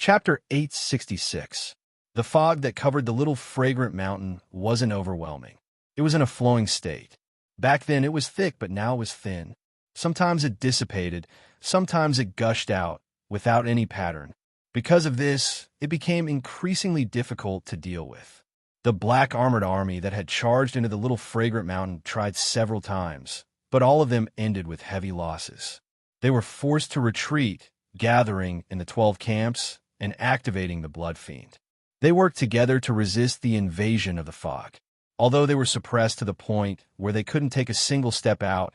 Chapter 866. The fog that covered the little fragrant mountain wasn't overwhelming. It was in a flowing state. Back then it was thick, but now it was thin. Sometimes it dissipated, sometimes it gushed out, without any pattern. Because of this, it became increasingly difficult to deal with. The black armored army that had charged into the little fragrant mountain tried several times, but all of them ended with heavy losses. They were forced to retreat, gathering in the 12 camps and activating the Blood Fiend. They worked together to resist the invasion of the fog. Although they were suppressed to the point where they couldn't take a single step out,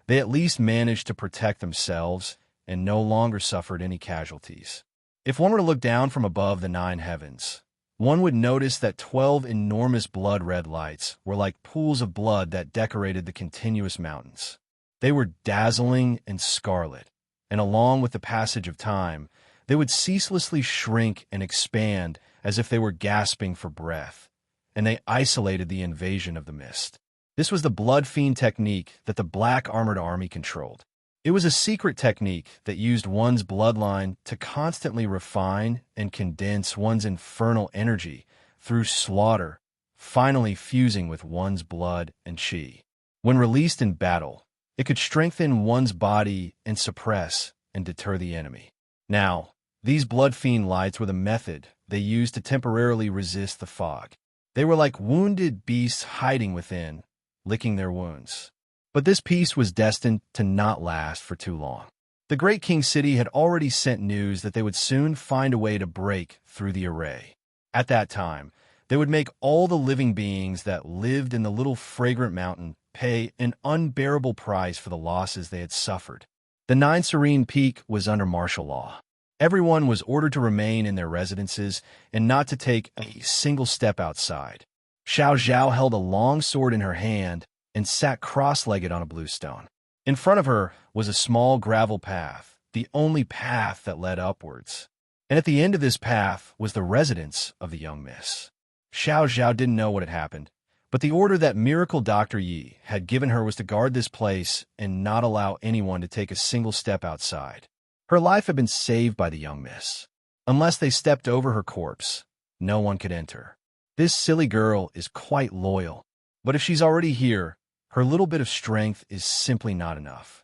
they at least managed to protect themselves and no longer suffered any casualties. If one were to look down from above the 9 heavens, one would notice that 12 enormous blood-red lights were like pools of blood that decorated the continuous mountains. They were dazzling and scarlet, and along with the passage of time, they would ceaselessly shrink and expand as if they were gasping for breath, and they isolated the invasion of the mist. This was the Blood Fiend technique that the Black Armored Army controlled. It was a secret technique that used one's bloodline to constantly refine and condense one's infernal energy through slaughter, finally fusing with one's blood and chi. When released in battle, it could strengthen one's body and suppress and deter the enemy. Now, these Blood Fiend lights were the method they used to temporarily resist the fog. They were like wounded beasts hiding within, licking their wounds. But this peace was destined to not last for too long. The great king city had already sent news that they would soon find a way to break through the array. At that time, they would make all the living beings that lived in the little fragrant mountain pay an unbearable price for the losses they had suffered. The 9 Serene Peak was under martial law. Everyone was ordered to remain in their residences and not to take a single step outside. Xiao Zhao held a long sword in her hand and sat cross-legged on a blue stone. In front of her was a small gravel path, the only path that led upwards. And at the end of this path was the residence of the young miss. Xiao Zhao didn't know what had happened, but the order that Miracle Dr. Yi had given her was to guard this place and not allow anyone to take a single step outside. Her life had been saved by the young miss. Unless they stepped over her corpse, no one could enter. This silly girl is quite loyal, but if she's already here, her little bit of strength is simply not enough.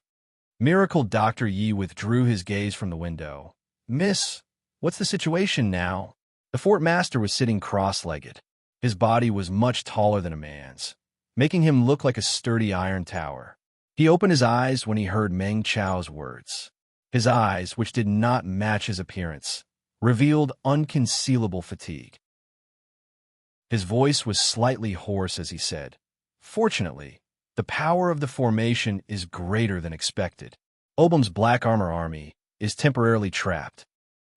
Miracle Dr. Yi withdrew his gaze from the window. "Miss, what's the situation now?" The fort master was sitting cross-legged. His body was much taller than a man's, making him look like a sturdy iron tower. He opened his eyes when he heard Meng Chao's words. His eyes, which did not match his appearance, revealed unconcealable fatigue. His voice was slightly hoarse as he said, "Fortunately, the power of the formation is greater than expected. Obum's Black Armor Army is temporarily trapped."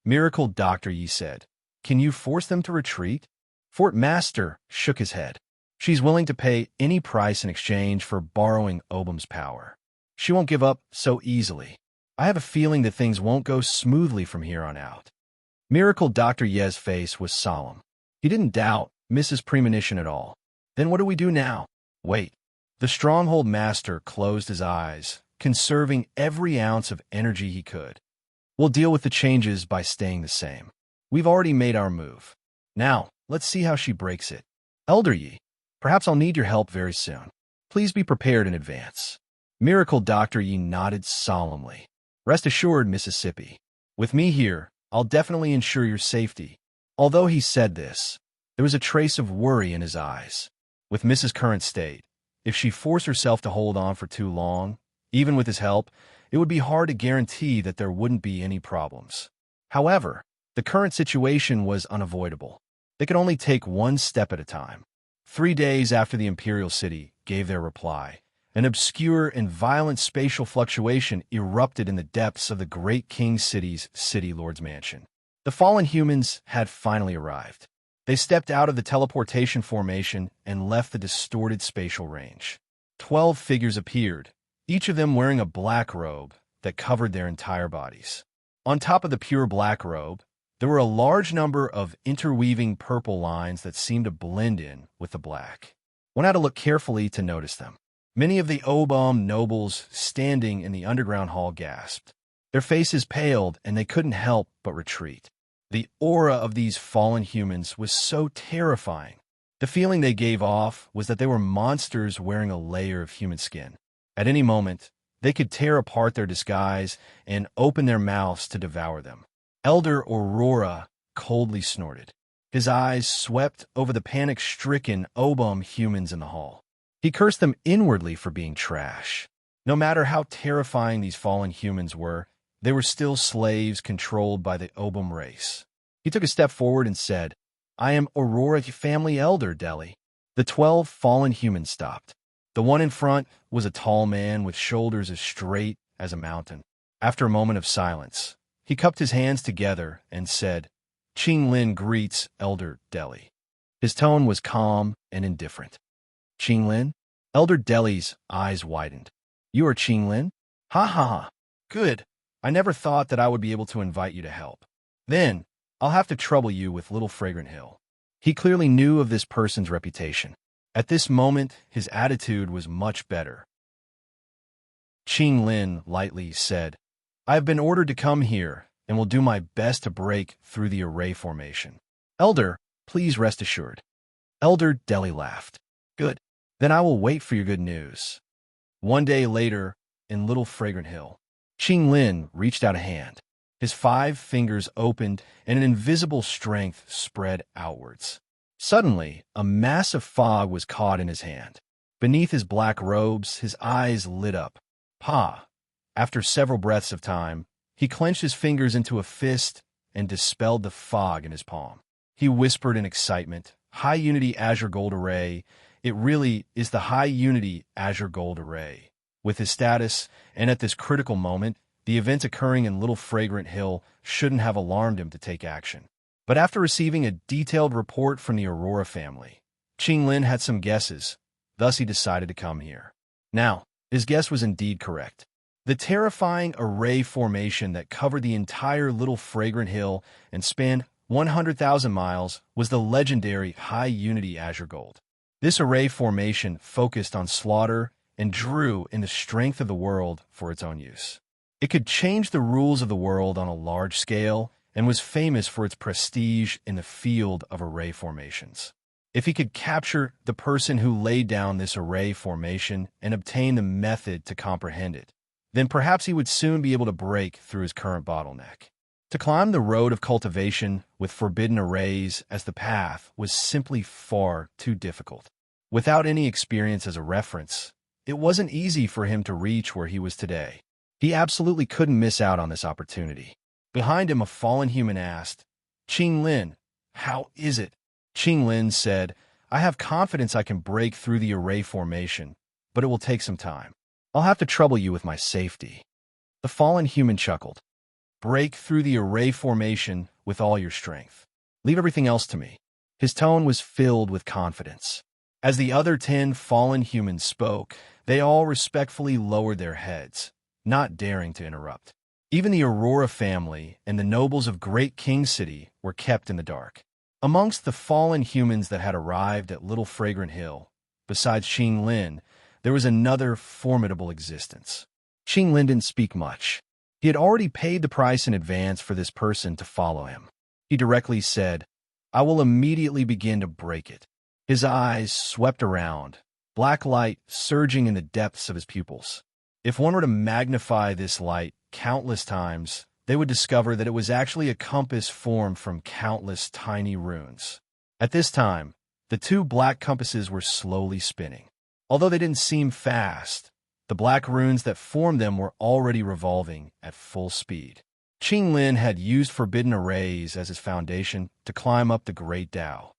Miracle Dr. Yi said, "Can you force them to retreat?" Fort Master shook his head. "She's willing to pay any price in exchange for borrowing Obum's power. She won't give up so easily. I have a feeling that things won't go smoothly from here on out." Miracle Dr. Ye's face was solemn. He didn't doubt Mrs. Premonition at all. "Then what do we do now?" "Wait." The Stronghold Master closed his eyes, conserving every ounce of energy he could. "We'll deal with the changes by staying the same. We've already made our move. Now, let's see how she breaks it. Elder Yi, perhaps I'll need your help very soon. Please be prepared in advance." Miracle Dr. Yi nodded solemnly. "Rest assured, Mississippi. With me here, I'll definitely ensure your safety." Although he said this, there was a trace of worry in his eyes. With Mrs. Current state, if she forced herself to hold on for too long, even with his help, it would be hard to guarantee that there wouldn't be any problems. However, the current situation was unavoidable. They could only take one step at a time. 3 days after the Imperial City gave their reply, an obscure and violent spatial fluctuation erupted in the depths of the Great King City's City Lord's mansion. The fallen humans had finally arrived. They stepped out of the teleportation formation and left the distorted spatial range. 12 figures appeared, each of them wearing a black robe that covered their entire bodies. On top of the pure black robe, there were a large number of interweaving purple lines that seemed to blend in with the black. One had to look carefully to notice them. Many of the Obum nobles standing in the underground hall gasped. Their faces paled, and they couldn't help but retreat. The aura of these fallen humans was so terrifying. The feeling they gave off was that they were monsters wearing a layer of human skin. At any moment, they could tear apart their disguise and open their mouths to devour them. Elder Aurora coldly snorted. His eyes swept over the panic-stricken Obum humans in the hall. He cursed them inwardly for being trash. No matter how terrifying these fallen humans were, they were still slaves controlled by the Obum race. He took a step forward and said, "I am Aurora Family Elder, Deli." The 12 fallen humans stopped. The one in front was a tall man with shoulders as straight as a mountain. After a moment of silence, he cupped his hands together and said, "Qing Lin greets Elder Deli." His tone was calm and indifferent. "Qing Lin?" Elder Deli's eyes widened. "You are Qing Lin? Ha ha ha. Good. I never thought that I would be able to invite you to help. Then, I'll have to trouble you with Little Fragrant Hill." He clearly knew of this person's reputation. At this moment, his attitude was much better. Qing Lin lightly said, "I have been ordered to come here and will do my best to break through the array formation. Elder, please rest assured." Elder Deli laughed. "Good. Then I will wait for your good news." One day later, in Little Fragrant Hill, Qing Lin reached out a hand. His 5 fingers opened and an invisible strength spread outwards. Suddenly, a massive fog was caught in his hand. Beneath his black robes, his eyes lit up. Pa! After several breaths of time, he clenched his fingers into a fist and dispelled the fog in his palm. He whispered in excitement, "High Unity Azure Gold Array. It really is the High Unity Azure Gold Array." With his status, and at this critical moment, the event occurring in Little Fragrant Hill shouldn't have alarmed him to take action. But after receiving a detailed report from the Aurora family, Qing Lin had some guesses, thus he decided to come here. Now, his guess was indeed correct. The terrifying array formation that covered the entire Little Fragrant Hill and spanned 100,000 miles was the legendary High Unity Azure Gold. This array formation focused on slaughter and drew in the strength of the world for its own use. It could change the rules of the world on a large scale and was famous for its prestige in the field of array formations. If he could capture the person who laid down this array formation and obtain the method to comprehend it, then perhaps he would soon be able to break through his current bottleneck. To climb the road of cultivation with forbidden arrays as the path was simply far too difficult. Without any experience as a reference, it wasn't easy for him to reach where he was today. He absolutely couldn't miss out on this opportunity. Behind him, a fallen human asked, "Qing Lin, how is it?" Qing Lin said, "I have confidence I can break through the array formation, but it will take some time. I'll have to trouble you with my safety." The fallen human chuckled. "Break through the array formation with all your strength. Leave everything else to me." His tone was filled with confidence. As the other 10 fallen humans spoke, they all respectfully lowered their heads, not daring to interrupt. Even the Aurora family and the nobles of Great King City were kept in the dark. Amongst the fallen humans that had arrived at Little Fragrant Hill, besides Qing Lin, there was another formidable existence. Qing Lin didn't speak much. He had already paid the price in advance for this person to follow him. He directly said, "I will immediately begin to break it." His eyes swept around, black light surging in the depths of his pupils. If one were to magnify this light countless times, they would discover that it was actually a compass formed from countless tiny runes. At this time, the 2 black compasses were slowly spinning. Although they didn't seem fast, the black runes that formed them were already revolving at full speed. Qing Lin had used forbidden arrays as his foundation to climb up the Great Tao.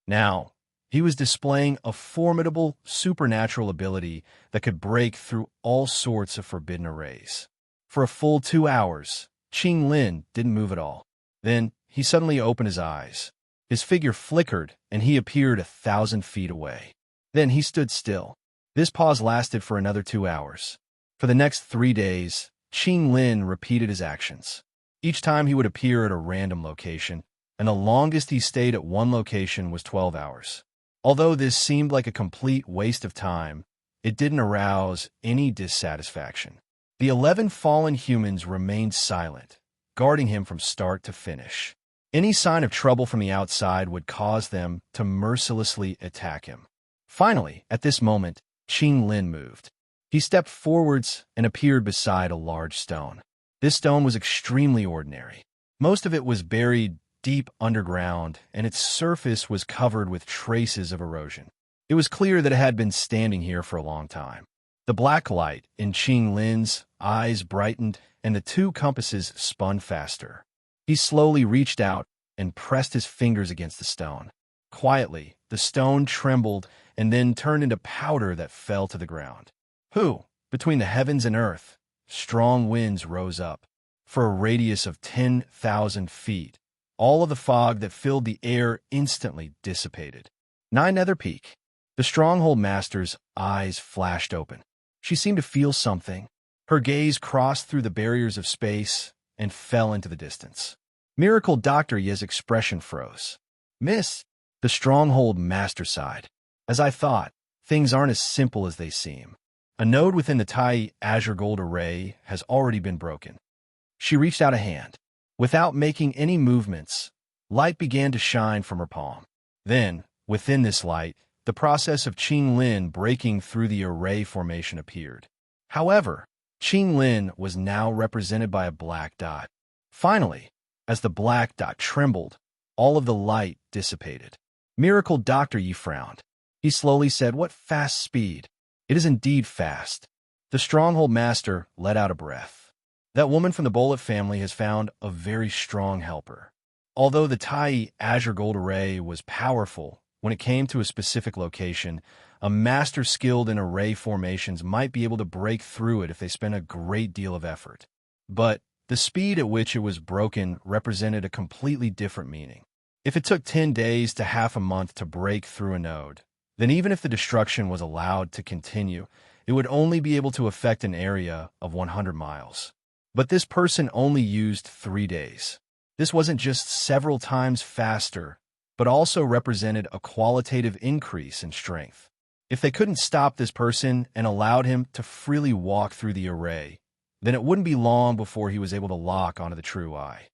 Now, he was displaying a formidable supernatural ability that could break through all sorts of forbidden arrays. For a full 2 hours, Qing Lin didn't move at all. Then, he suddenly opened his eyes. His figure flickered, and he appeared 1,000 feet away. Then he stood still. This pause lasted for another 2 hours. For the next 3 days, Qing Lin repeated his actions. Each time he would appear at a random location, and the longest he stayed at one location was 12 hours. Although this seemed like a complete waste of time, it didn't arouse any dissatisfaction. The 11 fallen humans remained silent, guarding him from start to finish. Any sign of trouble from the outside would cause them to mercilessly attack him. Finally, at this moment, Qing Lin moved. He stepped forwards and appeared beside a large stone. This stone was extremely ordinary. Most of it was buried deep underground, and its surface was covered with traces of erosion. It was clear that it had been standing here for a long time. The black light in Qing Lin's eyes brightened, and the two compasses spun faster. He slowly reached out and pressed his fingers against the stone. Quietly, the stone trembled and then turned into powder that fell to the ground. Between the heavens and earth, strong winds rose up. For a radius of 10,000 feet, all of the fog that filled the air instantly dissipated. Nether Peak. The Stronghold Master's eyes flashed open. She seemed to feel something. Her gaze crossed through the barriers of space and fell into the distance. Miracle Dr. Ye's expression froze. Miss, the Stronghold Master sighed. As I thought, things aren't as simple as they seem. A node within the Tai Azure Gold Array has already been broken. She reached out a hand. Without making any movements, light began to shine from her palm. Then, within this light, the process of Qing Lin breaking through the array formation appeared. However, Qing Lin was now represented by a black dot. Finally, as the black dot trembled, all of the light dissipated. Miracle Dr. Yi frowned. He slowly said, "What fast speed?" "It is indeed fast." The Stronghold Master let out a breath. That woman from the Bullet family has found a very strong helper. Although the Tai Azure Gold Array was powerful when it came to a specific location, a master skilled in array formations might be able to break through it if they spent a great deal of effort. But the speed at which it was broken represented a completely different meaning. If it took 10 days to half a month to break through a node, then even if the destruction was allowed to continue, it would only be able to affect an area of 100 miles. But this person only used 3 days. This wasn't just several times faster, but also represented a qualitative increase in strength. If they couldn't stop this person and allowed him to freely walk through the array, then it wouldn't be long before he was able to lock onto the true eye.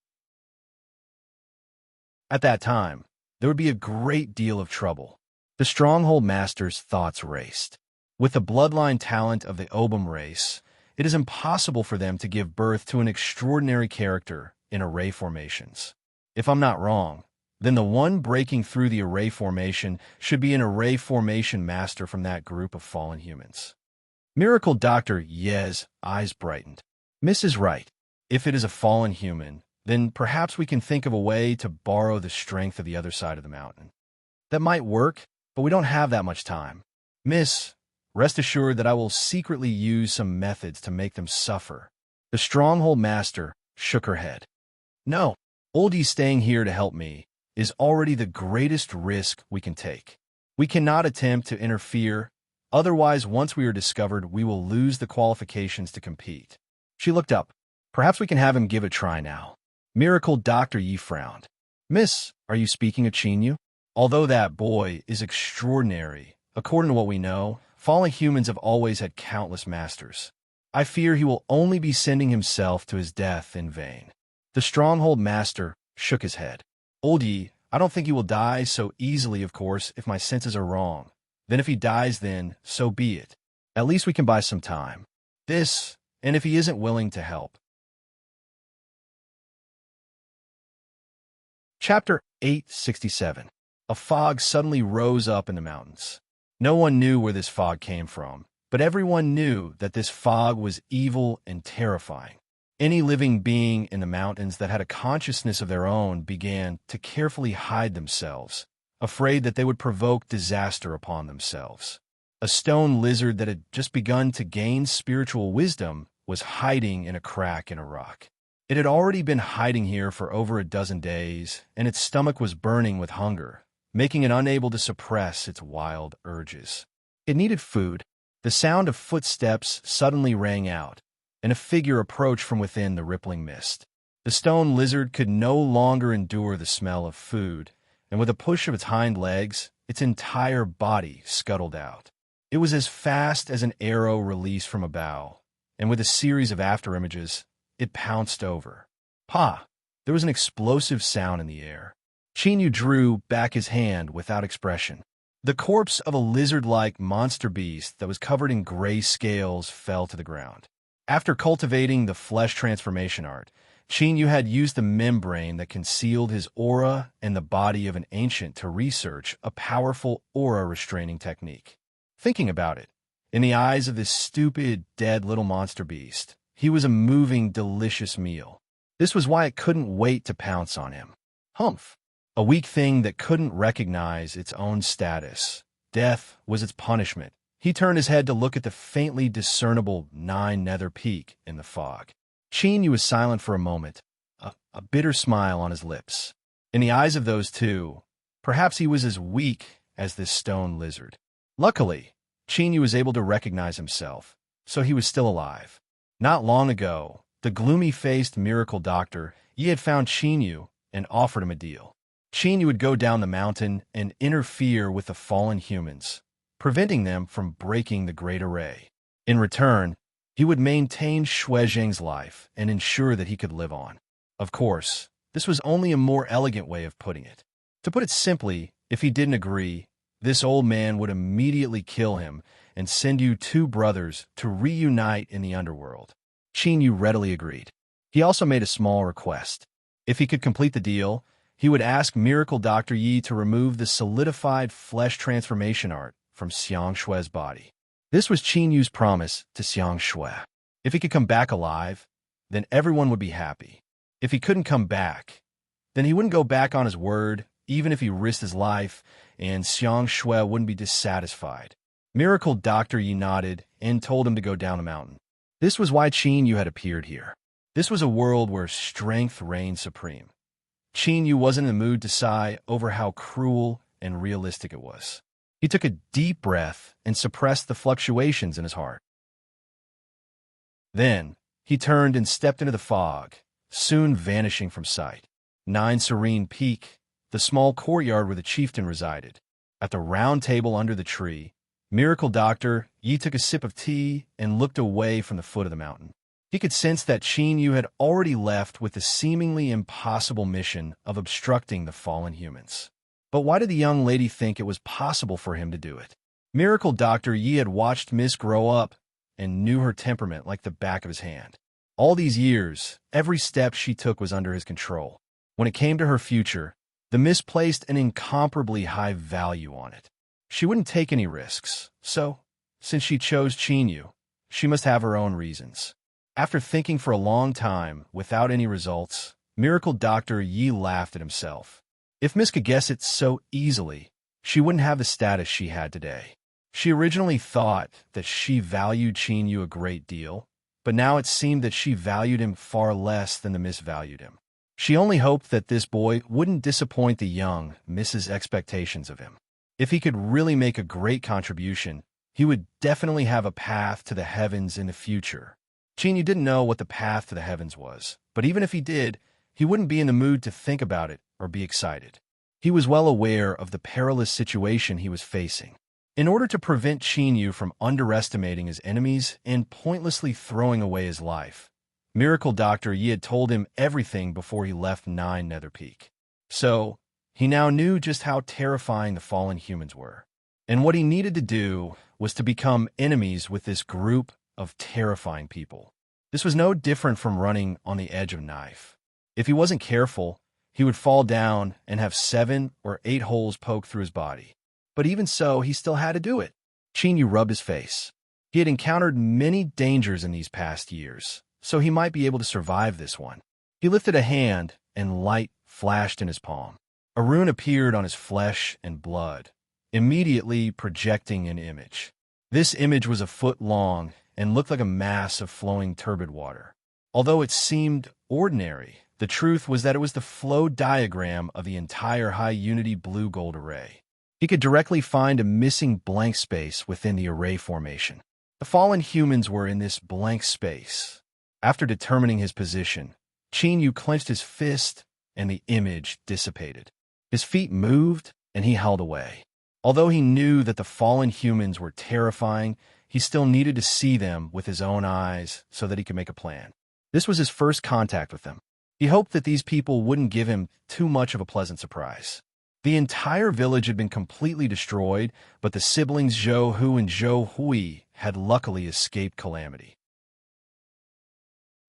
At that time, there would be a great deal of trouble. The Stronghold Master's thoughts raced. With the bloodline talent of the Obum race, it is impossible for them to give birth to an extraordinary character in array formations. If I'm not wrong, then the one breaking through the array formation should be an array formation master from that group of fallen humans. Miracle Dr. Ye's eyes brightened. Miss is right. If it is a fallen human, then perhaps we can think of a way to borrow the strength of the other side of the mountain. That might work, but we don't have that much time. Miss, rest assured that I will secretly use some methods to make them suffer. The Stronghold Master shook her head. No, Oldie staying here to help me is already the greatest risk we can take. We cannot attempt to interfere, otherwise once we are discovered, we will lose the qualifications to compete. She looked up. Perhaps we can have him give it a try now. Miracle Dr. Yi frowned. Miss, are you speaking of Chinyu? Although that boy is extraordinary, according to what we know, fallen humans have always had countless masters. I fear he will only be sending himself to his death in vain. The Stronghold Master shook his head. Old Yi, I don't think he will die so easily, of course, if my senses are wrong. Then if he dies, then so be it. At least we can buy some time. This, and if he isn't willing to help. Chapter 867. A fog suddenly rose up in the mountains. No one knew where this fog came from, but everyone knew that this fog was evil and terrifying. Any living being in the mountains that had a consciousness of their own began to carefully hide themselves, afraid that they would provoke disaster upon themselves. A stone lizard that had just begun to gain spiritual wisdom was hiding in a crack in a rock. It had already been hiding here for over a dozen days, and its stomach was burning with hunger, making it unable to suppress its wild urges. It needed food. The sound of footsteps suddenly rang out, and a figure approached from within the rippling mist. The stone lizard could no longer endure the smell of food, and with a push of its hind legs, its entire body scuttled out. It was as fast as an arrow released from a bow, and with a series of afterimages, it pounced over. Pa! There was an explosive sound in the air. Chinyu drew back his hand without expression. The corpse of a lizard-like monster beast that was covered in gray scales fell to the ground. After cultivating the flesh transformation art, Chinyu had used the membrane that concealed his aura and the body of an ancient to research a powerful aura-restraining technique. Thinking about it, in the eyes of this stupid, dead little monster beast, he was a moving, delicious meal. This was why it couldn't wait to pounce on him. Humph! A weak thing that couldn't recognize its own status. Death was its punishment. He turned his head to look at the faintly discernible 9 nether peak in the fog. Chinyu was silent for a moment, a bitter smile on his lips. In the eyes of those two, perhaps he was as weak as this stone lizard. Luckily, Chinyu was able to recognize himself, so he was still alive. Not long ago, the gloomy-faced miracle doctor, he had found Chinyu and offered him a deal. Chinyu would go down the mountain and interfere with the fallen humans, preventing them from breaking the Great Array. In return, he would maintain Shuizheng's life and ensure that he could live on. Of course, this was only a more elegant way of putting it. To put it simply, if he didn't agree, this old man would immediately kill him and send you 2 brothers to reunite in the underworld. Chinyu readily agreed. He also made a small request. If he could complete the deal, he would ask Miracle Dr. Yi to remove the solidified flesh transformation art from Xiang Shui's body. This was Chinyu's promise to Xiang Shui. If he could come back alive, then everyone would be happy. If he couldn't come back, then he wouldn't go back on his word, even if he risked his life, and Xiang Shui wouldn't be dissatisfied. Miracle Dr. Yi nodded and told him to go down the mountain. This was why Chinyu had appeared here. This was a world where strength reigned supreme. Chinyu wasn't in the mood to sigh over how cruel and realistic it was. He took a deep breath and suppressed the fluctuations in his heart. Then, he turned and stepped into the fog, soon vanishing from sight. 9 Serene Peak, the small courtyard where the chieftain resided. At the round table under the tree, Miracle Doctor Yi took a sip of tea and looked away from the foot of the mountain. He could sense that Chinyu had already left with the seemingly impossible mission of obstructing the fallen humans. But why did the young lady think it was possible for him to do it? Miracle Dr. Yi had watched Miss grow up and knew her temperament like the back of his hand. All these years, every step she took was under his control. When it came to her future, the Miss placed an incomparably high value on it. She wouldn't take any risks, so, since she chose Chinyu, she must have her own reasons. After thinking for a long time, without any results, Miracle Dr. Yi laughed at himself. If Miss could guess it so easily, she wouldn't have the status she had today. She originally thought that she valued Chinyu a great deal, but now it seemed that she valued him far less than the Miss valued him. She only hoped that this boy wouldn't disappoint the young Miss's expectations of him. If he could really make a great contribution, he would definitely have a path to the heavens in the future. Chinyu didn't know what the path to the heavens was, but even if he did, he wouldn't be in the mood to think about it or be excited. He was well aware of the perilous situation he was facing. In order to prevent Chinyu from underestimating his enemies and pointlessly throwing away his life, Miracle Dr. Yi had told him everything before he left 9 Nether Peak. So, he now knew just how terrifying the fallen humans were. And what he needed to do was to become enemies with this group of terrifying people. This was no different from running on the edge of a knife. If he wasn't careful, he would fall down and have 7 or 8 holes poked through his body. But even so, he still had to do it. Chinyu rubbed his face. He had encountered many dangers in these past years, so he might be able to survive this one. He lifted a hand, and light flashed in his palm. A rune appeared on his flesh and blood, immediately projecting an image. This image was a foot long and looked like a mass of flowing turbid water. Although it seemed ordinary, the truth was that it was the flow diagram of the entire High Unity Blue-Gold Array. He could directly find a missing blank space within the array formation. The fallen humans were in this blank space. After determining his position, Chinyu clenched his fist and the image dissipated. His feet moved and he held away. Although he knew that the fallen humans were terrifying, he still needed to see them with his own eyes so that he could make a plan. This was his first contact with them. He hoped that these people wouldn't give him too much of a pleasant surprise. The entire village had been completely destroyed, but the siblings Zhou Hu and Zhou Hui had luckily escaped calamity.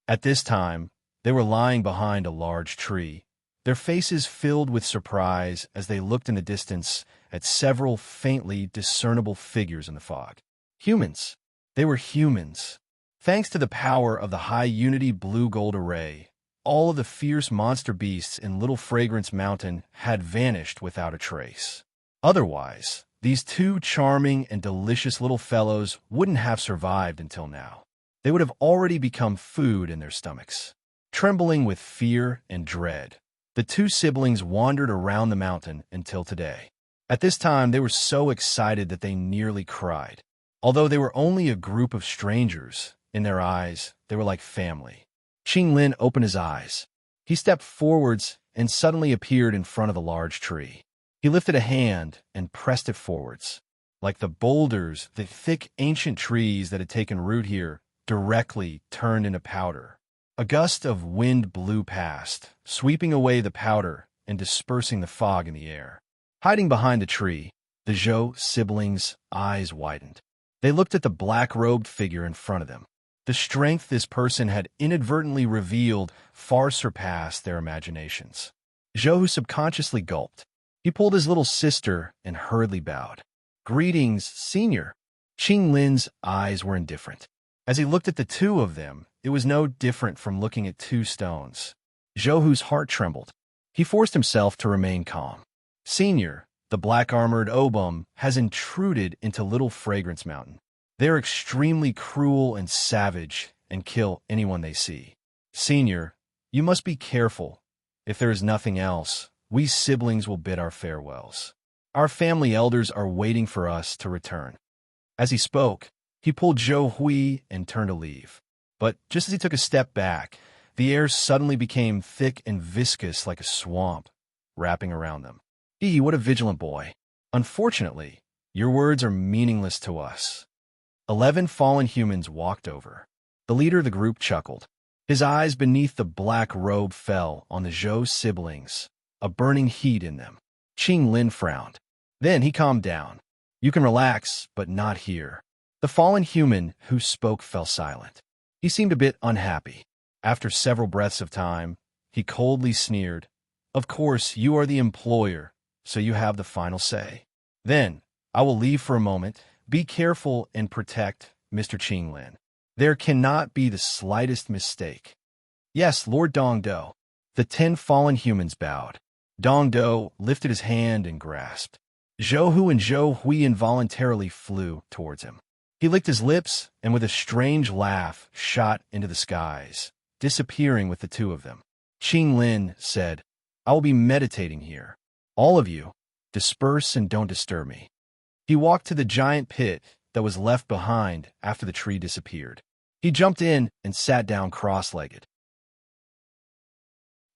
At this time, they were lying behind a large tree, their faces filled with surprise as they looked in the distance at several faintly discernible figures in the fog. Humans. They were humans. Thanks to the power of the high unity blue-gold array, all of the fierce monster beasts in Little Fragrance Mountain had vanished without a trace. Otherwise, these two charming and delicious little fellows wouldn't have survived until now. They would have already become food in their stomachs. Trembling with fear and dread, the two siblings wandered around the mountain until today. At this time, they were so excited that they nearly cried. Although they were only a group of strangers, in their eyes, they were like family. Qinglin opened his eyes. He stepped forwards and suddenly appeared in front of a large tree. He lifted a hand and pressed it forwards. Like the boulders, the thick ancient trees that had taken root here directly turned into powder. A gust of wind blew past, sweeping away the powder and dispersing the fog in the air. Hiding behind the tree, the Zhou siblings' eyes widened. They looked at the black-robed figure in front of them. The strength this person had inadvertently revealed far surpassed their imaginations. Zhou subconsciously gulped. He pulled his little sister and hurriedly bowed. "Greetings, senior." Qinglin's eyes were indifferent. As he looked at the two of them, it was no different from looking at two stones. Zhouhu's heart trembled. He forced himself to remain calm. "Senior, the black-armored Obum has intruded into Little Fragrance Mountain. They're extremely cruel and savage and kill anyone they see. Senior, you must be careful. If there is nothing else, we siblings will bid our farewells. Our family elders are waiting for us to return." As he spoke, he pulled Zhou Hui and turned to leave. But just as he took a step back, the air suddenly became thick and viscous like a swamp, wrapping around them. What a vigilant boy. Unfortunately, your words are meaningless to us." 11 fallen humans walked over. The leader of the group chuckled. His eyes beneath the black robe fell on the Zhou siblings, a burning heat in them. Qinglin frowned. Then he calmed down. "You can relax, but not here." The fallen human who spoke fell silent. He seemed a bit unhappy. After several breaths of time, he coldly sneered. "Of course, you are the employer, so you have the final say. Then, I will leave for a moment. Be careful and protect Mr. Qinglin. There cannot be the slightest mistake." "Yes, Lord Dongdo." The 10 fallen humans bowed. Dongdo lifted his hand and grasped. Zhouhu and Zhou Hui involuntarily flew towards him. He licked his lips and with a strange laugh shot into the skies, disappearing with the two of them. Qinglin said, "I will be meditating here. All of you, disperse and don't disturb me." He walked to the giant pit that was left behind after the tree disappeared. He jumped in and sat down cross-legged.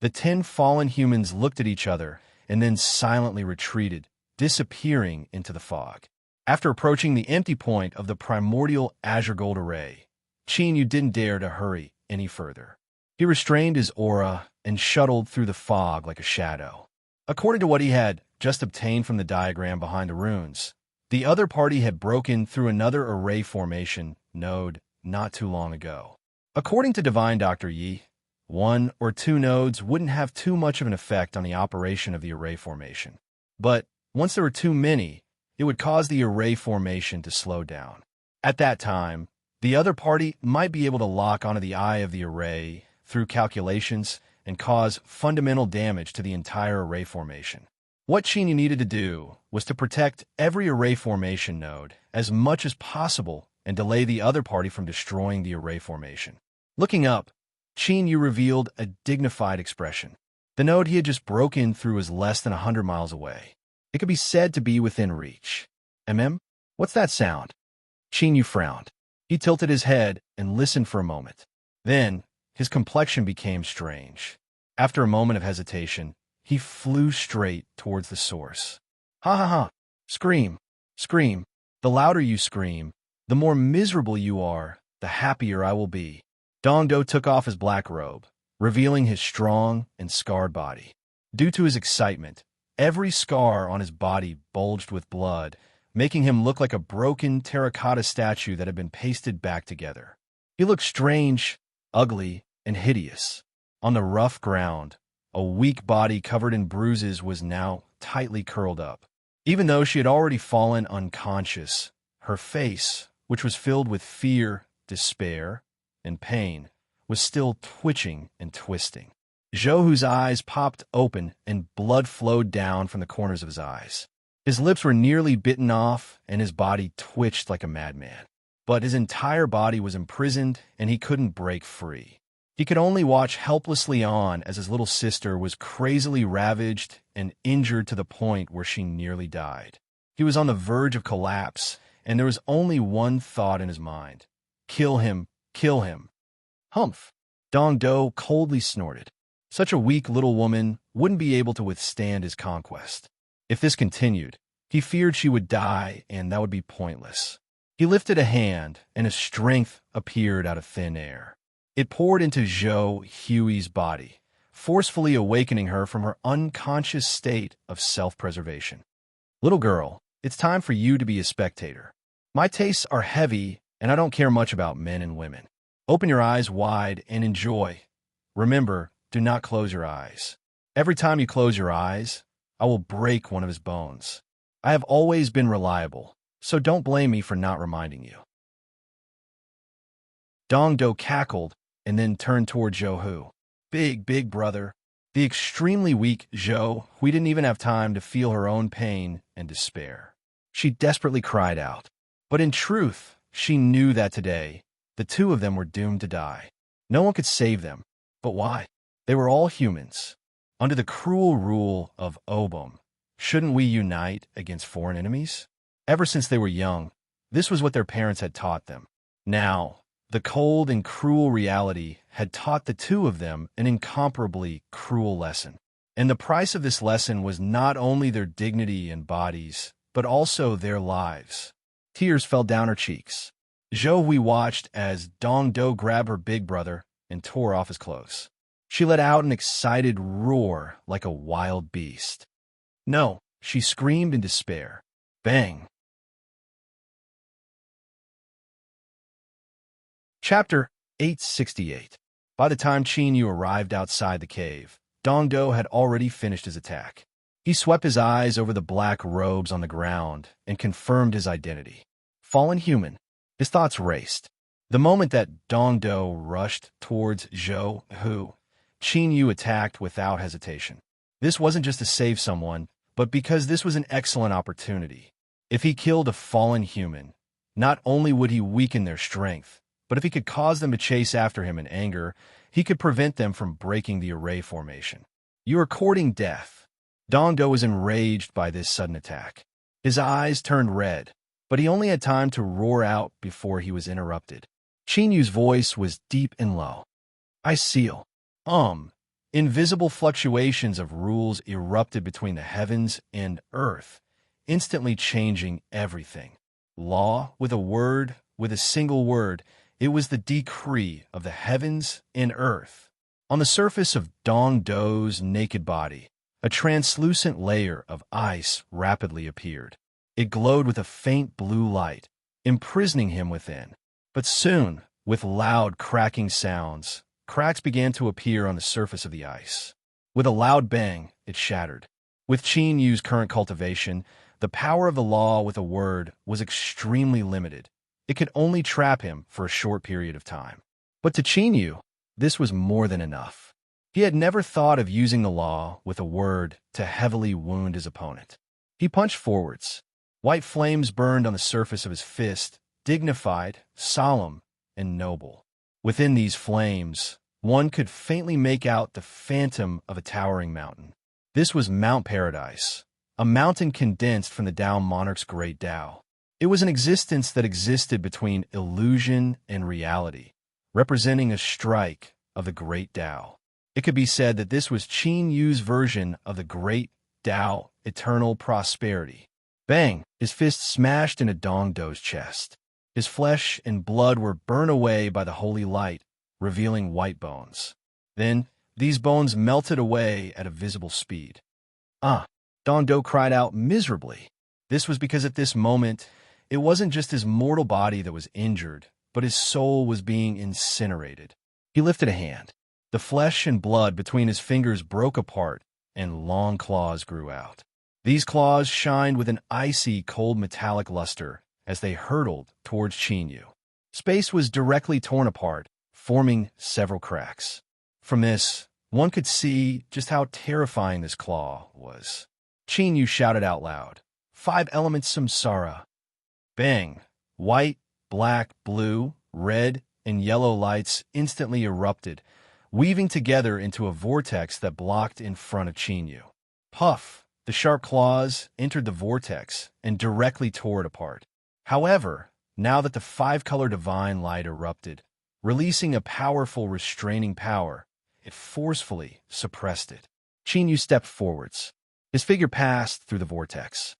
The 10 fallen humans looked at each other and then silently retreated, disappearing into the fog. After approaching the empty point of the primordial azure gold array, Qin didn't dare to hurry any further. He restrained his aura and shuttled through the fog like a shadow. According to what he had just obtained from the diagram behind the runes, the other party had broken through another array formation node not too long ago. According to Divine Dr. Yi, 1 or 2 nodes wouldn't have too much of an effect on the operation of the array formation. But once there were too many, it would cause the array formation to slow down. At that time, the other party might be able to lock onto the eye of the array through calculations and cause fundamental damage to the entire array formation. What Qin needed to do was to protect every array formation node as much as possible and delay the other party from destroying the array formation. Looking up, Qin revealed a dignified expression. The node he had just broken through was less than 100 miles away. It could be said to be within reach. What's that sound? Qin frowned. He tilted his head and listened for a moment. Then, his complexion became strange. After a moment of hesitation, he flew straight towards the source. "Ha ha ha! Scream! Scream! The louder you scream, the more miserable you are, the happier I will be." Dongdo took off his black robe. revealing his strong and scarred body. Due to his excitement, every scar on his body bulged with blood, making him look like a broken terracotta statue that had been pasted back together. He looked strange, ugly, and hideous. On the rough ground, a weak body covered in bruises was now tightly curled up. Even though she had already fallen unconscious, her face, which was filled with fear, despair, and pain, was still twitching and twisting. Zhou's eyes popped open and blood flowed down from the corners of his eyes. His lips were nearly bitten off and his body twitched like a madman. But his entire body was imprisoned and he couldn't break free. He could only watch helplessly on as his little sister was crazily ravaged and injured to the point where she nearly died. He was on the verge of collapse, and there was only one thought in his mind. Kill him, kill him. Humph! Dong Do coldly snorted. Such a weak little woman wouldn't be able to withstand his conquest. If this continued, he feared she would die, and that would be pointless. He lifted a hand, and a strength appeared out of thin air. It poured into Zhou Hui's body, forcefully awakening her from her unconscious state of self-preservation. Little girl, it's time for you to be a spectator. My tastes are heavy, and I don't care much about men and women. Open your eyes wide and enjoy. Remember, do not close your eyes. Every time you close your eyes, I will break one of his bones. I have always been reliable, so don't blame me for not reminding you. Dong Do cackled and then turned toward Zhou. Big brother. The extremely weak Zhou, who didn't even have time to feel her own pain and despair. She desperately cried out. But in truth, she knew that today, the two of them were doomed to die. No one could save them. But why? They were all humans. Under the cruel rule of Obum, shouldn't we unite against foreign enemies? Ever since they were young, this was what their parents had taught them. Now, the cold and cruel reality had taught the two of them an incomparably cruel lesson. And the price of this lesson was not only their dignity and bodies, but also their lives. Tears fell down her cheeks. Zhou watched as Dong Do grabbed her big brother and tore off his clothes. She let out an excited roar like a wild beast. No, she screamed in despair. Bang! Chapter 868. By the time Qin Yu arrived outside the cave, Dong Do had already finished his attack. He swept his eyes over the black robes on the ground and confirmed his identity. Fallen human. His thoughts raced. The moment that Dong Do rushed towards Zhou, Qin Yu attacked without hesitation. This wasn't just to save someone, but because this was an excellent opportunity. If he killed a fallen human, not only would he weaken their strength, but if he could cause them to chase after him in anger, he could prevent them from breaking the array formation. You are courting death. Dong Do was enraged by this sudden attack. His eyes turned red, but he only had time to roar out before he was interrupted. Qin Yu's voice was deep and low. I seal. Invisible fluctuations of rules erupted between the heavens and earth, instantly changing everything. Law, with a single word, it was the decree of the heavens and earth. On the surface of Dong Do's naked body, a translucent layer of ice rapidly appeared. It glowed with a faint blue light, imprisoning him within. But soon, with loud cracking sounds, cracks began to appear on the surface of the ice. With a loud bang, it shattered. With Qin Yu's current cultivation, the power of the law with a word was extremely limited. It could only trap him for a short period of time. But to Qin Yu, this was more than enough. He had never thought of using the law with a word to heavily wound his opponent. He punched forwards. White flames burned on the surface of his fist, dignified, solemn, and noble. Within these flames, one could faintly make out the phantom of a towering mountain. This was Mount Paradise, a mountain condensed from the Tao monarch's great Tao. It was an existence that existed between illusion and reality, representing a strike of the great Tao. It could be said that this was Qin Yu's version of the great Tao, eternal prosperity. Bang! His fist smashed into Dong Do's chest. His flesh and blood were burned away by the holy light, revealing white bones. Then, these bones melted away at a visible speed. Ah! Dongdo cried out miserably. This was because at this moment, it wasn't just his mortal body that was injured, but his soul was being incinerated. He lifted a hand. The flesh and blood between his fingers broke apart, and long claws grew out. These claws shined with an icy, cold metallic luster as they hurtled towards Qinyu. Space was directly torn apart, forming several cracks. From this, one could see just how terrifying this claw was. Qinyu shouted out loud, "5 elements samsara." Bang! White, black, blue, red, and yellow lights instantly erupted, weaving together into a vortex that blocked in front of Qinyu. Puff! The sharp claws entered the vortex and directly tore it apart. However, now that the 5-color divine light erupted, releasing a powerful restraining power, it forcefully suppressed it. Qinyu stepped forwards. His figure passed through the vortex.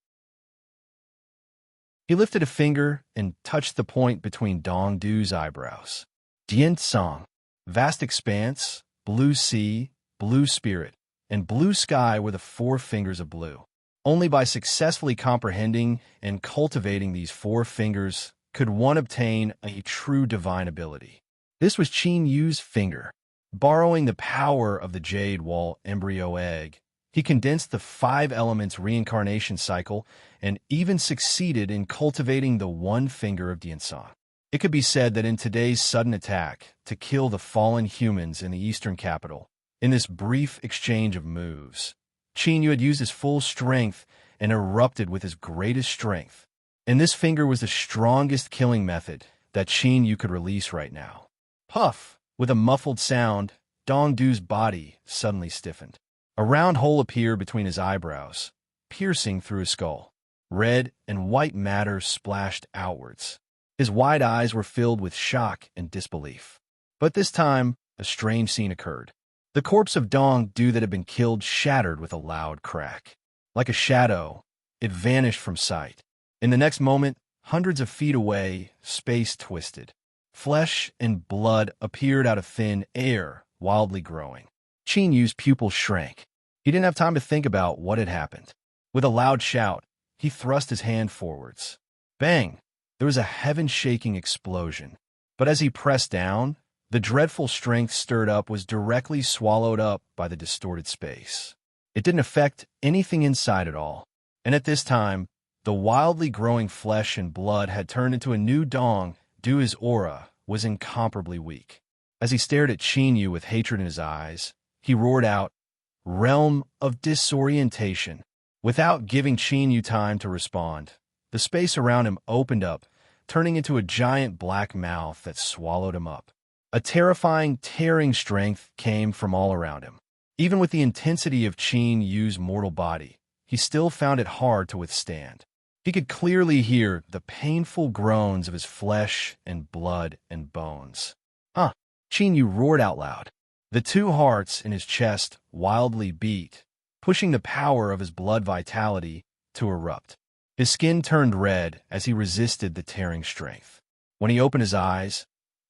He lifted a finger and touched the point between Dongdu's eyebrows. Dian Song, vast expanse, blue sea, blue spirit, and blue sky were the 4 fingers of blue. Only by successfully comprehending and cultivating these 4 fingers could one obtain a true divine ability. This was Qinyu's finger. Borrowing the power of the jade wall embryo egg, he condensed the 5 elements reincarnation cycle and even succeeded in cultivating the 1 finger of Diansong. It could be said that in today's sudden attack to kill the fallen humans in the eastern capital, in this brief exchange of moves, Qinyu had used his full strength and erupted with his greatest strength. And this finger was the strongest killing method that Qinyu could release right now. Puff! With a muffled sound, Dongdu's body suddenly stiffened. A round hole appeared between his eyebrows, piercing through his skull. Red and white matter splashed outwards. His wide eyes were filled with shock and disbelief. But this time, a strange scene occurred. The corpse of Dongdu that had been killed shattered with a loud crack. Like a shadow, it vanished from sight. In the next moment, hundreds of feet away, space twisted. Flesh and blood appeared out of thin air, wildly growing. Qinyu's pupils shrank. He didn't have time to think about what had happened. With a loud shout, he thrust his hand forwards. Bang! There was a heaven-shaking explosion. But as he pressed down, the dreadful strength stirred up was directly swallowed up by the distorted space. It didn't affect anything inside at all. And at this time, the wildly growing flesh and blood had turned into a new Dong. Du's aura was incomparably weak. As he stared at Qinyu with hatred in his eyes, he roared out, "Realm of disorientation." Without giving Qinyu time to respond, the space around him opened up, turning into a giant black mouth that swallowed him up. A terrifying, tearing strength came from all around him. Even with the intensity of Qinyu's mortal body, he still found it hard to withstand. He could clearly hear the painful groans of his flesh and blood and bones. Qinyu roared out loud. The 2 hearts in his chest wildly beat, pushing the power of his blood vitality to erupt. His skin turned red as he resisted the tearing strength. When he opened his eyes,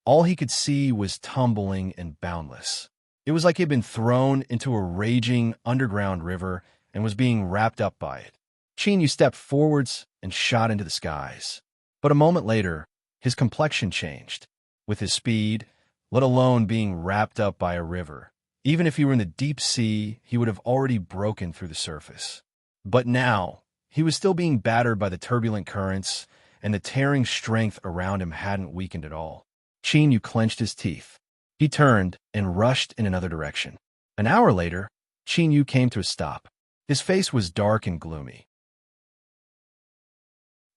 all he could see was tumbling and boundless. It was like he had been thrown into a raging underground river and was being wrapped up by it. Qinyu stepped forwards and shot into the skies. But a moment later, his complexion changed. With his speed, let alone being wrapped up by a river, even if he were in the deep sea, he would have already broken through the surface. But now, he was still being battered by the turbulent currents, and the tearing strength around him hadn't weakened at all. Qinyu clenched his teeth. He turned and rushed in another direction. An hour later, Qinyu came to a stop. His face was dark and gloomy.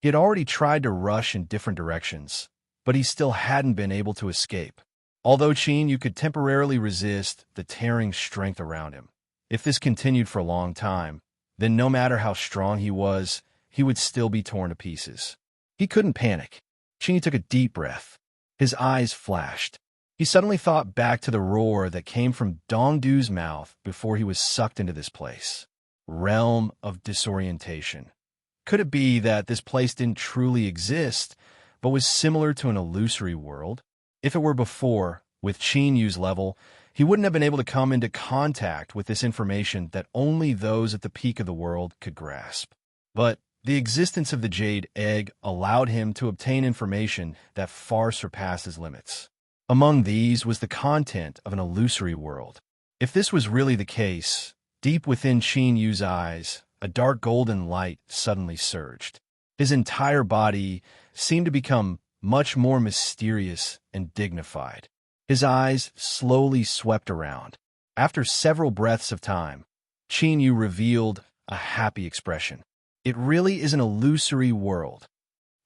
He had already tried to rush in different directions, but he still hadn't been able to escape. Although Qinyu could temporarily resist the tearing strength around him, if this continued for a long time, then no matter how strong he was, he would still be torn to pieces. He couldn't panic. Qinyu took a deep breath. His eyes flashed. He suddenly thought back to the roar that came from Dongdu's mouth before he was sucked into this place. Realm of disorientation. Could it be that this place didn't truly exist, but was similar to an illusory world? If it were before, with Qinyu's level, he wouldn't have been able to come into contact with this information that only those at the peak of the world could grasp. But the existence of the jade egg allowed him to obtain information that far surpassed his limits. Among these was the content of an illusory world. If this was really the case, deep within Qin Yu's eyes, a dark golden light suddenly surged. His entire body seemed to become much more mysterious and dignified. His eyes slowly swept around. After several breaths of time, Qin Yu revealed a happy expression. It really is an illusory world.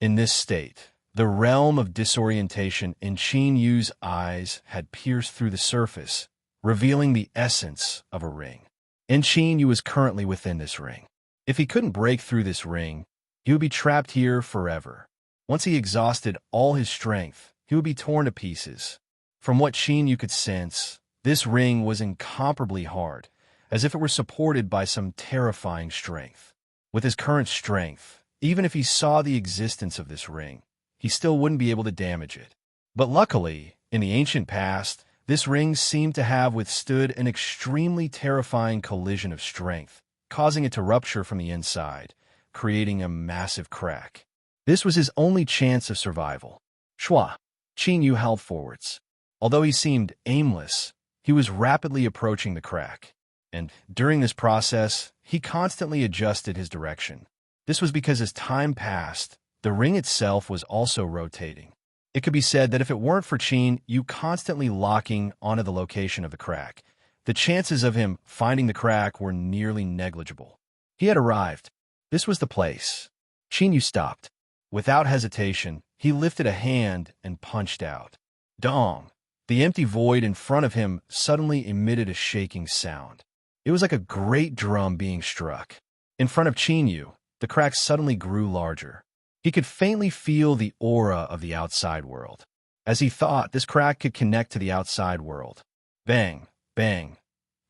In this state, the realm of disorientation in Qin Yu's eyes had pierced through the surface, revealing the essence of a ring. And Qin Yu was currently within this ring. If he couldn't break through this ring, he would be trapped here forever. Once he exhausted all his strength, he would be torn to pieces. From what Qin Yu could sense, this ring was incomparably hard, as if it were supported by some terrifying strength. With his current strength, even if he saw the existence of this ring, he still wouldn't be able to damage it. But luckily, in the ancient past, this ring seemed to have withstood an extremely terrifying collision of strength, causing it to rupture from the inside, creating a massive crack. This was his only chance of survival. Shua! Qin Yu held forwards. Although he seemed aimless, he was rapidly approaching the crack. And during this process, he constantly adjusted his direction. This was because as time passed, the ring itself was also rotating. It could be said that if it weren't for Qin Yu constantly locking onto the location of the crack, the chances of him finding the crack were nearly negligible. He had arrived. This was the place. Qin Yu stopped. Without hesitation, he lifted a hand and punched out. Dong! The empty void in front of him suddenly emitted a shaking sound. It was like a great drum being struck. In front of Qin Yu, the crack suddenly grew larger. He could faintly feel the aura of the outside world. As he thought, this crack could connect to the outside world. Bang! Bang!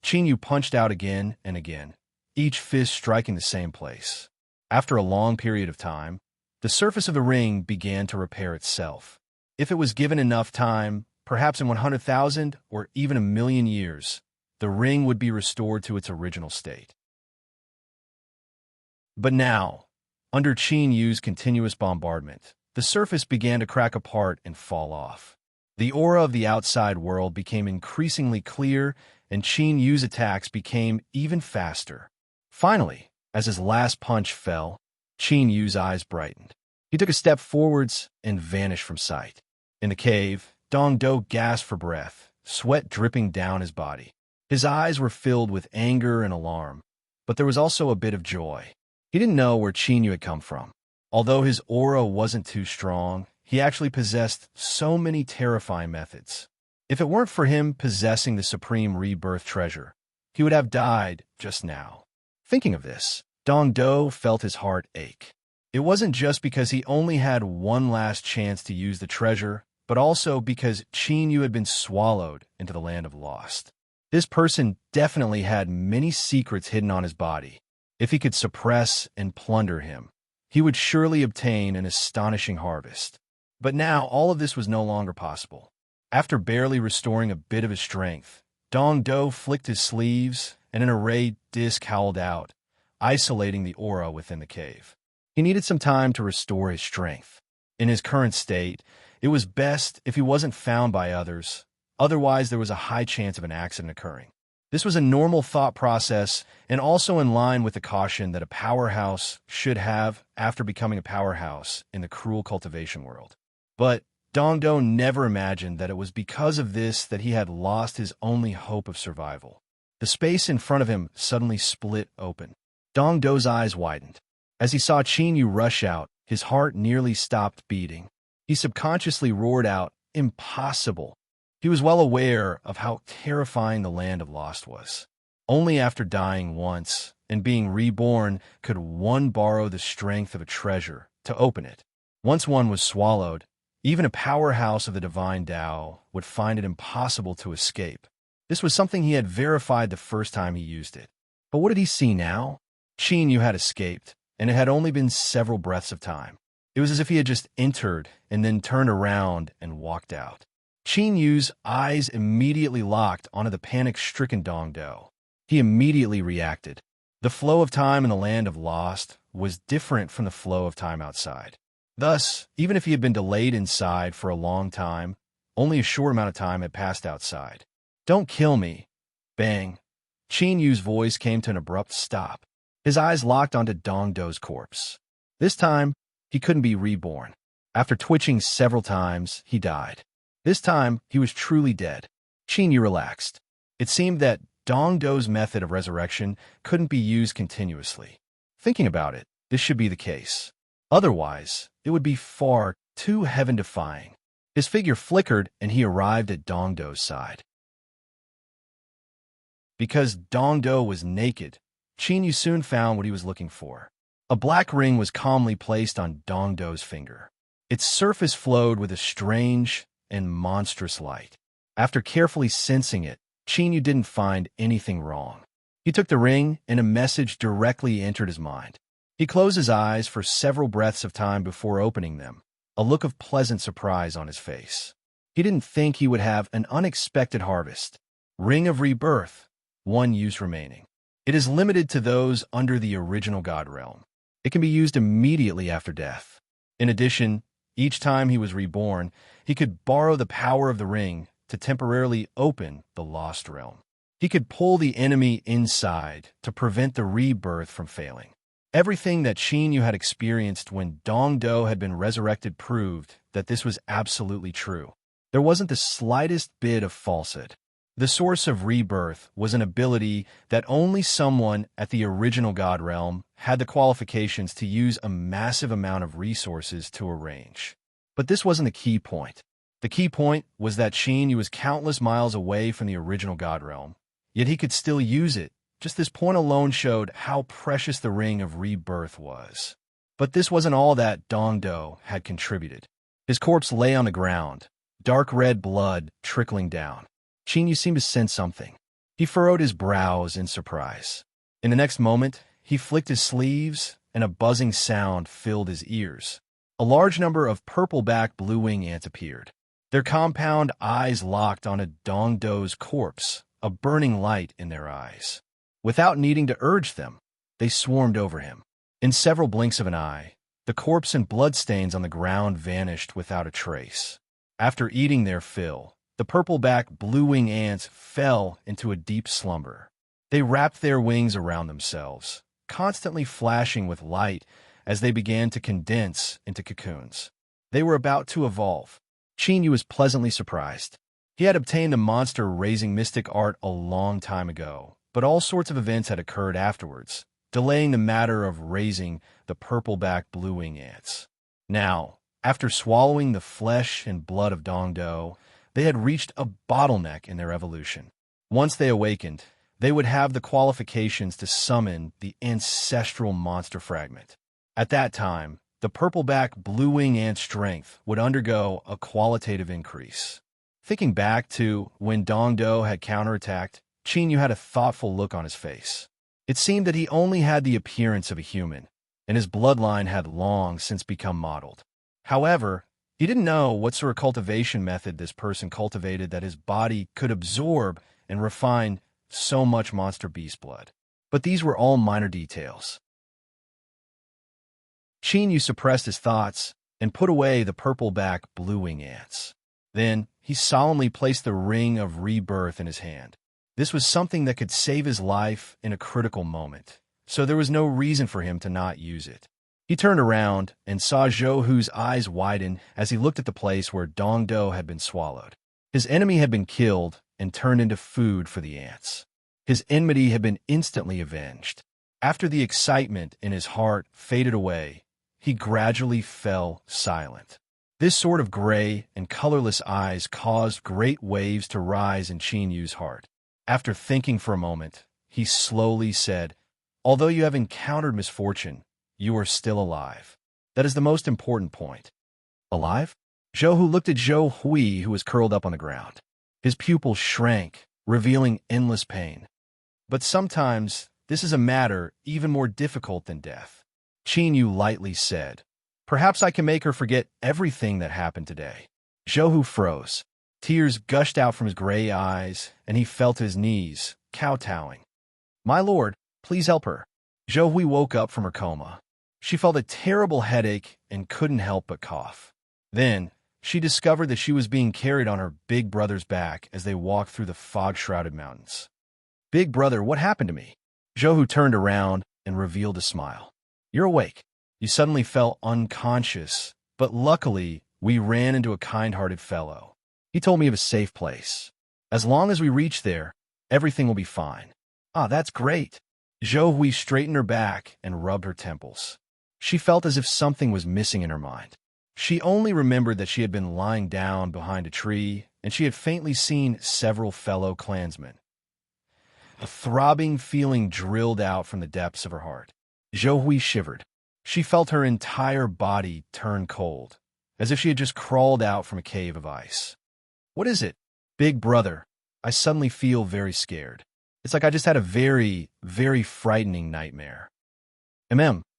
Qin Yu punched out again and again, each fist striking the same place. After a long period of time, the surface of the ring began to repair itself. If it was given enough time, perhaps in 100,000 or even 1,000,000 years, the ring would be restored to its original state. But now, under Qin Yu's continuous bombardment, the surface began to crack apart and fall off. The aura of the outside world became increasingly clear, and Qin Yu's attacks became even faster. Finally, as his last punch fell, Qin Yu's eyes brightened. He took a step forwards and vanished from sight. In the cave, Dong Do gasped for breath, sweat dripping down his body. His eyes were filled with anger and alarm, but there was also a bit of joy. He didn't know where Qin Yu had come from. Although his aura wasn't too strong, he actually possessed so many terrifying methods. If it weren't for him possessing the supreme rebirth treasure, he would have died just now. Thinking of this, Dong Do felt his heart ache. It wasn't just because he only had one last chance to use the treasure, but also because Qin Yu had been swallowed into the land of lost. This person definitely had many secrets hidden on his body. If he could suppress and plunder him, he would surely obtain an astonishing harvest. But now all of this was no longer possible. After barely restoring a bit of his strength, Dong Do flicked his sleeves and an array disc howled out, isolating the aura within the cave. He needed some time to restore his strength. In his current state, it was best if he wasn't found by others, otherwise there was a high chance of an accident occurring. This was a normal thought process and also in line with the caution that a powerhouse should have after becoming a powerhouse in the cruel cultivation world. But Dong Do never imagined that it was because of this that he had lost his only hope of survival. The space in front of him suddenly split open. Dong Do's eyes widened. As he saw Qin Yu rush out, his heart nearly stopped beating. He subconsciously roared out, "Impossible!" He was well aware of how terrifying the land of lost was. Only after dying once and being reborn could one borrow the strength of a treasure to open it. Once one was swallowed, even a powerhouse of the divine Tao would find it impossible to escape. This was something he had verified the first time he used it. But what did he see now? Qin Yu had escaped, and it had only been several breaths of time. It was as if he had just entered and then turned around and walked out. Qin Yu's eyes immediately locked onto the panic-stricken Dong Do. He immediately reacted. The flow of time in the land of Lost was different from the flow of time outside. Thus, even if he had been delayed inside for a long time, only a short amount of time had passed outside. "Don't kill me." Bang. Qin Yu's voice came to an abrupt stop. His eyes locked onto Dong Do's corpse. This time, he couldn't be reborn. After twitching several times, he died. This time, he was truly dead. Qin Yu relaxed. It seemed that Dong Do's method of resurrection couldn't be used continuously. Thinking about it, this should be the case. Otherwise, it would be far too heaven-defying. His figure flickered and he arrived at Dong Do's side. Because Dong Do was naked, Qin Yu soon found what he was looking for. A black ring was calmly placed on Dong Do's finger. Its surface flowed with a strange and monstrous light. After carefully sensing it, Qin Yu didn't find anything wrong. He took the ring and a message directly entered his mind. He closed his eyes for several breaths of time before opening them, a look of pleasant surprise on his face. He didn't think he would have an unexpected harvest. Ring of Rebirth, 1 use remaining. It is limited to those under the original God realm. It can be used immediately after death. In addition, each time he was reborn, he could borrow the power of the ring to temporarily open the lost realm. He could pull the enemy inside to prevent the rebirth from failing. Everything that Qin Yu had experienced when Dong Do had been resurrected proved that this was absolutely true. There wasn't the slightest bit of falsehood. The source of rebirth was an ability that only someone at the original God realm had the qualifications to use a massive amount of resources to arrange. But this wasn't the key point. The key point was that Qin Yu was countless miles away from the original God realm, yet he could still use it. Just this point alone showed how precious the Ring of Rebirth was. But this wasn't all that Dong Do had contributed. His corpse lay on the ground, dark red blood trickling down. Qin Yu seemed to sense something. He furrowed his brows in surprise. In the next moment, he flicked his sleeves, and a buzzing sound filled his ears. A large number of purple-backed blue-wing ants appeared. Their compound eyes locked onto Dong Do's corpse, a burning light in their eyes. Without needing to urge them, they swarmed over him. In several blinks of an eye, the corpse and bloodstains on the ground vanished without a trace. After eating their fill, the purple-backed blue-wing ants fell into a deep slumber. They wrapped their wings around themselves, constantly flashing with light as they began to condense into cocoons. They were about to evolve. Qin Yu was pleasantly surprised. He had obtained the monster-raising mystic art a long time ago, but all sorts of events had occurred afterwards, delaying the matter of raising the purple-backed blue-wing ants. Now, after swallowing the flesh and blood of Dong Do, they had reached a bottleneck in their evolution. Once they awakened, they would have the qualifications to summon the ancestral monster fragment. At that time, the purple-backed blue-wing ant strength would undergo a qualitative increase. Thinking back to when Dong Do had counterattacked, Qin Yu had a thoughtful look on his face. It seemed that he only had the appearance of a human, and his bloodline had long since become modeled. However, he didn't know what sort of cultivation method this person cultivated that his body could absorb and refine so much monster beast blood. But these were all minor details. Qin Yu suppressed his thoughts and put away the purple-backed blue-wing ants. Then, he solemnly placed the Ring of Rebirth in his hand. This was something that could save his life in a critical moment, so there was no reason for him to not use it. He turned around and saw Zhou Hu's eyes widen as he looked at the place where Dong Do had been swallowed. His enemy had been killed and turned into food for the ants. His enmity had been instantly avenged. After the excitement in his heart faded away, he gradually fell silent. This sort of gray and colorless eyes caused great waves to rise in Qin Yu's heart. After thinking for a moment, he slowly said, "Although you have encountered misfortune, you are still alive. That is the most important point." Alive? Zhou Hu looked at Zhou Hui, who was curled up on the ground. His pupils shrank, revealing endless pain. But sometimes, this is a matter even more difficult than death. Qin Yu lightly said, "Perhaps I can make her forget everything that happened today." Zhou Hu froze. Tears gushed out from his gray eyes, and he fell to his knees, kowtowing. "My lord, please help her." Zhou Hui woke up from her coma. She felt a terrible headache and couldn't help but cough. Then, she discovered that she was being carried on her big brother's back as they walked through the fog-shrouded mountains. "Big brother, what happened to me?" Zhou Hui turned around and revealed a smile. "You're awake. You suddenly fell unconscious, but luckily, we ran into a kind-hearted fellow. He told me of a safe place. As long as we reach there, everything will be fine." "Ah, that's great." Zhou Hui straightened her back and rubbed her temples. She felt as if something was missing in her mind. She only remembered that she had been lying down behind a tree, and she had faintly seen several fellow clansmen. A throbbing feeling drilled out from the depths of her heart. Zhou Hui shivered. She felt her entire body turn cold, as if she had just crawled out from a cave of ice. "What is it?" "Big brother, I suddenly feel very scared. It's like I just had a very, very frightening nightmare."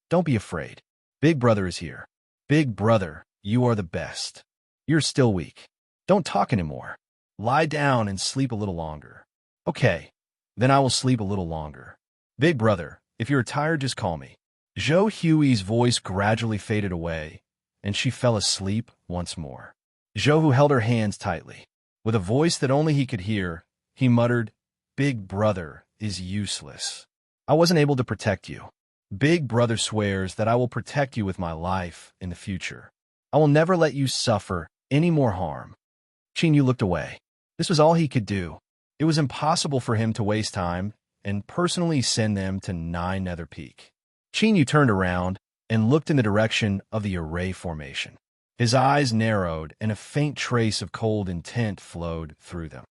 Don't be afraid. Big brother is here." "Big brother, you are the best. You're still weak. Don't talk anymore. Lie down and sleep a little longer." "Okay, then I will sleep a little longer. Big brother, if you're tired, just call me." Zhou Hui's voice gradually faded away, and she fell asleep once more. Zhou Hu held her hands tightly. With a voice that only he could hear, he muttered, "Big brother is useless. I wasn't able to protect you. Big brother swears that I will protect you with my life in the future. I will never let you suffer any more harm." Qin Yu looked away. This was all he could do. It was impossible for him to waste time and personally send them to 9 Nether Peak. Qin Yu turned around and looked in the direction of the array formation. His eyes narrowed, and a faint trace of cold intent flowed through them.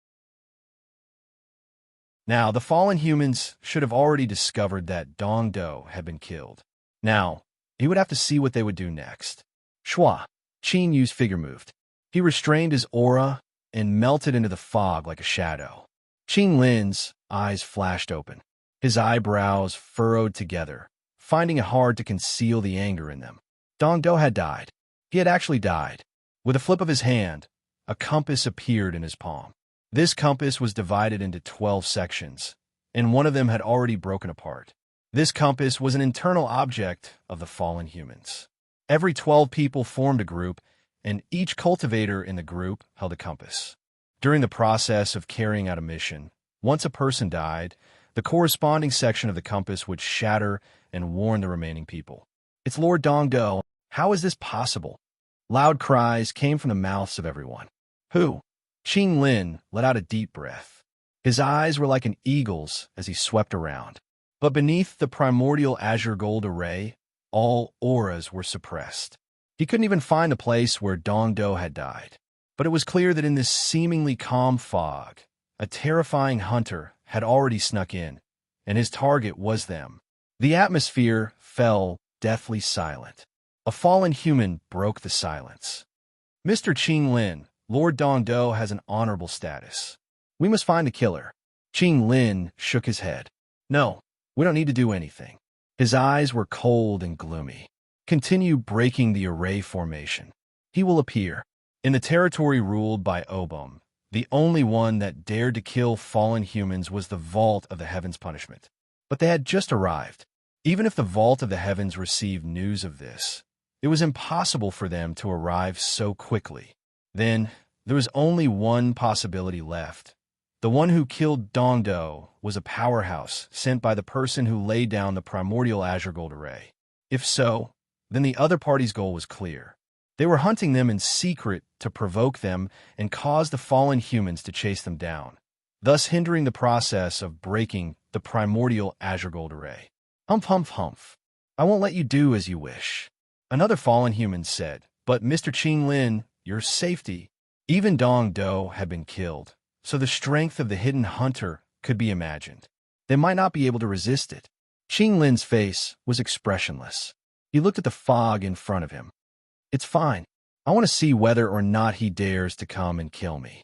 Now, the fallen humans should have already discovered that Dong Do had been killed. Now, he would have to see what they would do next. Shua, Qin Yu's figure moved. He restrained his aura and melted into the fog like a shadow. Qin Lin's eyes flashed open. His eyebrows furrowed together, finding it hard to conceal the anger in them. Dong Do had died. He had actually died. With a flip of his hand, a compass appeared in his palm. This compass was divided into 12 sections, and one of them had already broken apart. This compass was an internal object of the fallen humans. Every 12 people formed a group, and each cultivator in the group held a compass. During the process of carrying out a mission, once a person died, the corresponding section of the compass would shatter and warn the remaining people. "It's Lord Dong Do. How is this possible?" Loud cries came from the mouths of everyone. "Who?" Qin Lin let out a deep breath. His eyes were like an eagle's as he swept around. But beneath the primordial azure gold array, all auras were suppressed. He couldn't even find the place where Dong Do had died. But it was clear that in this seemingly calm fog, a terrifying hunter had already snuck in, and his target was them. The atmosphere fell deathly silent. A fallen human broke the silence. "Mr. Qin Lin, Lord Dong Do has an honorable status. We must find the killer." Qin Lin shook his head. "No, we don't need to do anything." His eyes were cold and gloomy. "Continue breaking the array formation. He will appear." In the territory ruled by Obum, the only one that dared to kill fallen humans was the Vault of the Heavens Punishment. But they had just arrived. Even if the Vault of the Heavens received news of this, it was impossible for them to arrive so quickly. Then, there was only one possibility left. The one who killed Dong Do was a powerhouse sent by the person who laid down the primordial azure gold array. If so, then the other party's goal was clear. They were hunting them in secret to provoke them and cause the fallen humans to chase them down, thus hindering the process of breaking the primordial azure gold array. "Humph, humph, humph. I won't let you do as you wish." Another fallen human said, "But Mr. Qin Lin, your safety." Even Dong Do had been killed, so the strength of the hidden hunter could be imagined. They might not be able to resist it. Qin Lin's face was expressionless. He looked at the fog in front of him. "It's fine. I want to see whether or not he dares to come and kill me."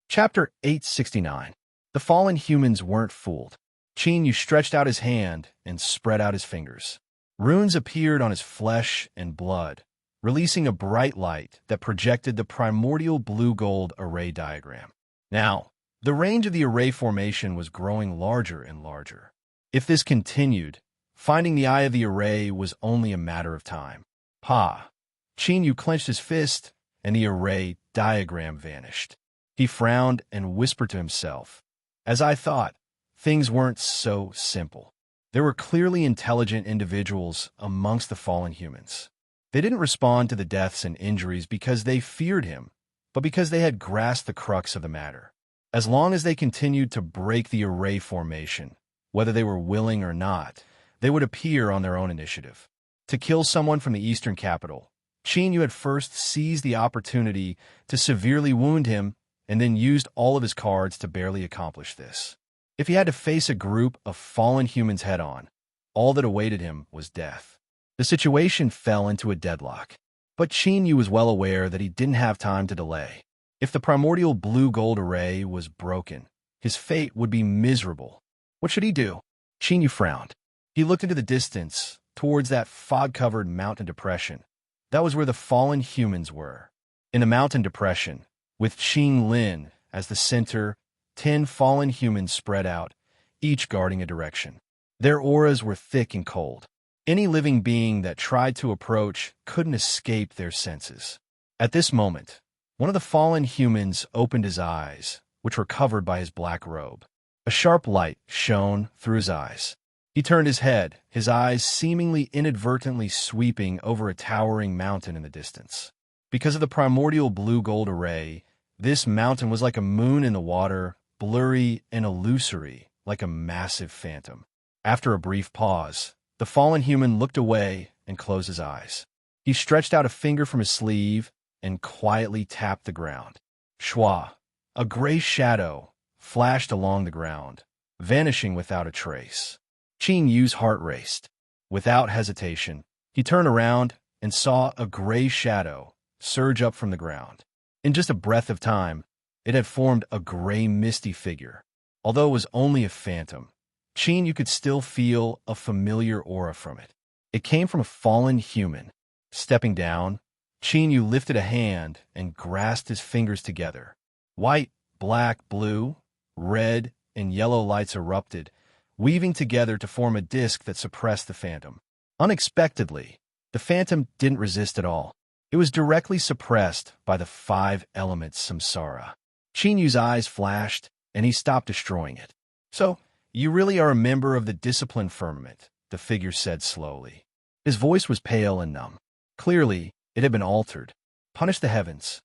Chapter 869. The fallen humans weren't fooled. Qin Yu stretched out his hand and spread out his fingers. Runes appeared on his flesh and blood, releasing a bright light that projected the primordial blue-gold array diagram. Now, the range of the array formation was growing larger and larger. If this continued, finding the eye of the array was only a matter of time. Pa! Chinyu clenched his fist, and the array diagram vanished. He frowned and whispered to himself, "As I thought, things weren't so simple." There were clearly intelligent individuals amongst the fallen humans. They didn't respond to the deaths and injuries because they feared him, but because they had grasped the crux of the matter. As long as they continued to break the array formation, whether they were willing or not, they would appear on their own initiative. To kill someone from the eastern capital, Chinyu had first seized the opportunity to severely wound him and then used all of his cards to barely accomplish this. If he had to face a group of fallen humans head-on, all that awaited him was death. The situation fell into a deadlock, but Chinyu was well aware that he didn't have time to delay. If the primordial blue-gold array was broken, his fate would be miserable. What should he do? Chinyu frowned. He looked into the distance, towards that fog-covered mountain depression. That was where the fallen humans were. In the mountain depression, with Qing Lin as the center, 10 fallen humans spread out, each guarding a direction. Their auras were thick and cold. Any living being that tried to approach couldn't escape their senses. At this moment, one of the fallen humans opened his eyes, which were covered by his black robe. A sharp light shone through his eyes. He turned his head, his eyes seemingly inadvertently sweeping over a towering mountain in the distance. Because of the primordial blue-gold array, this mountain was like a moon in the water, blurry and illusory, like a massive phantom. After a brief pause, the fallen human looked away and closed his eyes. He stretched out a finger from his sleeve and quietly tapped the ground. Shwa! A gray shadow flashed along the ground, vanishing without a trace. Qinyu's heart raced. Without hesitation, he turned around and saw a gray shadow surge up from the ground. In just a breath of time, it had formed a gray misty figure. Although it was only a phantom, Qinyu could still feel a familiar aura from it. It came from a fallen human. Stepping down, Qinyu lifted a hand and grasped his fingers together. White, black, blue, red, and yellow lights erupted, weaving together to form a disk that suppressed the phantom. Unexpectedly, the phantom didn't resist at all. It was directly suppressed by the 5 elements samsara. Qinyu's eyes flashed, and he stopped destroying it. "So, you really are a member of the discipline firmament," the figure said slowly. His voice was pale and numb. Clearly, it had been altered. "Punish the heavens."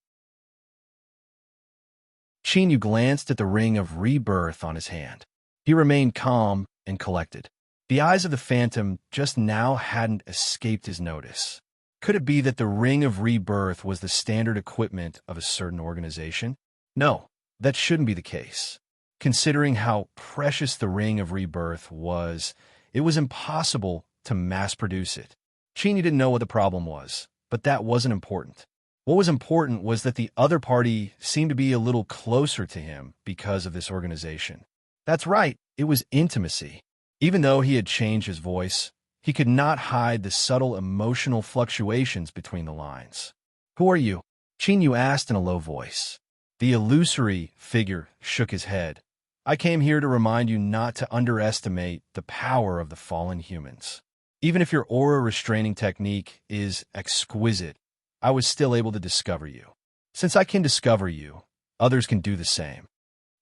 Qinyu glanced at the ring of rebirth on his hand. He remained calm and collected. The eyes of the phantom just now hadn't escaped his notice. Could it be that the ring of rebirth was the standard equipment of a certain organization? No, that shouldn't be the case. Considering how precious the ring of rebirth was, it was impossible to mass-produce it. Qinyu didn't know what the problem was, but that wasn't important. What was important was that the other party seemed to be a little closer to him because of this organization. That's right, it was intimacy. Even though he had changed his voice, he could not hide the subtle emotional fluctuations between the lines. "Who are you?" Qinyu asked in a low voice. The illusory figure shook his head. "I came here to remind you not to underestimate the power of the fallen humans. Even if your aura restraining technique is exquisite, I was still able to discover you. Since I can discover you, others can do the same.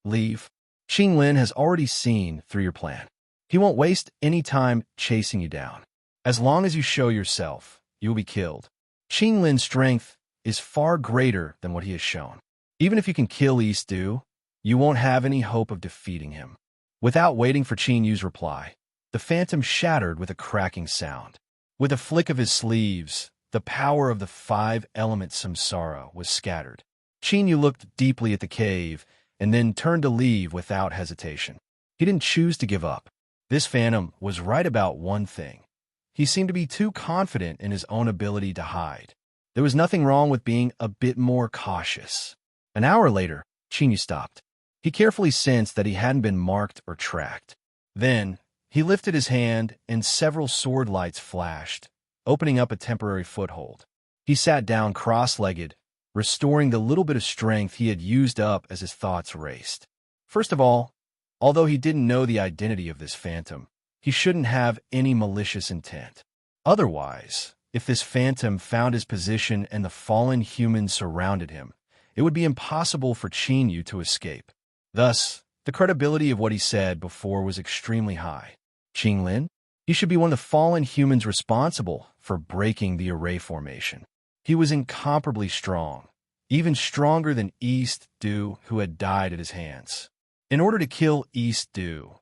Leave. Qing Lin has already seen through your plan. He won't waste any time chasing you down. As long as you show yourself, you will be killed. Qing Lin's strength is far greater than what he has shown. Even if you can kill East Du, you won't have any hope of defeating him." Without waiting for Qin Yu's reply, the phantom shattered with a cracking sound. With a flick of his sleeves, the power of the 5 elements samsara was scattered. Qin Yu looked deeply at the cave and then turned to leave without hesitation. He didn't choose to give up. This phantom was right about one thing. He seemed to be too confident in his own ability to hide. There was nothing wrong with being a bit more cautious. An hour later, Qin Yu stopped. He carefully sensed that he hadn't been marked or tracked. Then, he lifted his hand and several sword lights flashed, opening up a temporary foothold. He sat down cross-legged, restoring the little bit of strength he had used up as his thoughts raced. First of all, although he didn't know the identity of this phantom, he shouldn't have any malicious intent. Otherwise, if this phantom found his position and the fallen humans surrounded him, it would be impossible for Qingyu to escape. Thus, the credibility of what he said before was extremely high. Qinglin? He should be one of the fallen humans responsible for breaking the array formation. He was incomparably strong, even stronger than East Du, who had died at his hands. In order to kill East Du,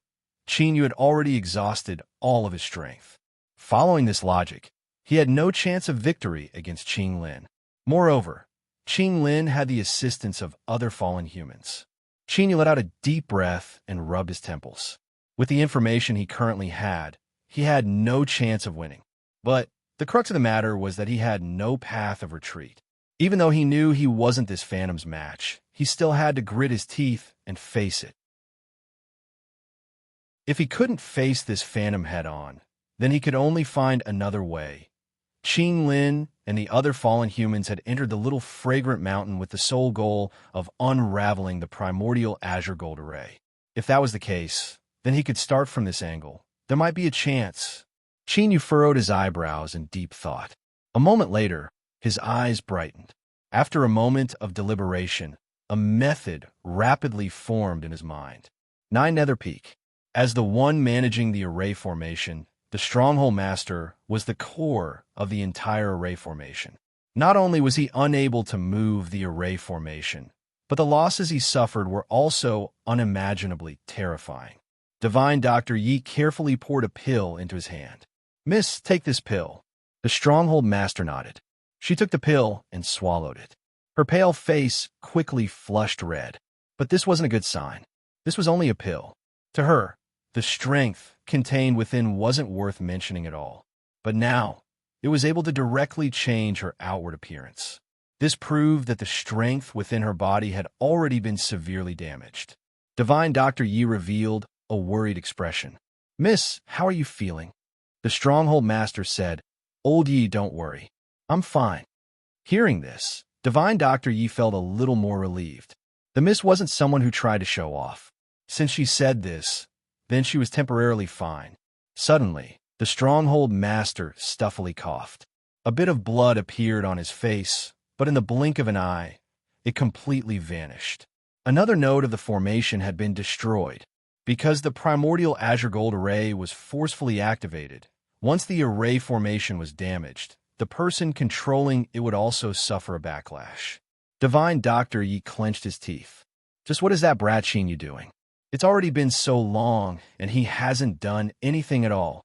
Qinyu had already exhausted all of his strength. Following this logic, he had no chance of victory against Qinglin. Moreover, Qinglin had the assistance of other fallen humans. Qinyu let out a deep breath and rubbed his temples. With the information he currently had, he had no chance of winning. But the crux of the matter was that he had no path of retreat. Even though he knew he wasn't this phantom's match, he still had to grit his teeth and face it. If he couldn't face this phantom head-on, then he could only find another way. Qinglin and the other fallen humans had entered the little fragrant mountain with the sole goal of unraveling the primordial azure gold array. If that was the case, then he could start from this angle. There might be a chance. Qinyu furrowed his eyebrows in deep thought. A moment later, his eyes brightened. After a moment of deliberation, a method rapidly formed in his mind. Nine Nether Peak. As the one managing the array formation, the Stronghold Master was the core of the entire array formation. Not only was he unable to move the array formation, but the losses he suffered were also unimaginably terrifying. Divine Dr. Yi carefully poured a pill into his hand. "Miss, take this pill." The Stronghold Master nodded. She took the pill and swallowed it. Her pale face quickly flushed red. But this wasn't a good sign. This was only a pill. To her, the strength contained within wasn't worth mentioning at all. But now, it was able to directly change her outward appearance. This proved that the strength within her body had already been severely damaged. Divine Dr. Yi revealed a worried expression. "Miss, how are you feeling?" The Stronghold Master said, "Old Yi, don't worry. I'm fine." Hearing this, Divine Dr. Yi felt a little more relieved. The miss wasn't someone who tried to show off. Since she said this, then she was temporarily fine. Suddenly, the Stronghold Master stuffily coughed. A bit of blood appeared on his face, but in the blink of an eye, it completely vanished. Another node of the formation had been destroyed. Because the primordial azure gold array was forcefully activated, once the array formation was damaged, the person controlling it would also suffer a backlash. Divine Dr. Yi clenched his teeth. Just what is that brat Qinyu doing? It's already been so long, and he hasn't done anything at all.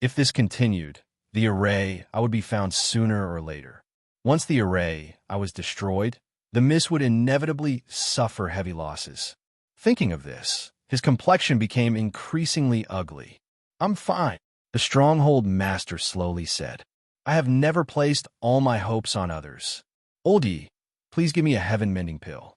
If this continued, the array I would be found sooner or later. Once the array I was destroyed, the miss would inevitably suffer heavy losses. Thinking of this, his complexion became increasingly ugly. "I'm fine," the Stronghold Master slowly said. "I have never placed all my hopes on others. Oldie, please give me a heaven-mending pill."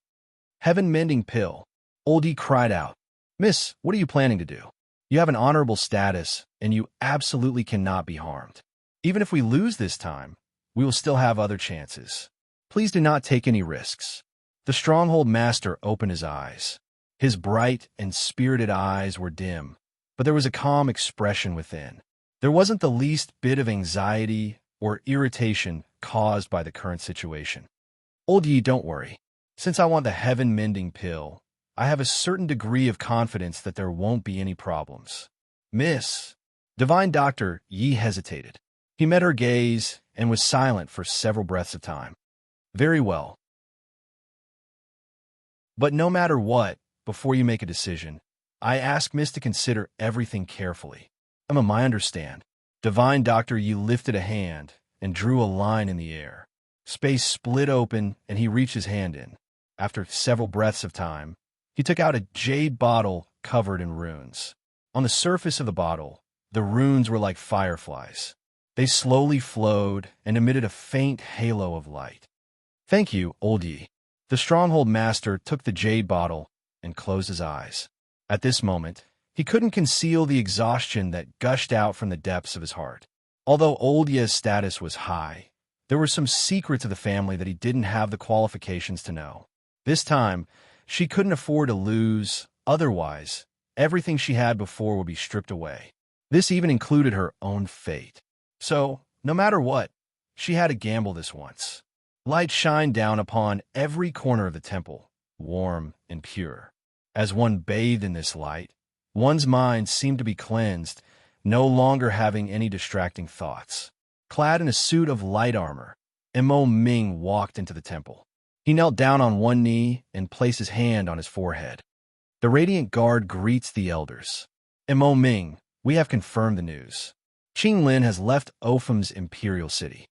"Heaven-mending pill?" Oldie cried out. "Miss, what are you planning to do? You have an honorable status, and you absolutely cannot be harmed. Even if we lose this time, we will still have other chances. Please do not take any risks." The Stronghold Master opened his eyes. His bright and spirited eyes were dim, but there was a calm expression within. There wasn't the least bit of anxiety or irritation caused by the current situation. "Old Yi, don't worry. Since I want the heaven-mending pill, I have a certain degree of confidence that there won't be any problems." "Miss." Divine Dr. Yi hesitated. He met her gaze and was silent for several breaths of time. "Very well. But no matter what, before you make a decision, I ask Miss to consider everything carefully." I understand." Divine Dr. Yi lifted a hand and drew a line in the air. Space split open, and he reached his hand in. After several breaths of time, he took out a jade bottle covered in runes. On the surface of the bottle, the runes were like fireflies. They slowly flowed and emitted a faint halo of light. "Thank you, Old Yi." The Stronghold Master took the jade bottle and closed his eyes. At this moment, he couldn't conceal the exhaustion that gushed out from the depths of his heart. Although Old Ye's status was high, There were some secrets of the family that he didn't have the qualifications to know. This time, she couldn't afford to lose, otherwise, everything she had before would be stripped away. This even included her own fate. So, no matter what, she had to gamble this once. Light shined down upon every corner of the temple, warm and pure. As one bathed in this light, one's mind seemed to be cleansed, no longer having any distracting thoughts. Clad in a suit of light armor, Emo Ming walked into the temple. He knelt down on one knee and placed his hand on his forehead. The radiant guard greets the elders. Emo Ming, we have confirmed the news. Qing Lin has left Opham's imperial city.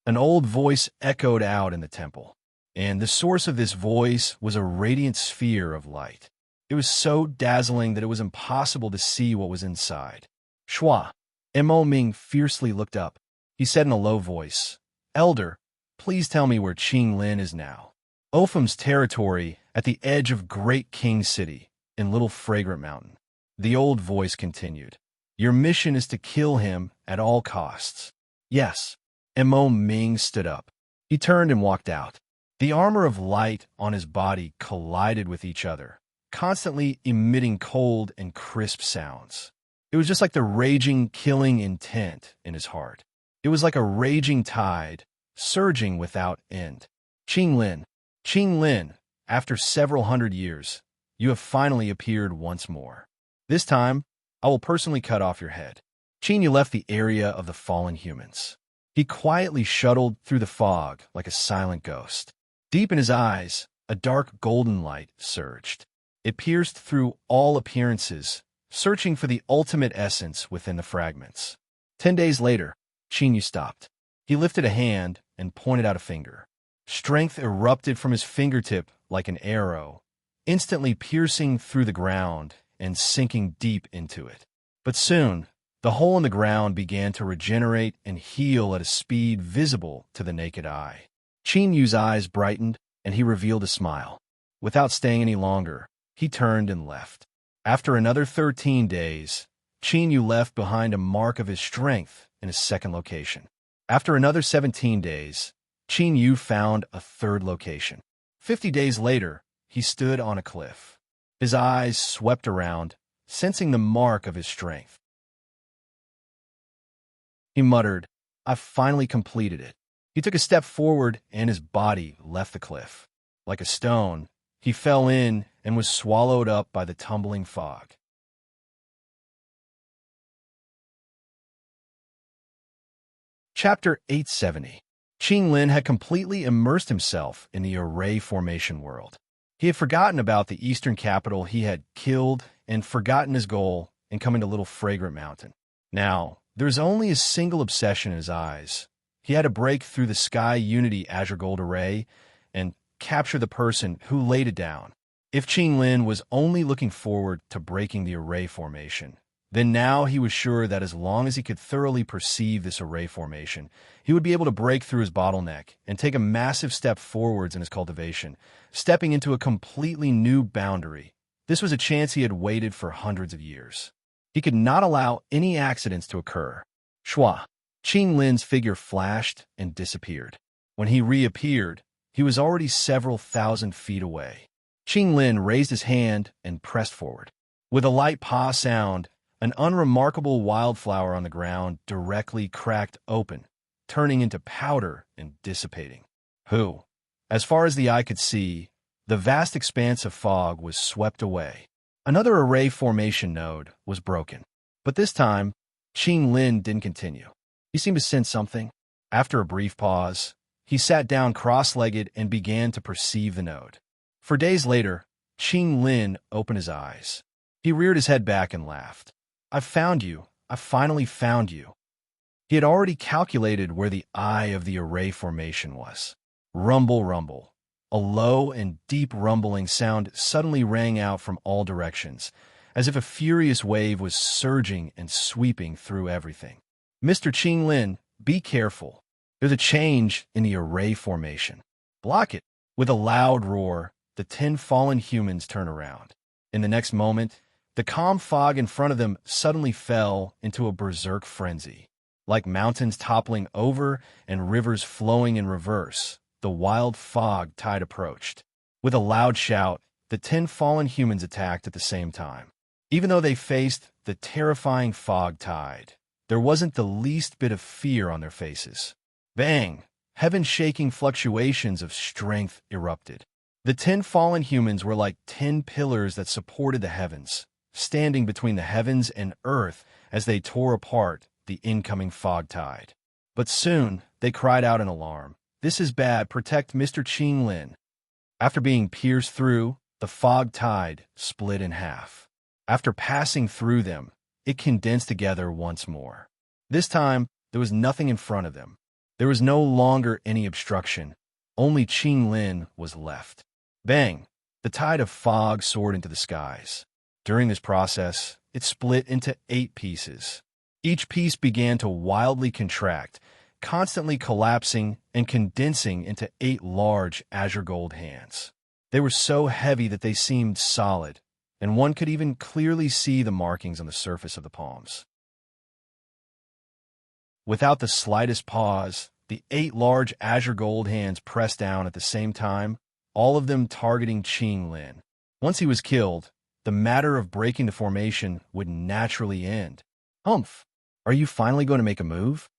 An old voice echoed out in the temple, and the source of this voice was a radiant sphere of light. It was so dazzling that it was impossible to see what was inside. Shua. Emo Ming fiercely looked up. He said in a low voice, Elder, please tell me where Qing Lin is now. Opham's territory at the edge of Great King City, in Little Fragrant Mountain. The old voice continued. Your mission is to kill him at all costs. Yes. Emo Ming stood up. He turned and walked out. The armor of light on his body collided with each other, constantly emitting cold and crisp sounds. It was just like the raging, killing intent in his heart. It was like a raging tide, surging without end. Qing Lin, after several hundred years, you have finally appeared once more. This time, I will personally cut off your head. Qing Yu left the area of the fallen humans. He quietly shuttled through the fog like a silent ghost. Deep in his eyes, a dark golden light surged. It pierced through all appearances, searching for the ultimate essence within the fragments. 10 days later, Qing Yu stopped. He lifted a hand and pointed out a finger. Strength erupted from his fingertip like an arrow, instantly piercing through the ground and sinking deep into it. But soon, the hole in the ground began to regenerate and heal at a speed visible to the naked eye. Qing Yu's eyes brightened, and he revealed a smile. Without staying any longer, he turned and left. After another 13 days, Qing Yu left behind a mark of his strength in a second location. After another 17 days, Qing Yu found a third location. 50 days later, he stood on a cliff. His eyes swept around, sensing the mark of his strength. He muttered, I've finally completed it. He took a step forward and his body left the cliff. Like a stone, he fell in and was swallowed up by the tumbling fog. Chapter 870. Qing Lin had completely immersed himself in the array formation world. He had forgotten about the eastern capital he had killed and forgotten his goal in coming to Little Fragrant Mountain. Now, there was only a single obsession in his eyes. He had to break through the Sky Unity Azure Gold Array and capture the person who laid it down. If Qing Lin was only looking forward to breaking the array formation, then now he was sure that as long as he could thoroughly perceive this array formation, he would be able to break through his bottleneck and take a massive step forwards in his cultivation, stepping into a completely new boundary. This was a chance he had waited for hundreds of years. He could not allow any accidents to occur. Shua. Qing Lin's figure flashed and disappeared. When he reappeared, he was already several thousand feet away. Qing Lin raised his hand and pressed forward. With a light paw sound, an unremarkable wildflower on the ground directly cracked open, turning into powder and dissipating. As far as the eye could see, the vast expanse of fog was swept away. Another array formation node was broken. But this time, Qing Lin didn't continue. He seemed to sense something. After a brief pause, he sat down cross-legged and began to perceive the node. For days later, Qing Lin opened his eyes. He reared his head back and laughed. I've found you. I finally found you. He had already calculated where the eye of the array formation was. Rumble, rumble. A low and deep rumbling sound suddenly rang out from all directions, as if a furious wave was surging and sweeping through everything. Mr. Qing Lin, be careful. There's a change in the array formation. Block it. With a loud roar, the 10 fallen humans turned around. In the next moment, the calm fog in front of them suddenly fell into a berserk frenzy. Like mountains toppling over and rivers flowing in reverse, the wild fog tide approached. With a loud shout, the 10 fallen humans attacked at the same time. Even though they faced the terrifying fog tide, there wasn't the least bit of fear on their faces. Bang! Heaven-shaking fluctuations of strength erupted. The 10 fallen humans were like 10 pillars that supported the heavens, standing between the heavens and earth as they tore apart the incoming fog tide. But soon, they cried out in alarm. "This is bad, protect Mr. Qing Lin." After being pierced through, the fog tide split in half. After passing through them, it condensed together once more. This time, there was nothing in front of them. There was no longer any obstruction. Only Qing Lin was left. Bang! The tide of fog soared into the skies. During this process, it split into 8 pieces. Each piece began to wildly contract, constantly collapsing and condensing into 8 large azure gold hands. They were so heavy that they seemed solid, and one could even clearly see the markings on the surface of the palms. Without the slightest pause, the 8 large azure gold hands pressed down at the same time, all of them targeting Qing Lin. Once he was killed, the matter of breaking the formation would naturally end. "Humph! Are you finally going to make a move?"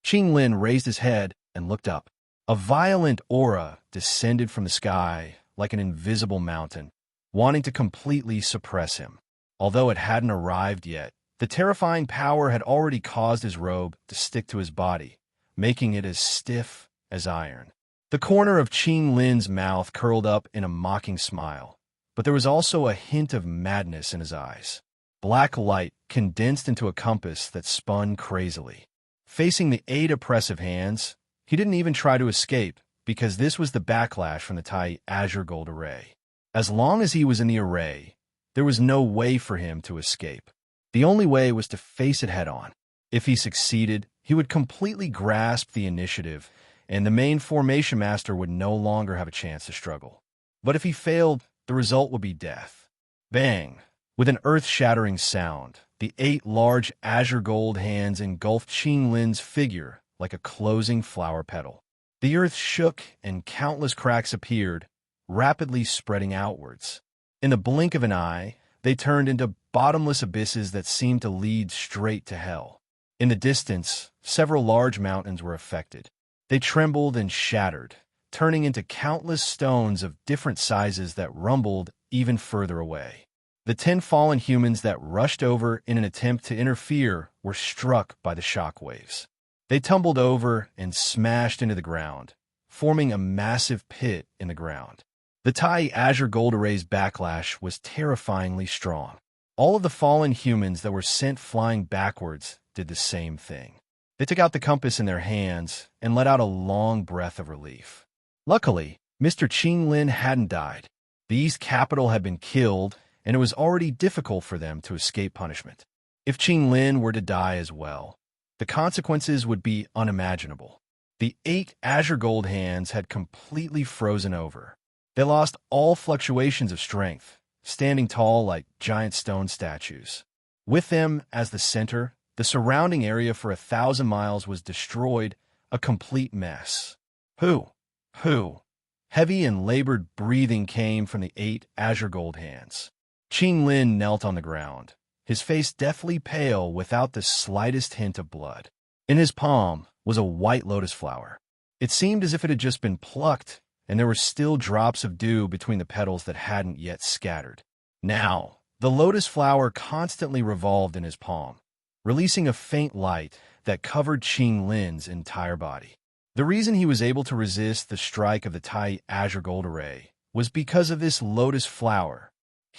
Qing Lin raised his head and looked up. A violent aura descended from the sky like an invisible mountain, wanting to completely suppress him. Although it hadn't arrived yet, the terrifying power had already caused his robe to stick to his body, making it as stiff as iron. The corner of Qing Lin's mouth curled up in a mocking smile, but there was also a hint of madness in his eyes. Black light condensed into a compass that spun crazily. Facing the 8 oppressive hands, he didn't even try to escape, because this was the backlash from the Tai Azure Gold Array. As long as he was in the array, there was no way for him to escape. The only way was to face it head-on. If he succeeded, he would completely grasp the initiative, and the main formation master would no longer have a chance to struggle. But if he failed, the result would be death. Bang! With an earth-shattering sound, the 8 large azure gold hands engulfed Qing Lin's figure like a closing flower petal. The earth shook and countless cracks appeared, rapidly spreading outwards. In the blink of an eye, they turned into bottomless abysses that seemed to lead straight to hell. In the distance, several large mountains were affected. They trembled and shattered, turning into countless stones of different sizes that rumbled even further away. The 10 fallen humans that rushed over in an attempt to interfere were struck by the shock waves. They tumbled over and smashed into the ground, forming a massive pit in the ground. The Tai Azure Gold Array's backlash was terrifyingly strong. All of the fallen humans that were sent flying backwards did the same thing. They took out the compass in their hands and let out a long breath of relief. Luckily, Mr. Qing Lin hadn't died. The East Capital had been killed, and it was already difficult for them to escape punishment. If Qing Lin were to die as well, the consequences would be unimaginable. The 8 azure gold hands had completely frozen over. They lost all fluctuations of strength, standing tall like giant stone statues. With them as the center, the surrounding area for 1,000 miles was destroyed, a complete mess. Who? Heavy and labored breathing came from the 8 azure gold hands. Qing Lin knelt on the ground, his face deathly pale without the slightest hint of blood. In his palm was a white lotus flower. It seemed as if it had just been plucked, and there were still drops of dew between the petals that hadn't yet scattered. Now, the lotus flower constantly revolved in his palm, releasing a faint light that covered Qing Lin's entire body. The reason he was able to resist the strike of the Tai Azure Gold Array was because of this lotus flower.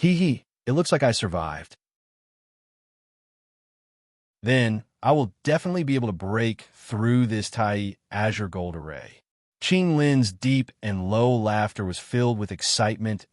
It looks like I survived. Then, I will definitely be able to break through this Tai Azure Gold Array. Qing Lin's deep and low laughter was filled with excitement,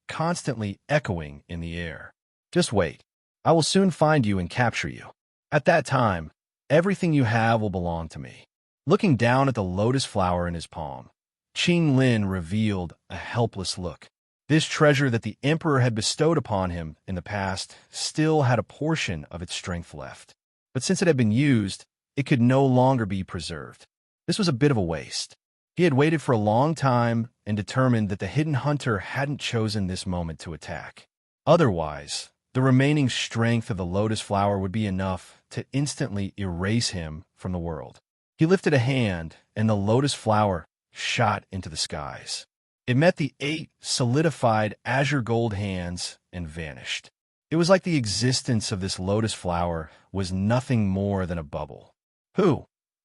constantly echoing in the air. Just wait. I will soon find you and capture you. At that time, everything you have will belong to me. Looking down at the lotus flower in his palm, Qing Lin revealed a helpless look. This treasure that the emperor had bestowed upon him in the past still had a portion of its strength left. but since it had been used, it could no longer be preserved. This was a bit of a waste. He had waited for a long time and determined that the hidden hunter hadn't chosen this moment to attack. Otherwise, the remaining strength of the lotus flower would be enough to instantly erase him from the world. He lifted a hand, and the lotus flower shot into the skies. It met the 8 solidified azure gold hands and vanished. It was like the existence of this lotus flower was nothing more than a bubble.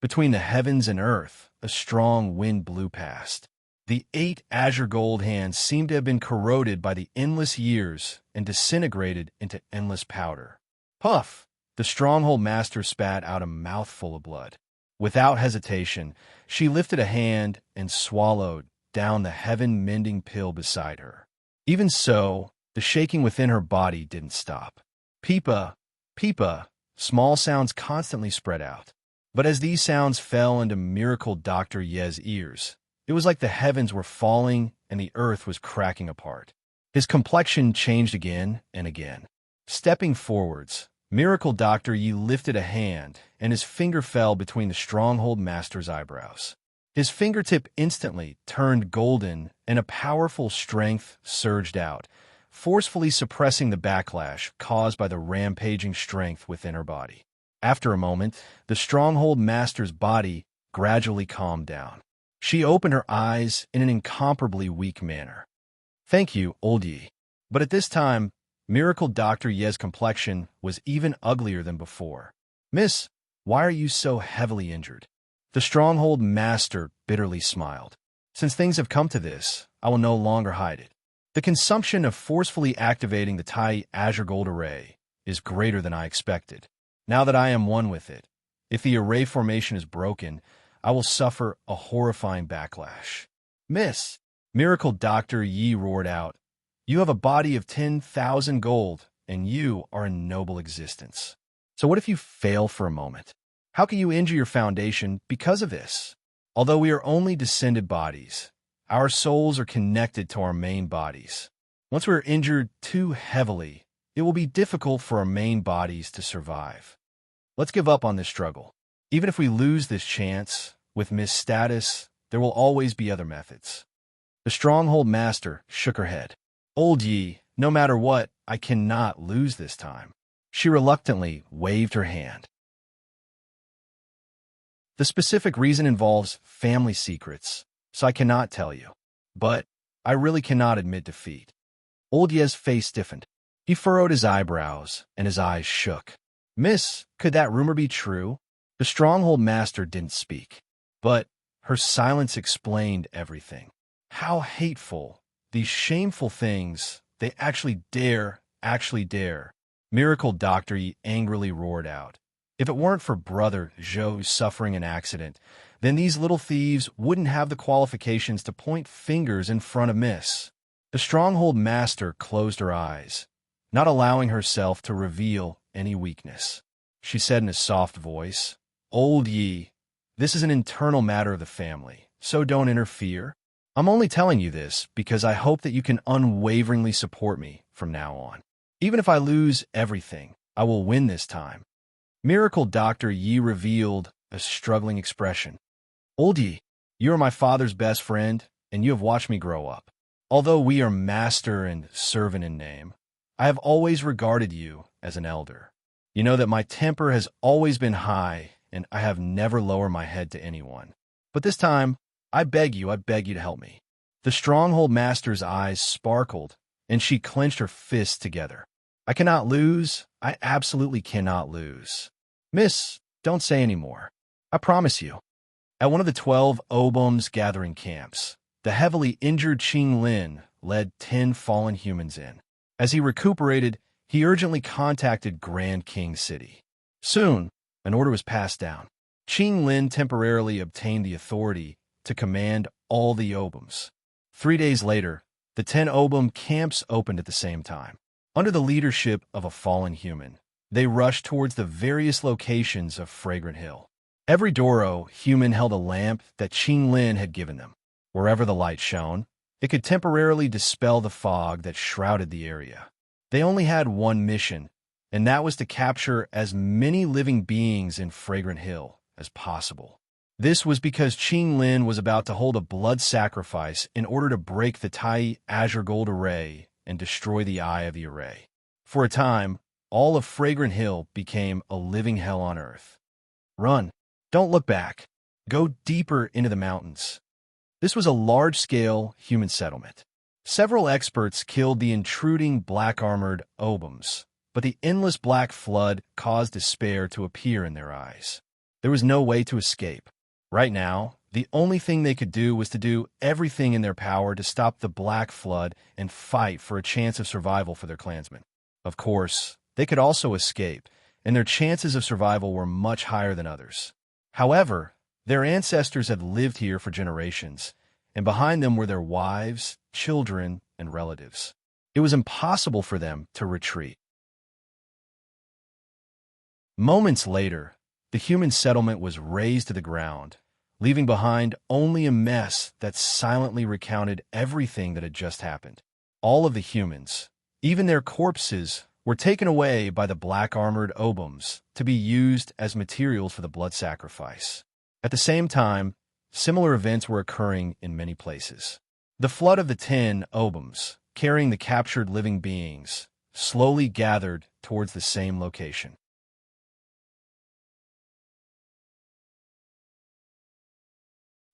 Between the heavens and earth, a strong wind blew past. The 8 azure gold hands seemed to have been corroded by the endless years and disintegrated into endless powder. Puff! The stronghold master spat out a mouthful of blood. Without hesitation, she lifted a hand and swallowed down the heaven-mending pill beside her. Even so, the shaking within her body didn't stop. Peepa, peepa, small sounds constantly spread out. But as these sounds fell into Miracle Dr. Ye's ears, it was like the heavens were falling and the earth was cracking apart. His complexion changed again and again. Stepping forwards, Miracle Dr. Yi lifted a hand, and his finger fell between the stronghold master's eyebrows. His fingertip instantly turned golden, and a powerful strength surged out, forcefully suppressing the backlash caused by the rampaging strength within her body. After a moment, the stronghold master's body gradually calmed down. She opened her eyes in an incomparably weak manner. "Thank you, old Yi." But at this time, Miracle Dr. Ye's complexion was even uglier than before. "Miss, why are you so heavily injured?" The stronghold master bitterly smiled. "Since things have come to this, I will no longer hide it. The consumption of forcefully activating the Tai Azure Gold Array is greater than I expected. Now that I am one with it, if the array formation is broken, I will suffer a horrifying backlash." "Miss!" Miracle Dr. Yi roared out, "You have a body of 10,000 gold, and you are a noble existence. So what if you fail for a moment? How can you injure your foundation because of this? Although we are only descended bodies, our souls are connected to our main bodies. Once we are injured too heavily, it will be difficult for our main bodies to survive. Let's give up on this struggle. Even if we lose this chance, with Miss Status, there will always be other methods." The stronghold master shook her head. "Old Yi, no matter what, I cannot lose this time." She reluctantly waved her hand. "The specific reason involves family secrets, so I cannot tell you. But I really cannot admit defeat." Old Ye's face stiffened. He furrowed his eyebrows, and his eyes shook. "Miss, could that rumor be true?" The stronghold master didn't speak, but her silence explained everything. How hateful, these shameful things, they actually dare. Miracle Dr. Yi angrily roared out. If it weren't for Brother Zhou suffering an accident, then these little thieves wouldn't have the qualifications to point fingers in front of Miss. The stronghold master closed her eyes, not allowing herself to reveal any weakness. She said in a soft voice, "Old Yi, this is an internal matter of the family, so don't interfere. I'm only telling you this because I hope that you can unwaveringly support me from now on. Even if I lose everything, I will win this time." Miracle Dr. Yi revealed a struggling expression. "Old Yi, you are my father's best friend, and you have watched me grow up. Although we are master and servant in name, I have always regarded you as an elder. You know that my temper has always been high, and I have never lowered my head to anyone. But this time, I beg you to help me." The stronghold master's eyes sparkled, and she clenched her fists together. "I cannot lose. I absolutely cannot lose. Miss, don't say any more. I promise you." At one of the 12 Obum's gathering camps, the heavily injured Qing Lin led 10 fallen humans in. As he recuperated, he urgently contacted Grand King City. Soon, an order was passed down. Qing Lin temporarily obtained the authority to command all the Obums. 3 days later, the 10 Obum camps opened at the same time. Under the leadership of a fallen human, they rushed towards the various locations of Fragrant Hill. Every Doro human held a lamp that Qing Lin had given them. Wherever the light shone, it could temporarily dispel the fog that shrouded the area. They only had one mission, and that was to capture as many living beings in Fragrant Hill as possible. This was because Qing Lin was about to hold a blood sacrifice in order to break the Tai Azure Gold Array and destroy the eye of the array. For a time, all of Fragrant Hill became a living hell on earth. Run. Don't look back. Go deeper into the mountains. This was a large-scale human settlement. Several experts killed the intruding black-armored Obums, but the endless black flood caused despair to appear in their eyes. There was no way to escape. Right now, the only thing they could do was to do everything in their power to stop the black flood and fight for a chance of survival for their clansmen. Of course, they could also escape, and their chances of survival were much higher than others. However, their ancestors had lived here for generations, and behind them were their wives, children, and relatives. It was impossible for them to retreat. Moments later, the human settlement was razed to the ground, leaving behind only a mess that silently recounted everything that had just happened. All of the humans, even their corpses, were taken away by the black-armored Obums to be used as materials for the blood sacrifice. At the same time, similar events were occurring in many places. The flood of the 10 Obums, carrying the captured living beings, slowly gathered towards the same location.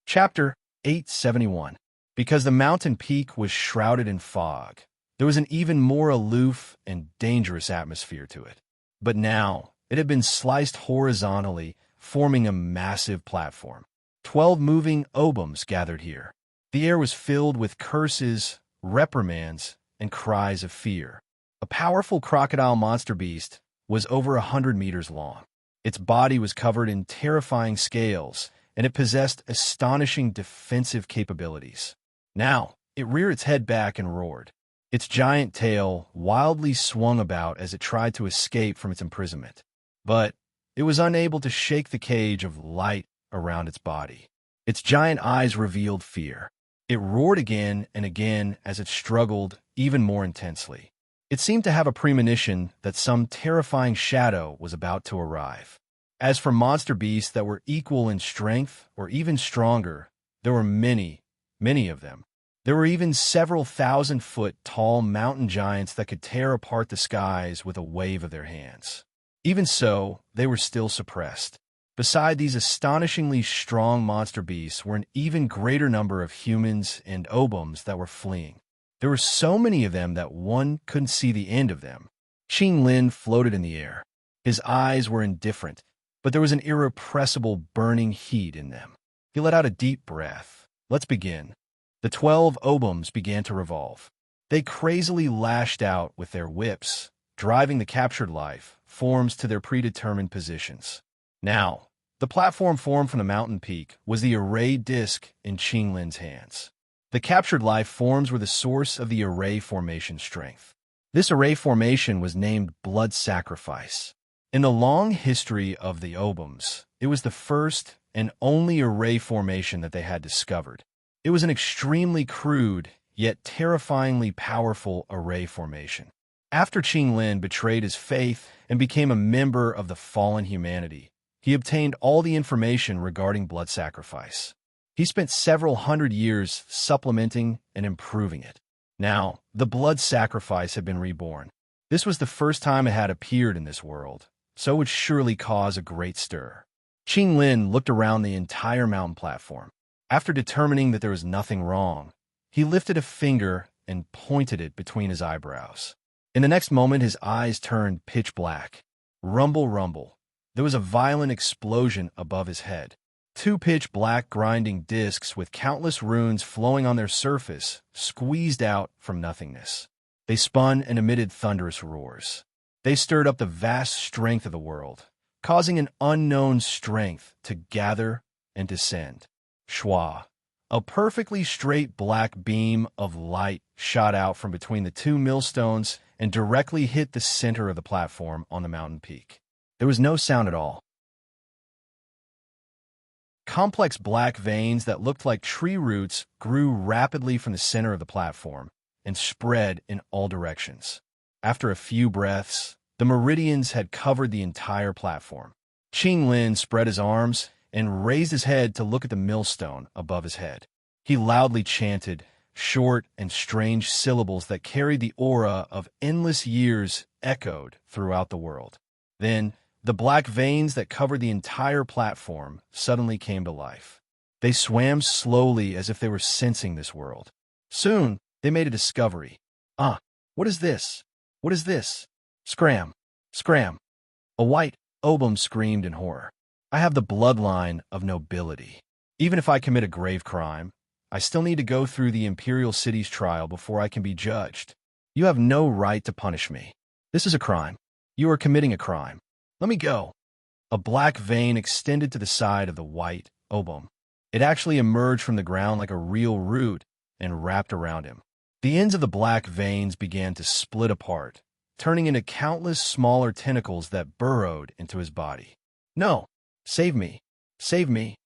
Chapter 871. Because the mountain peak was shrouded in fog, there was an even more aloof and dangerous atmosphere to it. But now, it had been sliced horizontally, forming a massive platform. 12 moving Obums gathered here. The air was filled with curses, reprimands, and cries of fear. A powerful crocodile monster beast was over 100 meters long. Its body was covered in terrifying scales, and it possessed astonishing defensive capabilities. Now, it reared its head back and roared. Its giant tail wildly swung about as it tried to escape from its imprisonment. But it was unable to shake the cage of light around its body. Its giant eyes revealed fear. It roared again and again as it struggled even more intensely. It seemed to have a premonition that some terrifying shadow was about to arrive. As for monster beasts that were equal in strength or even stronger, there were many, many of them. There were even several 1,000-foot tall mountain giants that could tear apart the skies with a wave of their hands. Even so, they were still suppressed. Beside these astonishingly strong monster beasts were an even greater number of humans and Obums that were fleeing. There were so many of them that one couldn't see the end of them. Qing Lin floated in the air. His eyes were indifferent, but there was an irrepressible burning heat in them. He let out a deep breath. Let's begin. The 12 Obums began to revolve. They crazily lashed out with their whips, driving the captured life forms to their predetermined positions. Now, the platform formed from the mountain peak was the array disc in Qing Lin's hands. The captured life forms were the source of the array formation strength. This array formation was named Blood Sacrifice. In the long history of the Obums, it was the first and only array formation that they had discovered. It was an extremely crude, yet terrifyingly powerful array formation. After Qing Lin betrayed his faith and became a member of the fallen humanity, he obtained all the information regarding blood sacrifice. He spent several hundred years supplementing and improving it. Now, the blood sacrifice had been reborn. This was the first time it had appeared in this world, so it would surely cause a great stir. Qing Lin looked around the entire mountain platform. After determining that there was nothing wrong, he lifted a finger and pointed it between his eyebrows. In the next moment, his eyes turned pitch black. Rumble, rumble. There was a violent explosion above his head. 2 pitch black grinding discs with countless runes flowing on their surface squeezed out from nothingness. They spun and emitted thunderous roars. They stirred up the vast strength of the world, causing an unknown strength to gather and descend. Schwa. A perfectly straight black beam of light shot out from between the 2 millstones and directly hit the center of the platform on the mountain peak. There was no sound at all. Complex black veins that looked like tree roots grew rapidly from the center of the platform and spread in all directions. After a few breaths, The meridians had covered the entire platform. Qing Lin spread his arms and raised his head to look at the millstone above his head. He loudly chanted, short and strange syllables that carried the aura of endless years echoed throughout the world. Then, the black veins that covered the entire platform suddenly came to life. They swam slowly as if they were sensing this world. Soon, they made a discovery. Ah, what is this? What is this? Scram! Scram! A white obum screamed in horror. I have the bloodline of nobility. Even if I commit a grave crime, I still need to go through the imperial city's trial before I can be judged. You have no right to punish me. This is a crime. You are committing a crime. Let me go. A black vein extended to the side of the white obum. It actually emerged from the ground like a real root and wrapped around him. The ends of the black veins began to split apart, turning into countless smaller tentacles that burrowed into his body. No! Save me! Save me!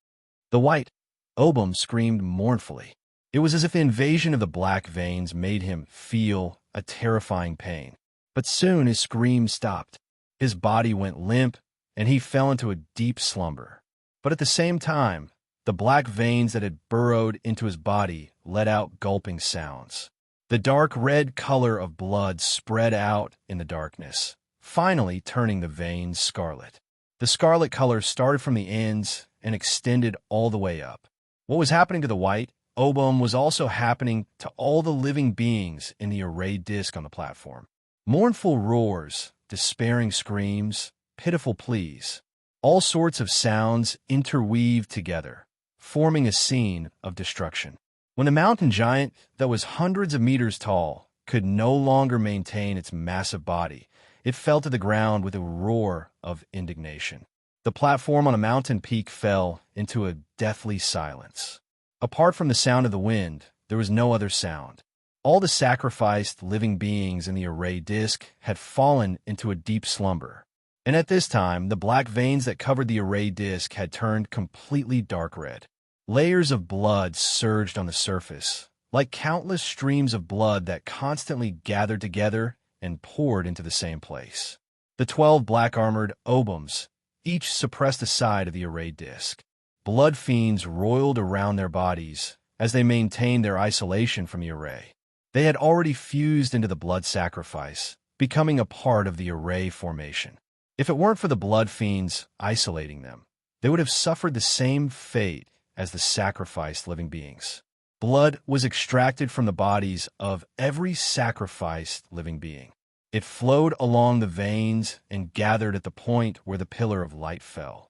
The white obum screamed mournfully. It was as if the invasion of the black veins made him feel a terrifying pain. But soon his scream stopped. His body went limp, and he fell into a deep slumber. But at the same time, the black veins that had burrowed into his body let out gulping sounds. The dark red color of blood spread out in the darkness, finally turning the veins scarlet. The scarlet color started from the ends and extended all the way up. What was happening to the white obum was also happening to all the living beings in the arrayed disc on the platform. Mournful roars, despairing screams, pitiful pleas. All sorts of sounds interweaved together, forming a scene of destruction. When the mountain giant that was hundreds of meters tall could no longer maintain its massive body, it fell to the ground with a roar of indignation. The platform on a mountain peak fell into a deathly silence. Apart from the sound of the wind, there was no other sound. All the sacrificed living beings in the array disk had fallen into a deep slumber. And at this time, the black veins that covered the array disk had turned completely dark red. Layers of blood surged on the surface, like countless streams of blood that constantly gathered together and poured into the same place. The 12 black-armored obums each suppressed a side of the array disk. Blood fiends roiled around their bodies as they maintained their isolation from the array. They had already fused into the blood sacrifice, becoming a part of the array formation. If it weren't for the blood fiends isolating them, they would have suffered the same fate as the sacrificed living beings. Blood was extracted from the bodies of every sacrificed living being. It flowed along the veins and gathered at the point where the pillar of light fell.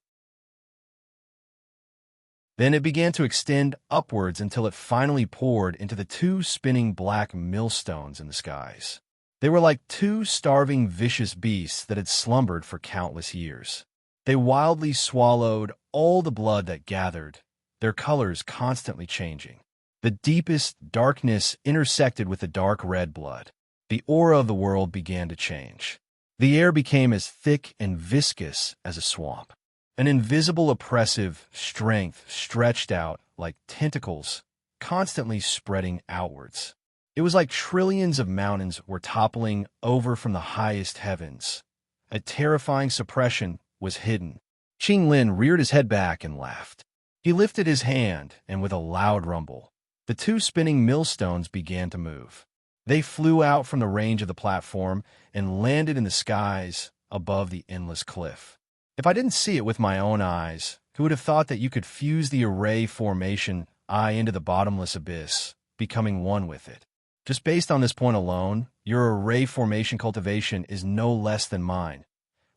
Then it began to extend upwards until it finally poured into the 2 spinning black millstones in the skies. They were like 2 starving, vicious beasts that had slumbered for countless years. They wildly swallowed all the blood that gathered, their colors constantly changing. The deepest darkness intersected with the dark red blood. The aura of the world began to change. The air became as thick and viscous as a swamp. An invisible oppressive strength stretched out like tentacles, constantly spreading outwards. It was like trillions of mountains were toppling over from the highest heavens. A terrifying suppression was hidden. Qing Lin reared his head back and laughed. He lifted his hand, and with a loud rumble, the 2 spinning millstones began to move. They flew out from the range of the platform and landed in the skies above the endless cliff. If I didn't see it with my own eyes, who would have thought that you could fuse the array formation eye into the bottomless abyss, becoming one with it? Just based on this point alone, your array formation cultivation is no less than mine.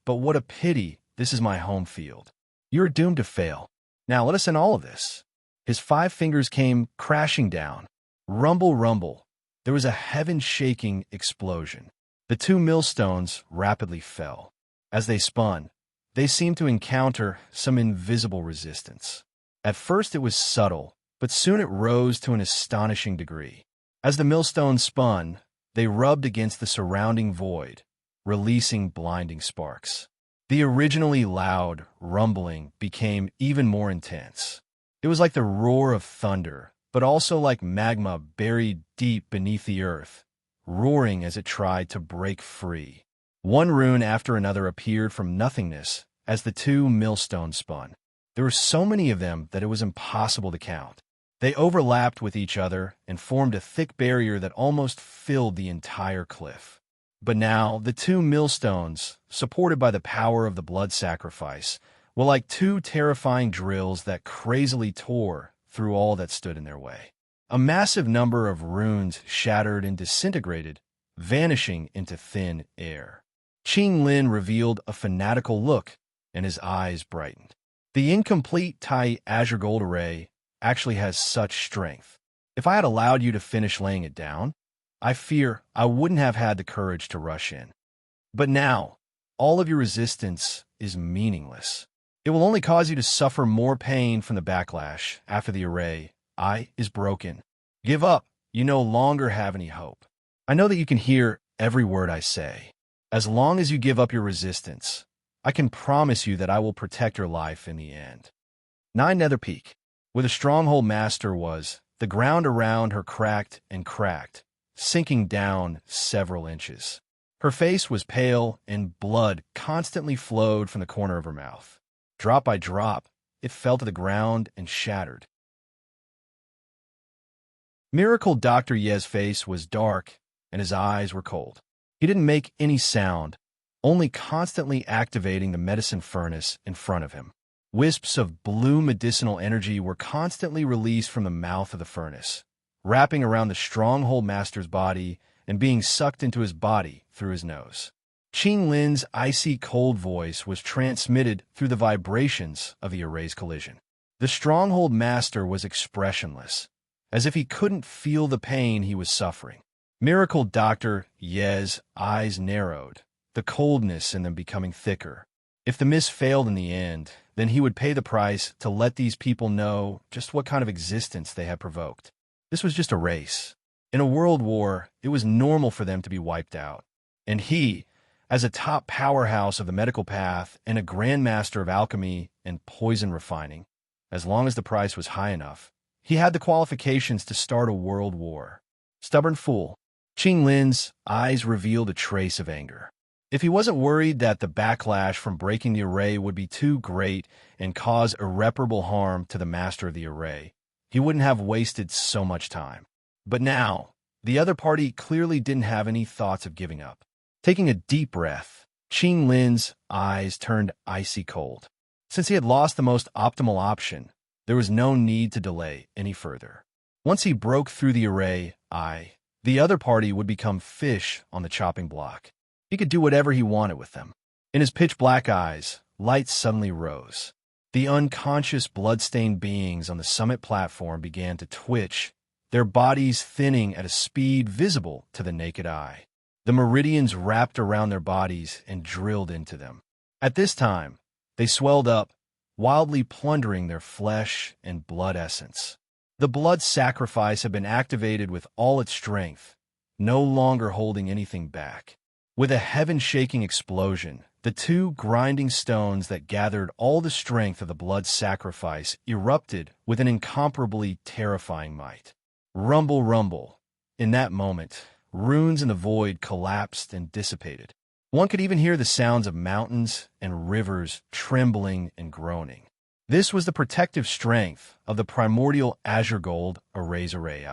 But what a pity this is my home field. You're doomed to fail. Now let us end all of this. His 5 fingers came crashing down. Rumble, rumble. There was a heaven-shaking explosion. The 2 millstones rapidly fell. As they spun, they seemed to encounter some invisible resistance. At first it was subtle, but soon it rose to an astonishing degree. As the millstones spun, they rubbed against the surrounding void, releasing blinding sparks. The originally loud rumbling became even more intense. It was like the roar of thunder, but also like magma buried deep beneath the earth, roaring as it tried to break free. One rune after another appeared from nothingness as the two millstones spun. There were so many of them that it was impossible to count. They overlapped with each other and formed a thick barrier that almost filled the entire cliff. But now, the two millstones, supported by the power of the blood sacrifice, were like two terrifying drills that crazily tore through all that stood in their way. A massive number of runes shattered and disintegrated, vanishing into thin air. Qing Lin revealed a fanatical look, and his eyes brightened. The incomplete Tai Azure Gold Array actually has such strength. If I had allowed you to finish laying it down, I fear I wouldn't have had the courage to rush in. But now, all of your resistance is meaningless. It will only cause you to suffer more pain from the backlash after the array is broken. Give up. You no longer have any hope. I know that you can hear every word I say. As long as you give up your resistance, I can promise you that I will protect your life in the end. 9 Nether Peak. Where the stronghold master was, the ground around her cracked and cracked, sinking down several inches. Her face was pale, and blood constantly flowed from the corner of her mouth. Drop by drop, it fell to the ground and shattered. Miracle Dr. Ye's face was dark, and his eyes were cold. He didn't make any sound, only constantly activating the medicine furnace in front of him. Wisps of blue medicinal energy were constantly released from the mouth of the furnace, wrapping around the stronghold master's body and being sucked into his body through his nose. Qing Lin's icy cold voice was transmitted through the vibrations of the array's collision. The stronghold master was expressionless, as if he couldn't feel the pain he was suffering. Miracle Dr. Ye's eyes narrowed, the coldness in them becoming thicker. If the mist failed in the end, then he would pay the price to let these people know just what kind of existence they had provoked. This was just a race. In a world war, it was normal for them to be wiped out. And he, as a top powerhouse of the medical path and a grandmaster of alchemy and poison refining, as long as the price was high enough, he had the qualifications to start a world war. Stubborn fool. Qing Lin's eyes revealed a trace of anger. If he wasn't worried that the backlash from breaking the array would be too great and cause irreparable harm to the master of the array, he wouldn't have wasted so much time. But now, the other party clearly didn't have any thoughts of giving up. Taking a deep breath, Qing Lin's eyes turned icy cold. Since he had lost the most optimal option, there was no need to delay any further. Once he broke through the array, the other party would become fish on the chopping block. He could do whatever he wanted with them. In his pitch-black eyes, light suddenly rose. The unconscious blood-stained beings on the summit platform began to twitch, their bodies thinning at a speed visible to the naked eye. The meridians wrapped around their bodies and drilled into them. At this time, they swelled up, wildly plundering their flesh and blood essence. The blood sacrifice had been activated with all its strength, no longer holding anything back. With a heaven-shaking explosion, the two grinding stones that gathered all the strength of the blood sacrifice erupted with an incomparably terrifying might. Rumble, rumble. In that moment, runes in the void collapsed and dissipated. One could even hear the sounds of mountains and rivers trembling and groaning. This was the protective strength of the primordial azure gold array's array.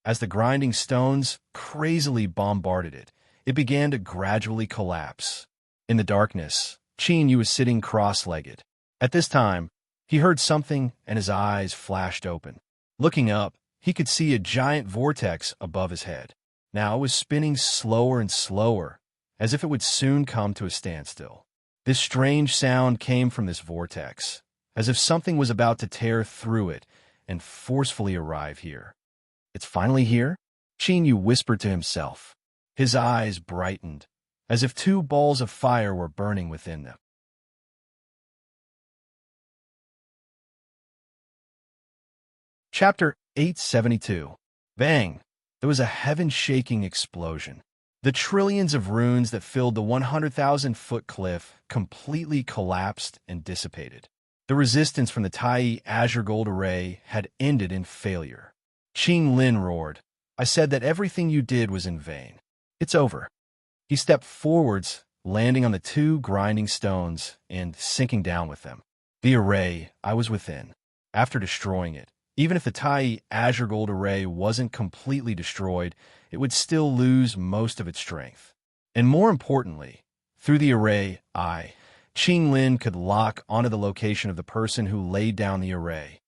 As the grinding stones crazily bombarded it, it began to gradually collapse. In the darkness, Qin Yu was sitting cross-legged. At this time, he heard something and his eyes flashed open. Looking up, he could see a giant vortex above his head. Now it was spinning slower and slower, as if it would soon come to a standstill. This strange sound came from this vortex, as if something was about to tear through it and forcefully arrive here. It's finally here? Qin Yu whispered to himself. His eyes brightened, as if two balls of fire were burning within them. Chapter 872. Bang! There was a heaven-shaking explosion. The trillions of runes that filled the 100,000-foot cliff completely collapsed and dissipated. The resistance from the Tai Azure Gold Array had ended in failure. Qing Lin roared, "I said that everything you did was in vain. It's over." He stepped forwards, landing on the two grinding stones and sinking down with them. The array I was within. After destroying it, even if the Tai Azure Gold array wasn't completely destroyed, it would still lose most of its strength. And more importantly, through the array Qing Lin could lock onto the location of the person who laid down the array.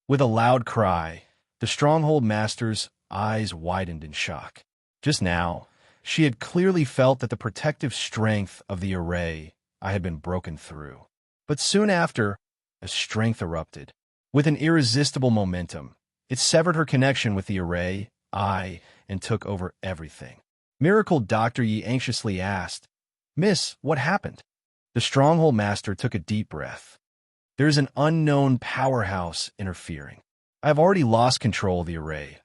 With a loud cry, the Stronghold Master's eyes widened in shock. Just now, she had clearly felt that the protective strength of the array had been broken through. But soon after, a strength erupted. With an irresistible momentum, it severed her connection with the array and took over everything. Miracle Dr. Yi anxiously asked, "Miss, what happened?" The Stronghold Master took a deep breath. "There is an unknown powerhouse interfering. I have already lost control of the array,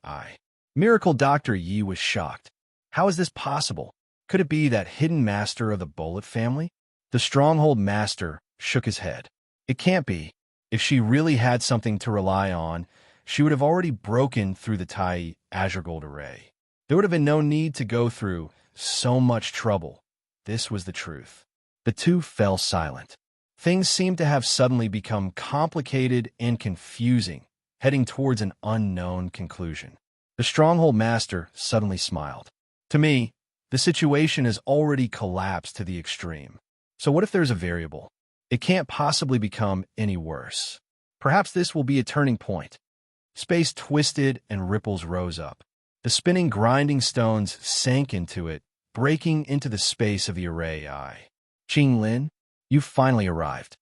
Miracle Dr. Yi was shocked. How is this possible? Could it be that hidden master of the Bullet family? The Stronghold Master shook his head. It can't be. If she really had something to rely on, she would have already broken through the Tai Azure Gold array. There would have been no need to go through so much trouble. This was the truth. The two fell silent. Things seemed to have suddenly become complicated and confusing, heading towards an unknown conclusion. The Stronghold Master suddenly smiled. To me, the situation has already collapsed to the extreme. So what if there's a variable? It can't possibly become any worse. Perhaps this will be a turning point. Space twisted and ripples rose up. The spinning grinding stones sank into it, breaking into the space of the array Qing Lin, you've finally arrived.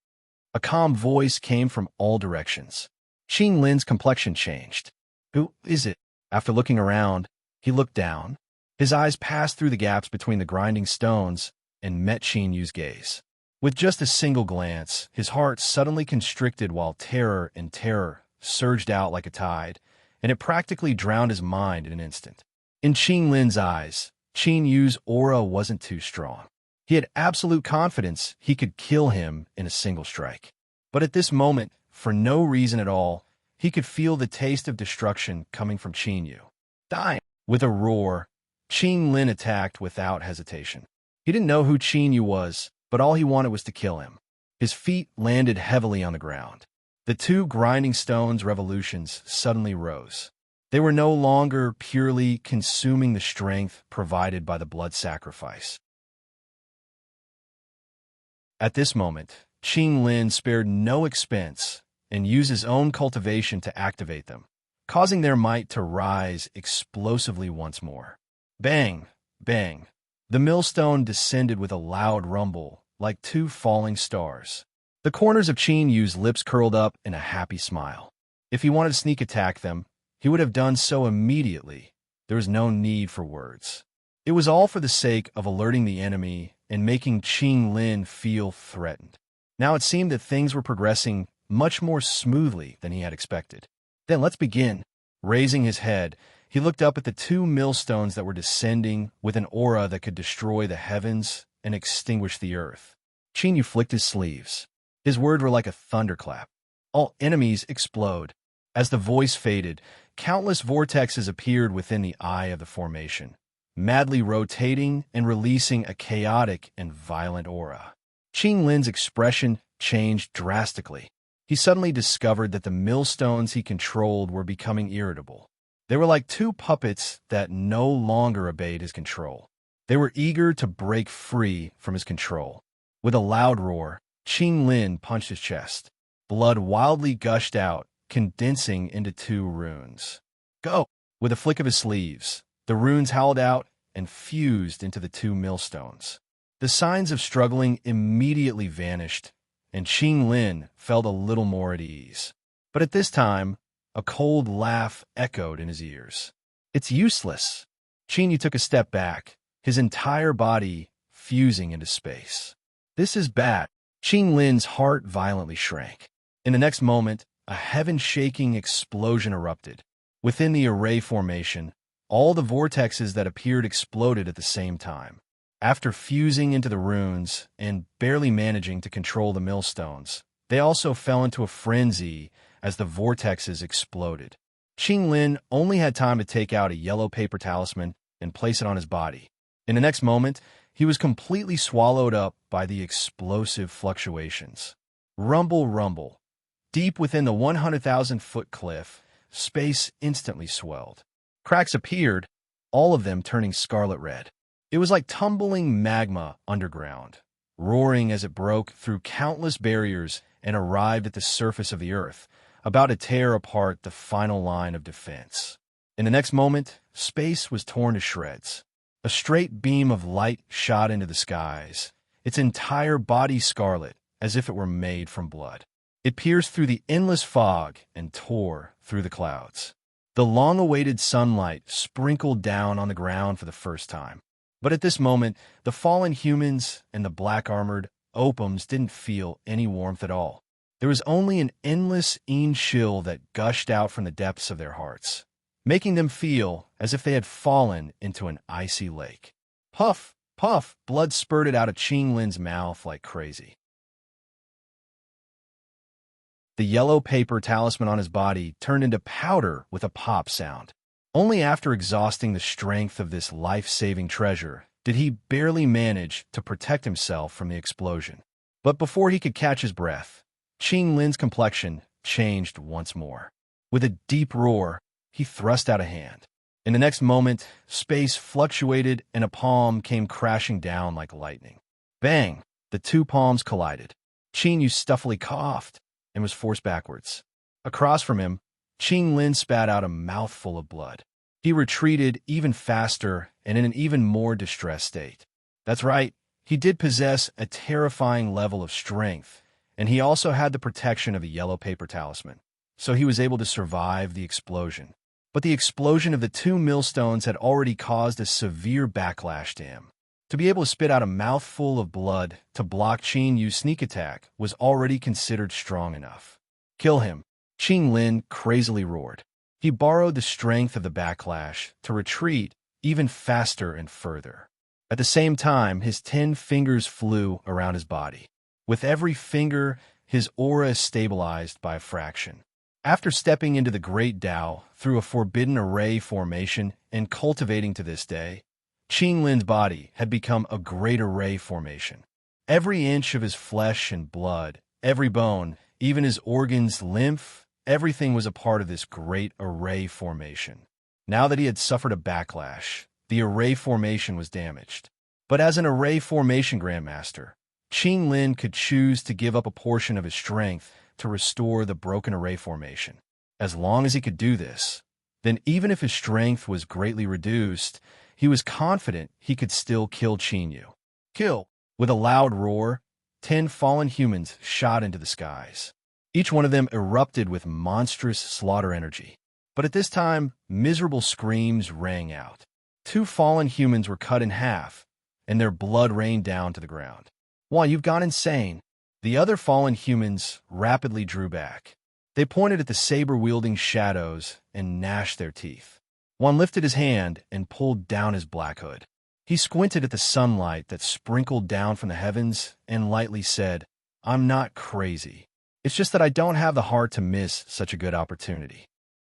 A calm voice came from all directions. Qing Lin's complexion changed. Who is it? After looking around, he looked down. His eyes passed through the gaps between the grinding stones and met Qin Yu's gaze. With just a single glance, his heart suddenly constricted while terror surged out like a tide, and it practically drowned his mind in an instant. In Qing Lin's eyes, Qin Yu's aura wasn't too strong. He had absolute confidence he could kill him in a single strike. But at this moment, for no reason at all, he could feel the taste of destruction coming from Qin Yu. Die! With a roar, Qing Lin attacked without hesitation. He didn't know who Qin Yu was, but all he wanted was to kill him. His feet landed heavily on the ground. The two grinding stones revolutions suddenly rose. They were no longer purely consuming the strength provided by the blood sacrifice. At this moment, Qing Lin spared no expense and used his own cultivation to activate them, causing their might to rise explosively once more. Bang! Bang! The millstone descended with a loud rumble, like two falling stars. The corners of Qin Yu's lips curled up in a happy smile. If he wanted to sneak attack them, he would have done so immediately. There was no need for words. It was all for the sake of alerting the enemy and making Qing Lin feel threatened. Now it seemed that things were progressing much more smoothly than he had expected. Then let's begin. Raising his head, he looked up at the two millstones that were descending with an aura that could destroy the heavens and extinguish the earth. Qin Yu flicked his sleeves. His words were like a thunderclap. All enemies explode. As the voice faded, countless vortexes appeared within the eye of the formation, madly rotating and releasing a chaotic and violent aura. Qing Lin's expression changed drastically. He suddenly discovered that the millstones he controlled were becoming irritable. They were like two puppets that no longer obeyed his control. They were eager to break free from his control. With a loud roar, Qing Lin punched his chest. Blood wildly gushed out, condensing into two runes. Go! With a flick of his sleeves, the runes howled out and fused into the two millstones. The signs of struggling immediately vanished, and Qing Lin felt a little more at ease. But at this time, a cold laugh echoed in his ears. It's useless. Qin Yu took a step back, his entire body fusing into space. This is bad. Qing Lin's heart violently shrank. In the next moment, a heaven-shaking explosion erupted. Within the array formation, all the vortexes that appeared exploded at the same time. After fusing into the runes and barely managing to control the millstones, they also fell into a frenzy as the vortexes exploded. Qing Lin only had time to take out a yellow paper talisman and place it on his body. In the next moment, He was completely swallowed up by the explosive fluctuations. Rumble, rumble. Deep within the 100,000-foot cliff, space instantly swelled. Cracks appeared, all of them turning scarlet red. It was like tumbling magma underground, roaring as it broke through countless barriers and arrived at the surface of the earth, about to tear apart the final line of defense. In the next moment, space was torn to shreds. A straight beam of light shot into the skies, its entire body scarlet, as if it were made from blood. It pierced through the endless fog and tore through the clouds. The long-awaited sunlight sprinkled down on the ground for the first time. But at this moment, the fallen humans and the black-armored Opums didn't feel any warmth at all. There was only an endless chill that gushed out from the depths of their hearts, making them feel as if they had fallen into an icy lake. Puff, puff, blood spurted out of Qing Lin's mouth like crazy. The yellow paper talisman on his body turned into powder with a pop sound. Only after exhausting the strength of this life-saving treasure did he barely manage to protect himself from the explosion. But before he could catch his breath, Qing Lin's complexion changed once more. With a deep roar, he thrust out a hand. In the next moment, space fluctuated and a palm came crashing down like lightning. Bang! The two palms collided. Qing Yu stuffily coughed and was forced backwards. Across from him, Qing Lin spat out a mouthful of blood. He retreated even faster and in an even more distressed state. That's right, he did possess a terrifying level of strength, and he also had the protection of a yellow paper talisman, so he was able to survive the explosion. But the explosion of the two millstones had already caused a severe backlash to him. To be able to spit out a mouthful of blood to block Qing Yu's sneak attack was already considered strong enough. Kill him, Qing Lin crazily roared. He borrowed the strength of the backlash to retreat even faster and further. At the same time, his 10 fingers flew around his body. With every finger, his aura stabilized by a fraction. After stepping into the Great Tao through a forbidden array formation and cultivating to this day, Qing Lin's body had become a great array formation. Every inch of his flesh and blood, every bone, even his organs, lymph, everything was a part of this great array formation. Now that he had suffered a backlash, the array formation was damaged. But as an array formation grandmaster, Qing Lin could choose to give up a portion of his strength to restore the broken array formation. As long as he could do this, then even if his strength was greatly reduced, he was confident he could still kill Qing Yu. Kill! With a loud roar, 10 fallen humans shot into the skies. Each one of them erupted with monstrous slaughter energy. But at this time, miserable screams rang out. 2 fallen humans were cut in half, and their blood rained down to the ground. Why, you've gone insane. The other fallen humans rapidly drew back. They pointed at the saber-wielding shadows and gnashed their teeth. One lifted his hand and pulled down his black hood. He squinted at the sunlight that sprinkled down from the heavens and lightly said, "I'm not crazy. It's just that I don't have the heart to miss such a good opportunity."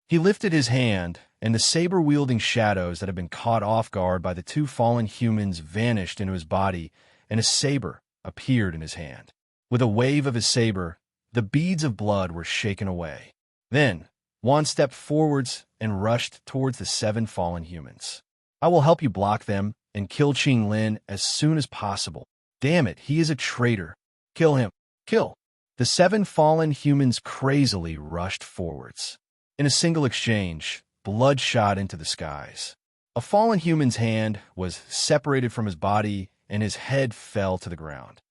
He lifted his hand, and the saber-wielding shadows that had been caught off guard by the 2 fallen humans vanished into his body, and a saber appeared in his hand. With a wave of his saber, the beads of blood were shaken away. Then, Juan stepped forwards and rushed towards the 7 fallen humans. "I will help you block them and kill Qing Lin as soon as possible. Damn it, he is a traitor. Kill him. Kill!" The 7 fallen humans crazily rushed forwards. In a single exchange, blood shot into the skies. A fallen human's hand was separated from his body, and his head fell to the ground.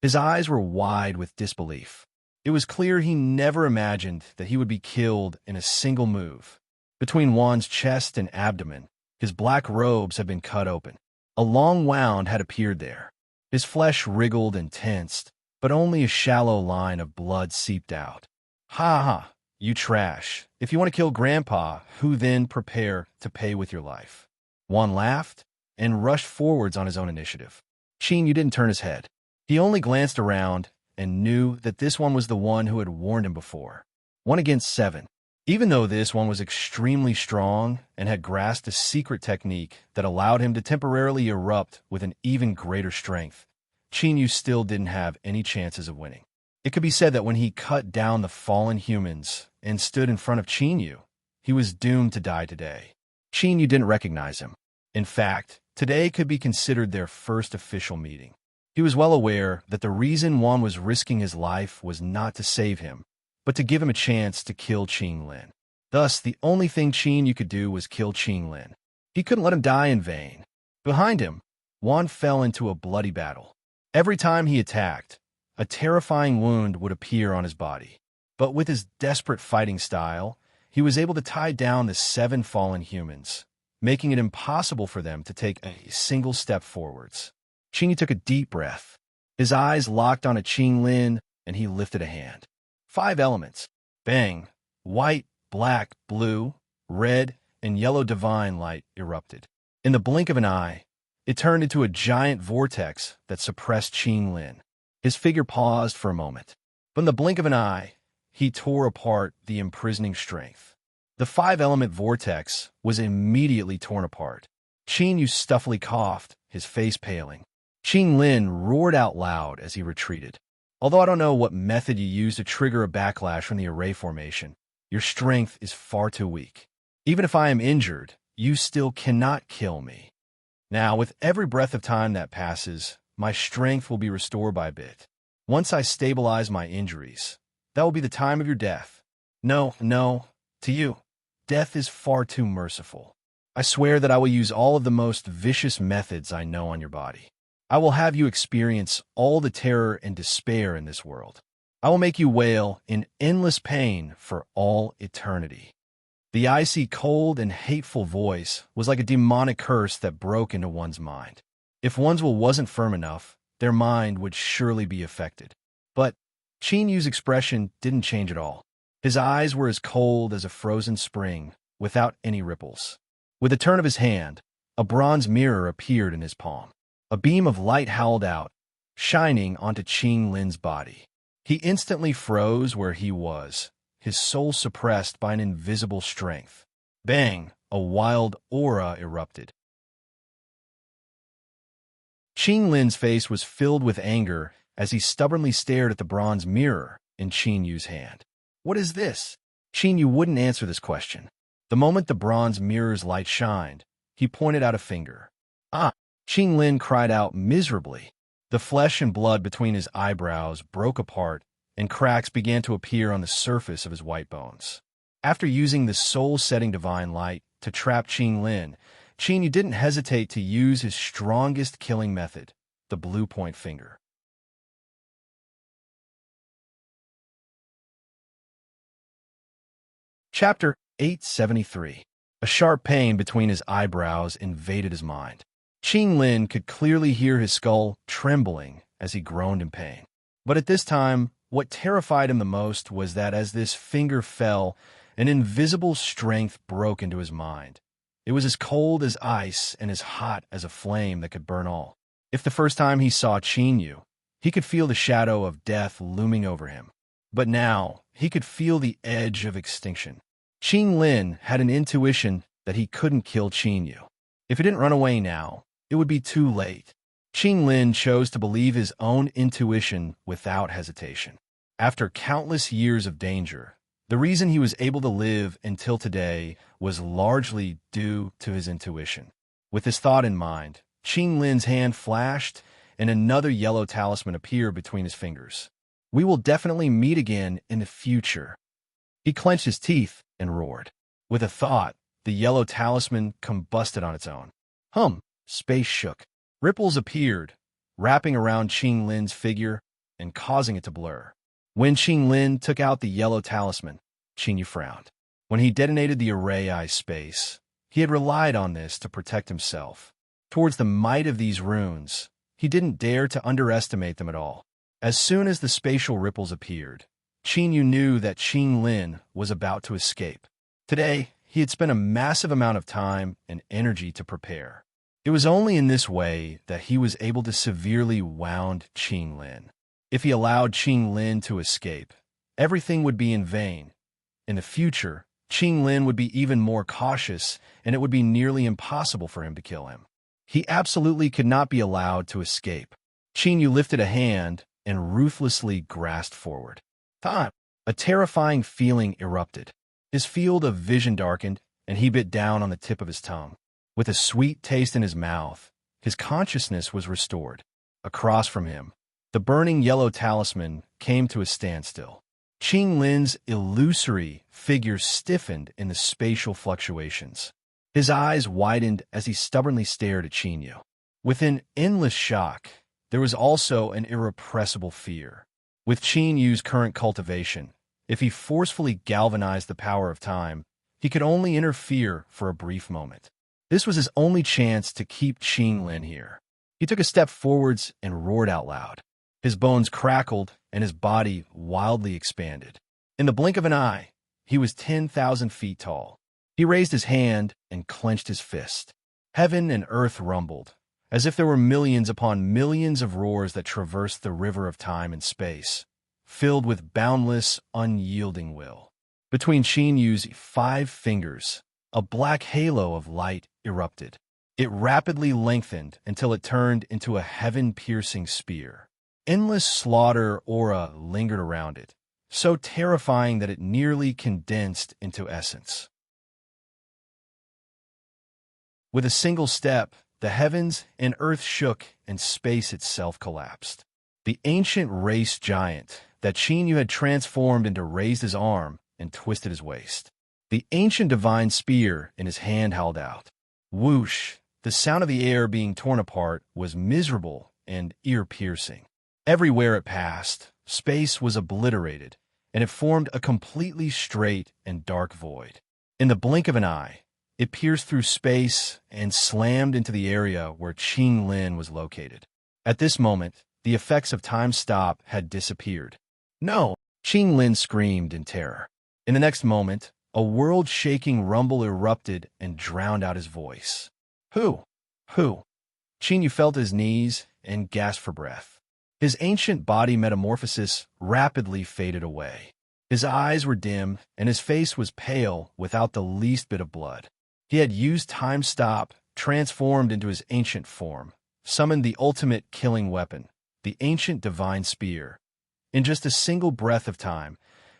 His eyes were wide with disbelief. It was clear he never imagined that he would be killed in a single move. Between Juan's chest and abdomen, his black robes had been cut open. A long wound had appeared there. His flesh wriggled and tensed, but only a shallow line of blood seeped out. "Ha ha, you trash. If you want to kill Grandpa, who then prepare to pay with your life?" Juan laughed and rushed forwards on his own initiative. Qing Yu didn't turn his head. He only glanced around and knew that this one was the one who had warned him before. 1 against 7. Even though this one was extremely strong and had grasped a secret technique that allowed him to temporarily erupt with an even greater strength, Qin Yu still didn't have any chances of winning. It could be said that when he cut down the fallen humans and stood in front of Qin Yu, he was doomed to die today. Qin Yu didn't recognize him. In fact, today could be considered their first official meeting. He was well aware that the reason Wan was risking his life was not to save him, but to give him a chance to kill Qing Lin. Thus, the only thing Qin Yu could do was kill Qing Lin. He couldn't let him die in vain. Behind him, Wan fell into a bloody battle. Every time he attacked, a terrifying wound would appear on his body. But with his desperate fighting style, he was able to tie down the 7 fallen humans, making it impossible for them to take a single step forwards. Qin Yu took a deep breath. His eyes locked on Qing Lin, and he lifted a hand. 5 elements. Bang. White, black, blue, red, and yellow divine light erupted. In the blink of an eye, it turned into a giant vortex that suppressed Qing Lin. His figure paused for a moment. But in the blink of an eye, he tore apart the imprisoning strength. The 5-element vortex was immediately torn apart. Qin Yu stuffily coughed, his face paling. Qing Lin roared out loud as he retreated. Although I don't know what method you use to trigger a backlash from the array formation, your strength is far too weak. Even if I am injured, you still cannot kill me. Now, with every breath of time that passes, my strength will be restored by a bit. Once I stabilize my injuries, that will be the time of your death. No, to you, death is far too merciful. I swear that I will use all of the most vicious methods I know on your body. I will have you experience all the terror and despair in this world. I will make you wail in endless pain for all eternity. The icy, cold, and hateful voice was like a demonic curse that broke into one's mind. If one's will wasn't firm enough, their mind would surely be affected. But Qin Yu's expression didn't change at all. His eyes were as cold as a frozen spring, without any ripples. With a turn of his hand, a bronze mirror appeared in his palm. A beam of light howled out, shining onto Qing Lin's body. He instantly froze where he was, his soul suppressed by an invisible strength. Bang! A wild aura erupted. Qing Lin's face was filled with anger as he stubbornly stared at the bronze mirror in Qin Yu's hand. What is this? Qin Yu wouldn't answer this question. The moment the bronze mirror's light shined, he pointed out a finger. Ah! Qing Lin cried out miserably. The flesh and blood between his eyebrows broke apart, and cracks began to appear on the surface of his white bones. After using the soul-setting divine light to trap Qing Lin, Qin Yu didn't hesitate to use his strongest killing method, the blue point finger. Chapter 873. A sharp pain between his eyebrows invaded his mind. Qing Lin could clearly hear his skull trembling as he groaned in pain. But at this time, what terrified him the most was that as this finger fell, an invisible strength broke into his mind. It was as cold as ice and as hot as a flame that could burn all. If the first time he saw Qin Yu, he could feel the shadow of death looming over him. But now, he could feel the edge of extinction. Qing Lin had an intuition that he couldn't kill Qin Yu. If he didn't run away now, it would be too late. Qing Lin chose to believe his own intuition without hesitation. After countless years of danger, the reason he was able to live until today was largely due to his intuition. With this thought in mind, Qing Lin's hand flashed, and another yellow talisman appeared between his fingers. We will definitely meet again in the future. He clenched his teeth and roared. With a thought, the yellow talisman combusted on its own. Space shook. Ripples appeared, wrapping around Qing Lin's figure and causing it to blur. When Qing Lin took out the yellow talisman, Qin Yu frowned. When he detonated the array eye space, he had relied on this to protect himself. Towards the might of these runes, he didn't dare to underestimate them at all. As soon as the spatial ripples appeared, Qin Yu knew that Qing Lin was about to escape. Today, he had spent a massive amount of time and energy to prepare. It was only in this way that he was able to severely wound Qing Lin. If he allowed Qing Lin to escape, everything would be in vain. In the future, Qing Lin would be even more cautious, and it would be nearly impossible for him to kill him. He absolutely could not be allowed to escape. Qing Yu lifted a hand and ruthlessly grasped forward. Time! A terrifying feeling erupted. His field of vision darkened, and he bit down on the tip of his tongue. With a sweet taste in his mouth, his consciousness was restored. Across from him, the burning yellow talisman came to a standstill. Qing Lin's illusory figure stiffened in the spatial fluctuations. His eyes widened as he stubbornly stared at Qing Yu. With an endless shock, there was also an irrepressible fear. With Qing Yu's current cultivation, if he forcefully galvanized the power of time, he could only interfere for a brief moment. This was his only chance to keep Qing Lin here. He took a step forwards and roared out loud. His bones crackled and his body wildly expanded. In the blink of an eye, he was 10,000 feet tall. He raised his hand and clenched his fist. Heaven and earth rumbled, as if there were millions upon millions of roars that traversed the river of time and space, filled with boundless, unyielding will. Between Qing Yu's 5 fingers, a black halo of light erupted. It rapidly lengthened until it turned into a heaven-piercing spear. Endless slaughter aura lingered around it, so terrifying that it nearly condensed into essence. With a single step, the heavens and earth shook and space itself collapsed. The ancient race giant that Qing Yu had transformed into raised his arm and twisted his waist. The ancient divine spear in his hand held out. Whoosh! The sound of the air being torn apart was miserable and ear-piercing. Everywhere it passed, space was obliterated, and it formed a completely straight and dark void. In the blink of an eye, it pierced through space and slammed into the area where Qing Lin was located. At this moment, the effects of time stop had disappeared. No! Qing Lin screamed in terror. In the next moment, a world-shaking rumble erupted and drowned out his voice. Who? Who? Qing Yu felt his knees and gasped for breath. His ancient body metamorphosis rapidly faded away. His eyes were dim, and his face was pale without the least bit of blood. He had used time stop, transformed into his ancient form, summoned the ultimate killing weapon, the ancient divine spear. In just a single breath of time,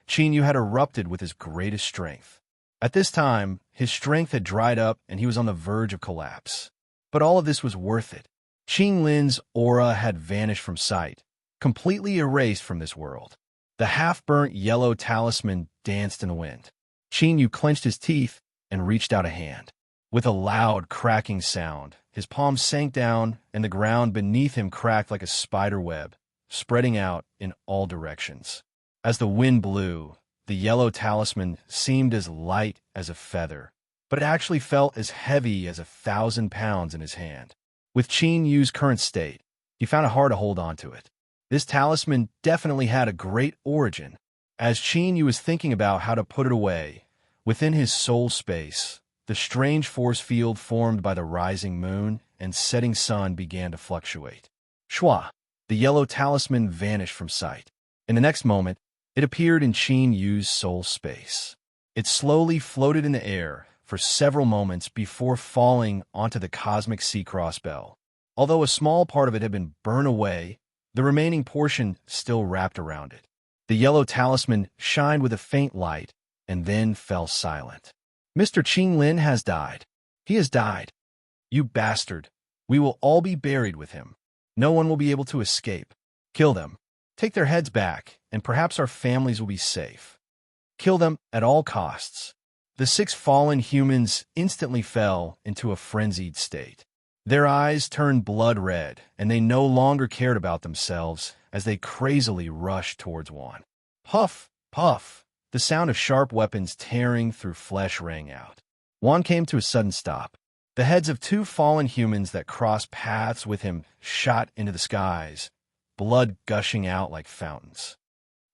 Qing Yu had erupted with his greatest strength. At this time, his strength had dried up and he was on the verge of collapse. But all of this was worth it. Qing Lin's aura had vanished from sight, completely erased from this world. The half-burnt yellow talisman danced in the wind. Qing Yu clenched his teeth and reached out a hand. With a loud, cracking sound, his palm sank down and the ground beneath him cracked like a spider web, spreading out in all directions. As the wind blew, the yellow talisman seemed as light as a feather, but it actually felt as heavy as 1,000 pounds in his hand. With Qing Yu's current state, he found it hard to hold on to it. This talisman definitely had a great origin. As Qing Yu was thinking about how to put it away, within his soul space, the strange force field formed by the rising moon and setting sun began to fluctuate. Shwa! The yellow talisman vanished from sight. In the next moment, it appeared in Qing Yu's soul space. It slowly floated in the air for several moments before falling onto the cosmic sea cross bell. Although a small part of it had been burned away, the remaining portion still wrapped around it. The yellow talisman shined with a faint light and then fell silent. Mr. Qing Lin has died. He has died. You bastard. We will all be buried with him. No one will be able to escape. Kill them. Take their heads back, and perhaps our families will be safe. Kill them at all costs. The 6 fallen humans instantly fell into a frenzied state. Their eyes turned blood red, and they no longer cared about themselves as they crazily rushed towards Juan. Puff, puff, the sound of sharp weapons tearing through flesh rang out. Juan came to a sudden stop. The heads of 2 fallen humans that crossed paths with him shot into the skies, blood gushing out like fountains.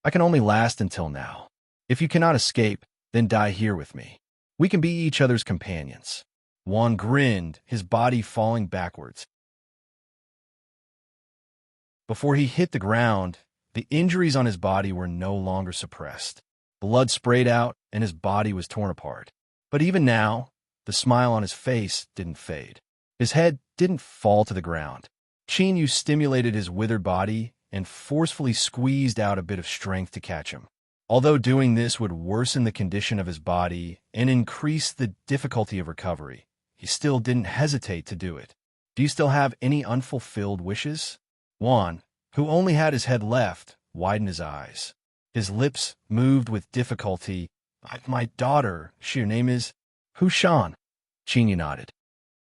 I can only last until now. If you cannot escape, then die here with me. We can be each other's companions. Juan grinned, his body falling backwards. Before he hit the ground, the injuries on his body were no longer suppressed. Blood sprayed out, and his body was torn apart. But even now, the smile on his face didn't fade. His head didn't fall to the ground. Chinyu stimulated his withered body and forcefully squeezed out a bit of strength to catch him. Although doing this would worsen the condition of his body and increase the difficulty of recovery, he still didn't hesitate to do it. Do you still have any unfulfilled wishes? Juan, who only had his head left, widened his eyes. His lips moved with difficulty. My daughter, your name is Hushan. Chinyu nodded.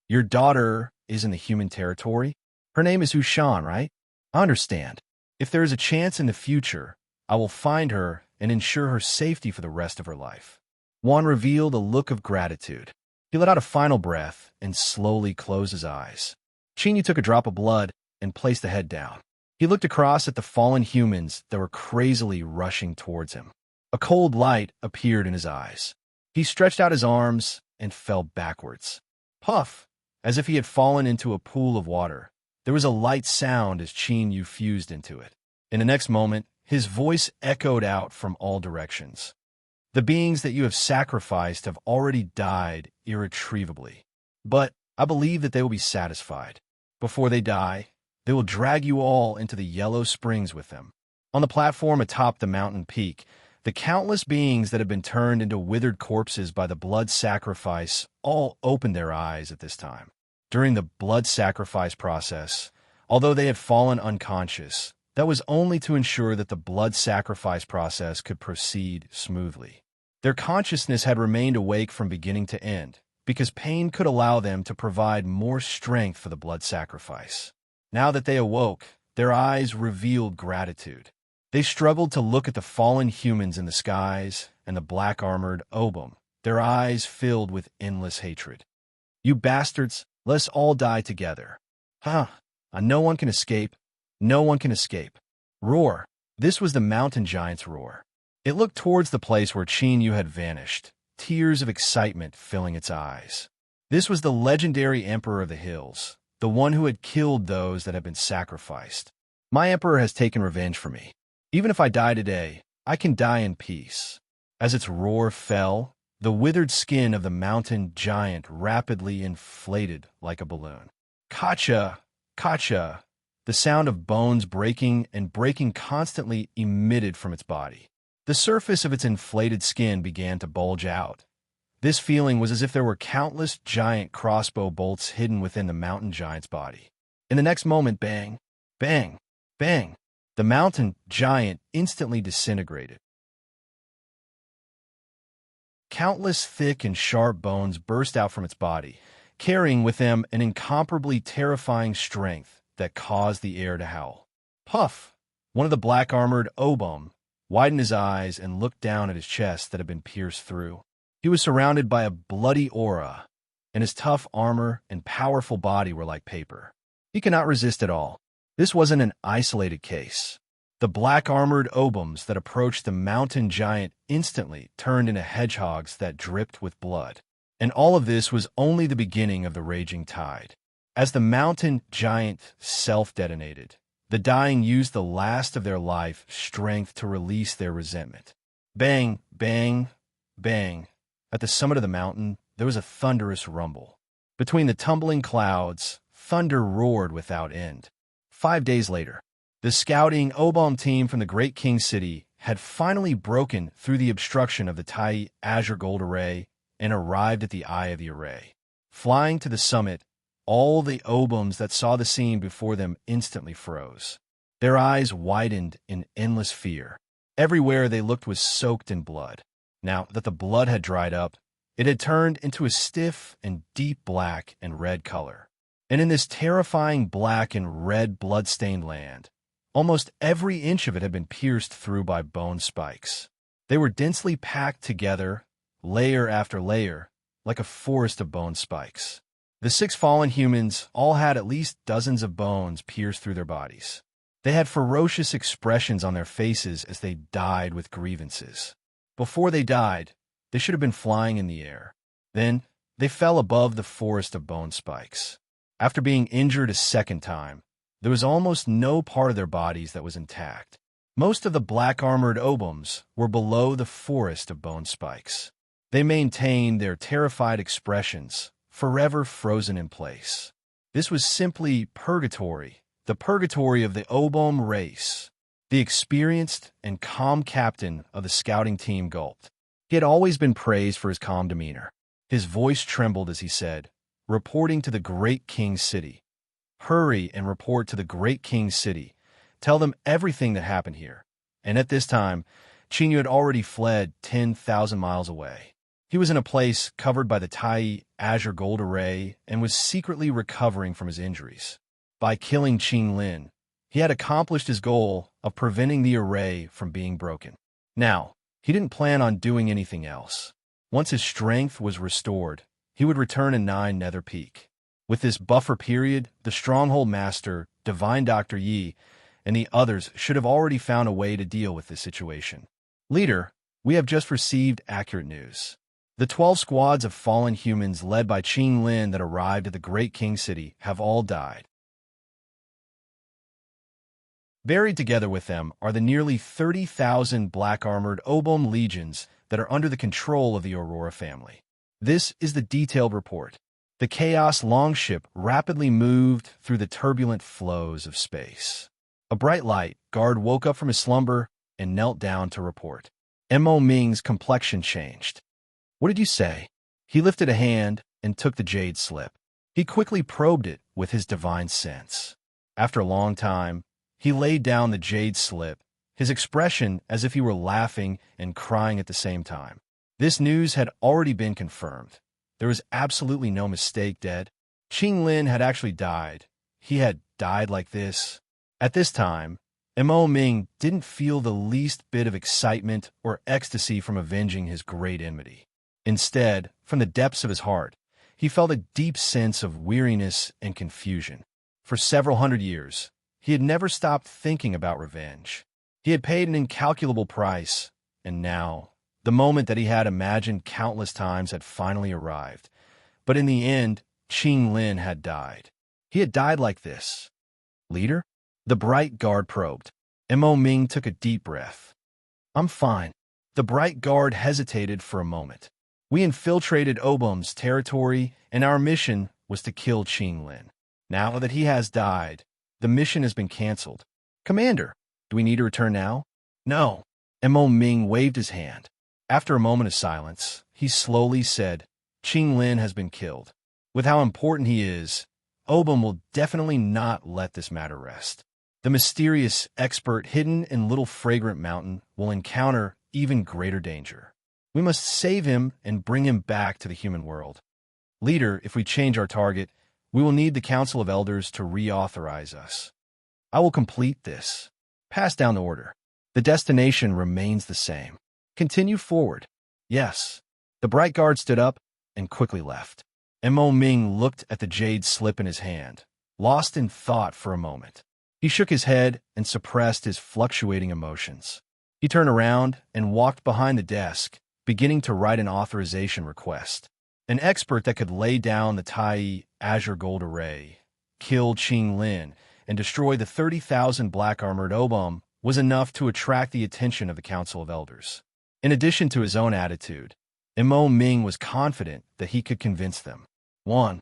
Your daughter is in the human territory? Her name is Hushan, right? I understand. If there is a chance in the future, I will find her and ensure her safety for the rest of her life. Juan revealed a look of gratitude. He let out a final breath and slowly closed his eyes. Chinyu took a drop of blood and placed the head down. He looked across at the fallen humans that were crazily rushing towards him. A cold light appeared in his eyes. He stretched out his arms and fell backwards. Puff! As if he had fallen into a pool of water. There was a light sound as Chinyu fused into it. In the next moment, his voice echoed out from all directions. The beings that you have sacrificed have already died irretrievably. But I believe that they will be satisfied. Before they die, they will drag you all into the yellow springs with them. On the platform atop the mountain peak, the countless beings that have been turned into withered corpses by the blood sacrifice all opened their eyes at this time. During the blood sacrifice process, although they had fallen unconscious, that was only to ensure that the blood sacrifice process could proceed smoothly. Their consciousness had remained awake from beginning to end, because pain could allow them to provide more strength for the blood sacrifice. Now that they awoke, their eyes revealed gratitude. They struggled to look at the fallen humans in the skies and the black-armored Obum, their eyes filled with endless hatred. You bastards, let's all die together. No one can escape. No one can escape. Roar. This was the mountain giant's roar. It looked towards the place where Chinyu had vanished, tears of excitement filling its eyes. This was the legendary Emperor of the Hills, the one who had killed those that had been sacrificed. My Emperor has taken revenge for me. Even if I die today, I can die in peace. As its roar fell, the withered skin of the mountain giant rapidly inflated like a balloon. Kacha! Kacha! The sound of bones breaking and breaking constantly emitted from its body. The surface of its inflated skin began to bulge out. This feeling was as if there were countless giant crossbow bolts hidden within the mountain giant's body. In the next moment, bang, bang, bang, the mountain giant instantly disintegrated. Countless thick and sharp bones burst out from its body, carrying with them an incomparably terrifying strength that caused the air to howl. Puff, one of the black-armored Obum, widened his eyes and looked down at his chest that had been pierced through. He was surrounded by a bloody aura, and his tough armor and powerful body were like paper. He could not resist at all. This wasn't an isolated case. The black-armored Obums that approached the mountain giant instantly turned into hedgehogs that dripped with blood. And all of this was only the beginning of the raging tide. As the mountain giant self-detonated, the dying used the last of their life strength to release their resentment. Bang, bang, bang. At the summit of the mountain, there was a thunderous rumble. Between the tumbling clouds, thunder roared without end. 5 days later, the scouting Obom team from the Great King City had finally broken through the obstruction of the Tai Azure Gold Array and arrived at the eye of the array. Flying to the summit, all the Obums that saw the scene before them instantly froze. Their eyes widened in endless fear. Everywhere they looked was soaked in blood. Now that the blood had dried up, it had turned into a stiff and deep black and red color. And in this terrifying black and red blood-stained land, almost every inch of it had been pierced through by bone spikes. They were densely packed together, layer after layer, like a forest of bone spikes. The 6 fallen humans all had at least dozens of bones pierced through their bodies. They had ferocious expressions on their faces as they died with grievances. Before they died, they should have been flying in the air. Then, they fell above the forest of bone spikes. After being injured a second time, there was almost no part of their bodies that was intact. Most of the black-armored Obums were below the forest of bone spikes. They maintained their terrified expressions, forever frozen in place. This was simply purgatory, the purgatory of the Obum race. The experienced and calm captain of the scouting team gulped. He had always been praised for his calm demeanor. His voice trembled as he said, "Reporting to the great king's city. Hurry and report to the great king's city. Tell them everything that happened here." And at this time, Chinyu had already fled 10,000 miles away. He was in a place covered by the Tai azure gold array and was secretly recovering from his injuries. By killing Qing Lin, he had accomplished his goal of preventing the array from being broken. Now, he didn't plan on doing anything else. Once his strength was restored, he would return in 9 Nether Peak. With this buffer period, the Stronghold Master, Divine Dr. Yi, and the others should have already found a way to deal with this situation. Leader, we have just received accurate news. The 12 squads of fallen humans led by Qing Lin that arrived at the Great King City have all died. Buried together with them are the nearly 30,000 black-armored Obum legions that are under the control of the Aurora family. This is the detailed report. The Chaos longship rapidly moved through the turbulent flows of space. A bright light guard woke up from his slumber and knelt down to report. Mo Ming's complexion changed. "What did you say?" He lifted a hand and took the jade slip. He quickly probed it with his divine sense. After a long time, he laid down the jade slip, his expression as if he were laughing and crying at the same time. This news had already been confirmed. There was absolutely no mistake, dead. Qing Lin had actually died. He had died like this. At this time, Mo Ming didn't feel the least bit of excitement or ecstasy from avenging his great enmity. Instead, from the depths of his heart, he felt a deep sense of weariness and confusion. For several hundred years, he had never stopped thinking about revenge. He had paid an incalculable price, and now, the moment that he had imagined countless times had finally arrived. But in the end, Qing Lin had died. He had died like this. "Leader?" The bright guard probed. Mo Ming took a deep breath. "I'm fine." The bright guard hesitated for a moment. "We infiltrated Obum's territory, and our mission was to kill Qing Lin. Now that he has died, the mission has been canceled. Commander, do we need to return now?" "No." Mo Ming waved his hand. After a moment of silence, he slowly said, "Qing Lin has been killed. With how important he is, Obum will definitely not let this matter rest. The mysterious expert hidden in Little Fragrant Mountain will encounter even greater danger. We must save him and bring him back to the human world. Leader, if we change our target, we will need the Council of Elders to reauthorize us. I will complete this. Pass down the order. The destination remains the same. Continue forward." "Yes." The bright guard stood up and quickly left. Mo Ming looked at the jade slip in his hand, lost in thought for a moment. He shook his head and suppressed his fluctuating emotions. He turned around and walked behind the desk, beginning to write an authorization request. An expert that could lay down the Tai azure gold array, kill Qing Lin, and destroy the 30,000 black-armored Obum was enough to attract the attention of the Council of Elders. In addition to his own attitude, Mo Ming was confident that he could convince them. One,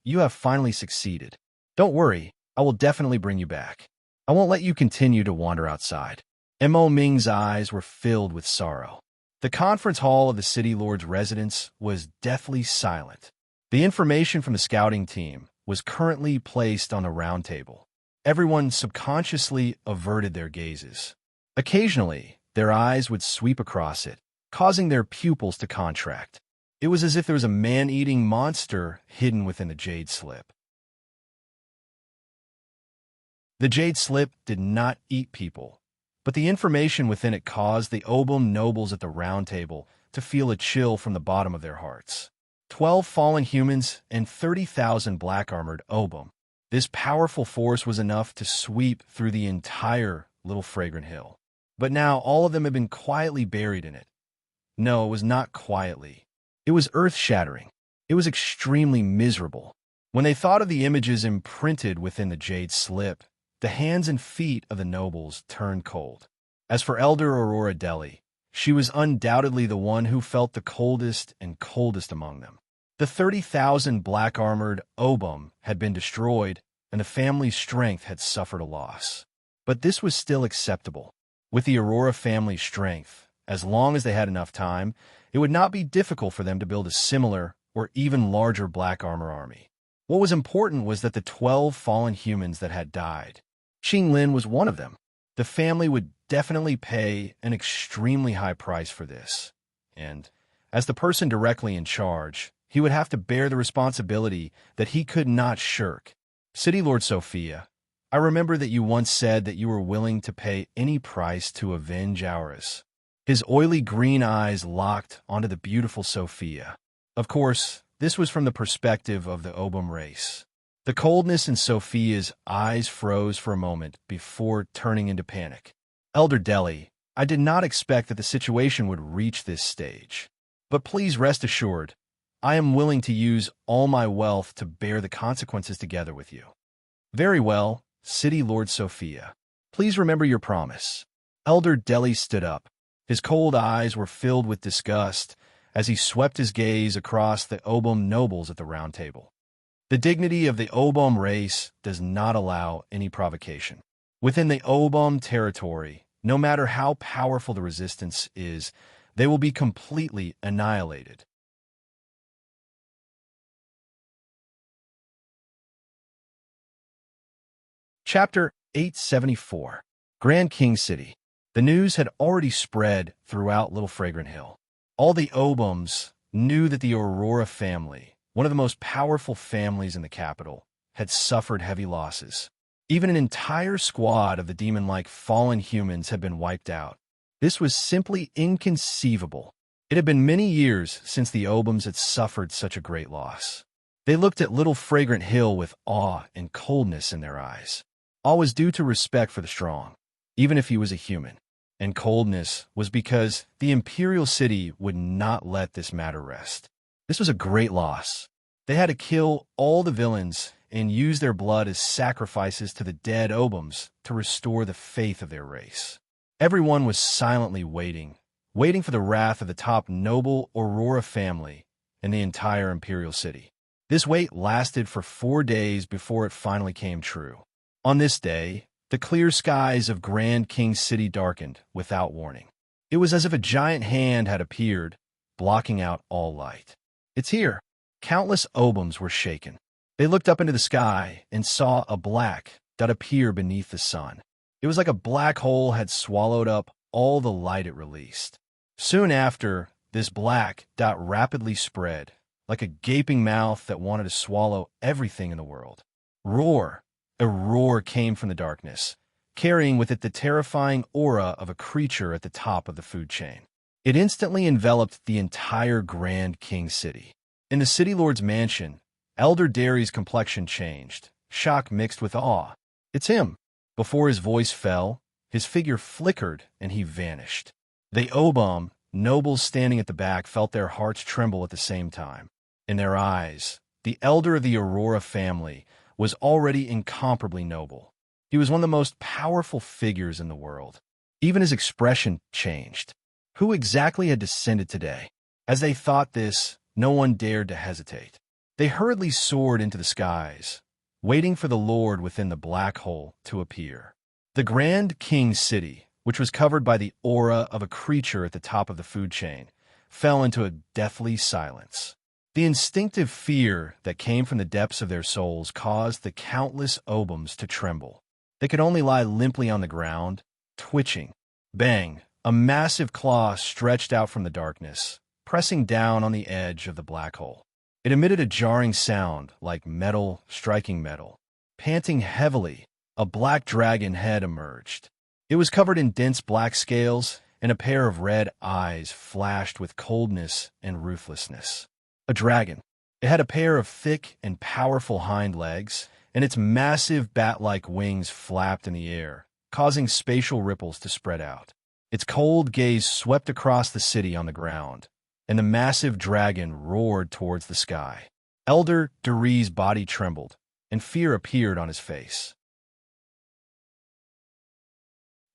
you have finally succeeded. Don't worry, I will definitely bring you back. I won't let you continue to wander outside." Mo Ming's eyes were filled with sorrow. The conference hall of the city lord's residence was deathly silent. The information from the scouting team was currently placed on a round table. Everyone subconsciously averted their gazes. Occasionally, their eyes would sweep across it, causing their pupils to contract. It was as if there was a man-eating monster hidden within the jade slip. The jade slip did not eat people, but the information within it caused the Obum nobles at the round table to feel a chill from the bottom of their hearts. 12 fallen humans and 30,000 black-armored Obum. This powerful force was enough to sweep through the entire Little Fragrant Hill. But now all of them had been quietly buried in it. No, it was not quietly. It was earth-shattering. It was extremely miserable. When they thought of the images imprinted within the jade slip, The hands and feet of the nobles turned cold. As for Elder Aurora Deli, she was undoubtedly the one who felt the coldest and coldest among them. The 30,000 black-armored Obum had been destroyed, and the family's strength had suffered a loss. But this was still acceptable. With the Aurora family's strength, as long as they had enough time, it would not be difficult for them to build a similar or even larger black armor army. What was important was that the 12 fallen humans that had died, Qing Lin was one of them. The family would definitely pay an extremely high price for this. And, as the person directly in charge, he would have to bear the responsibility that he could not shirk. City Lord Sophia, I remember that you once said that you were willing to pay any price to avenge ours. His oily green eyes locked onto the beautiful Sophia. Of course, this was from the perspective of the Obum race. The coldness in Sophia's eyes froze for a moment before turning into panic. Elder Deli, I did not expect that the situation would reach this stage. But please rest assured, I am willing to use all my wealth to bear the consequences together with you. Very well, City Lord Sophia. Please remember your promise. Elder Deli stood up. His cold eyes were filled with disgust as he swept his gaze across the Obum nobles at the round table. The dignity of the Obum race does not allow any provocation. Within the Obum territory, no matter how powerful the resistance is, they will be completely annihilated. Chapter 874. Grand King City. The news had already spread throughout Little Fragrant Hill. All the Obums knew that the Aurora family, one of the most powerful families in the capital, had suffered heavy losses. Even an entire squad of the demon-like fallen humans had been wiped out. This was simply inconceivable. It had been many years since the Obums had suffered such a great loss. They looked at Little Fragrant Hill with awe and coldness in their eyes. Awe was due to respect for the strong, even if he was a human. And coldness was because the Imperial City would not let this matter rest. This was a great loss. They had to kill all the villains and use their blood as sacrifices to the dead Obums to restore the faith of their race. Everyone was silently waiting for the wrath of the top noble Aurora family in the entire Imperial City. This wait lasted for 4 days before it finally came true. On this day, the clear skies of Grand King City darkened without warning. It was as if a giant hand had appeared, blocking out all light. It's here. Countless Obums were shaken. They looked up into the sky and saw a black dot appear beneath the sun. It was like a black hole had swallowed up all the light it released. Soon after, this black dot rapidly spread, like a gaping mouth that wanted to swallow everything in the world. Roar! A roar came from the darkness, carrying with it the terrifying aura of a creature at the top of the food chain. It instantly enveloped the entire Grand King City. In the City Lord's mansion, Elder Derry's complexion changed, shock mixed with awe. It's him. Before his voice fell, his figure flickered and he vanished. The Obum, nobles standing at the back, felt their hearts tremble at the same time. In their eyes, the elder of the Aurora family was already incomparably noble. He was one of the most powerful figures in the world. Even his expression changed. Who exactly had descended today? As they thought this, no one dared to hesitate. They hurriedly soared into the skies, waiting for the Lord within the black hole to appear. The Grand King City, which was covered by the aura of a creature at the top of the food chain, fell into a deathly silence. The instinctive fear that came from the depths of their souls caused the countless Obums to tremble. They could only lie limply on the ground, twitching. Bang! A massive claw stretched out from the darkness, pressing down on the edge of the black hole. It emitted a jarring sound like metal striking metal. Panting heavily, a black dragon head emerged. It was covered in dense black scales, and a pair of red eyes flashed with coldness and ruthlessness. A dragon. It had a pair of thick and powerful hind legs, and its massive bat-like wings flapped in the air, causing spatial ripples to spread out. Its cold gaze swept across the city on the ground, and the massive dragon roared towards the sky. Elder Derry's body trembled, and fear appeared on his face.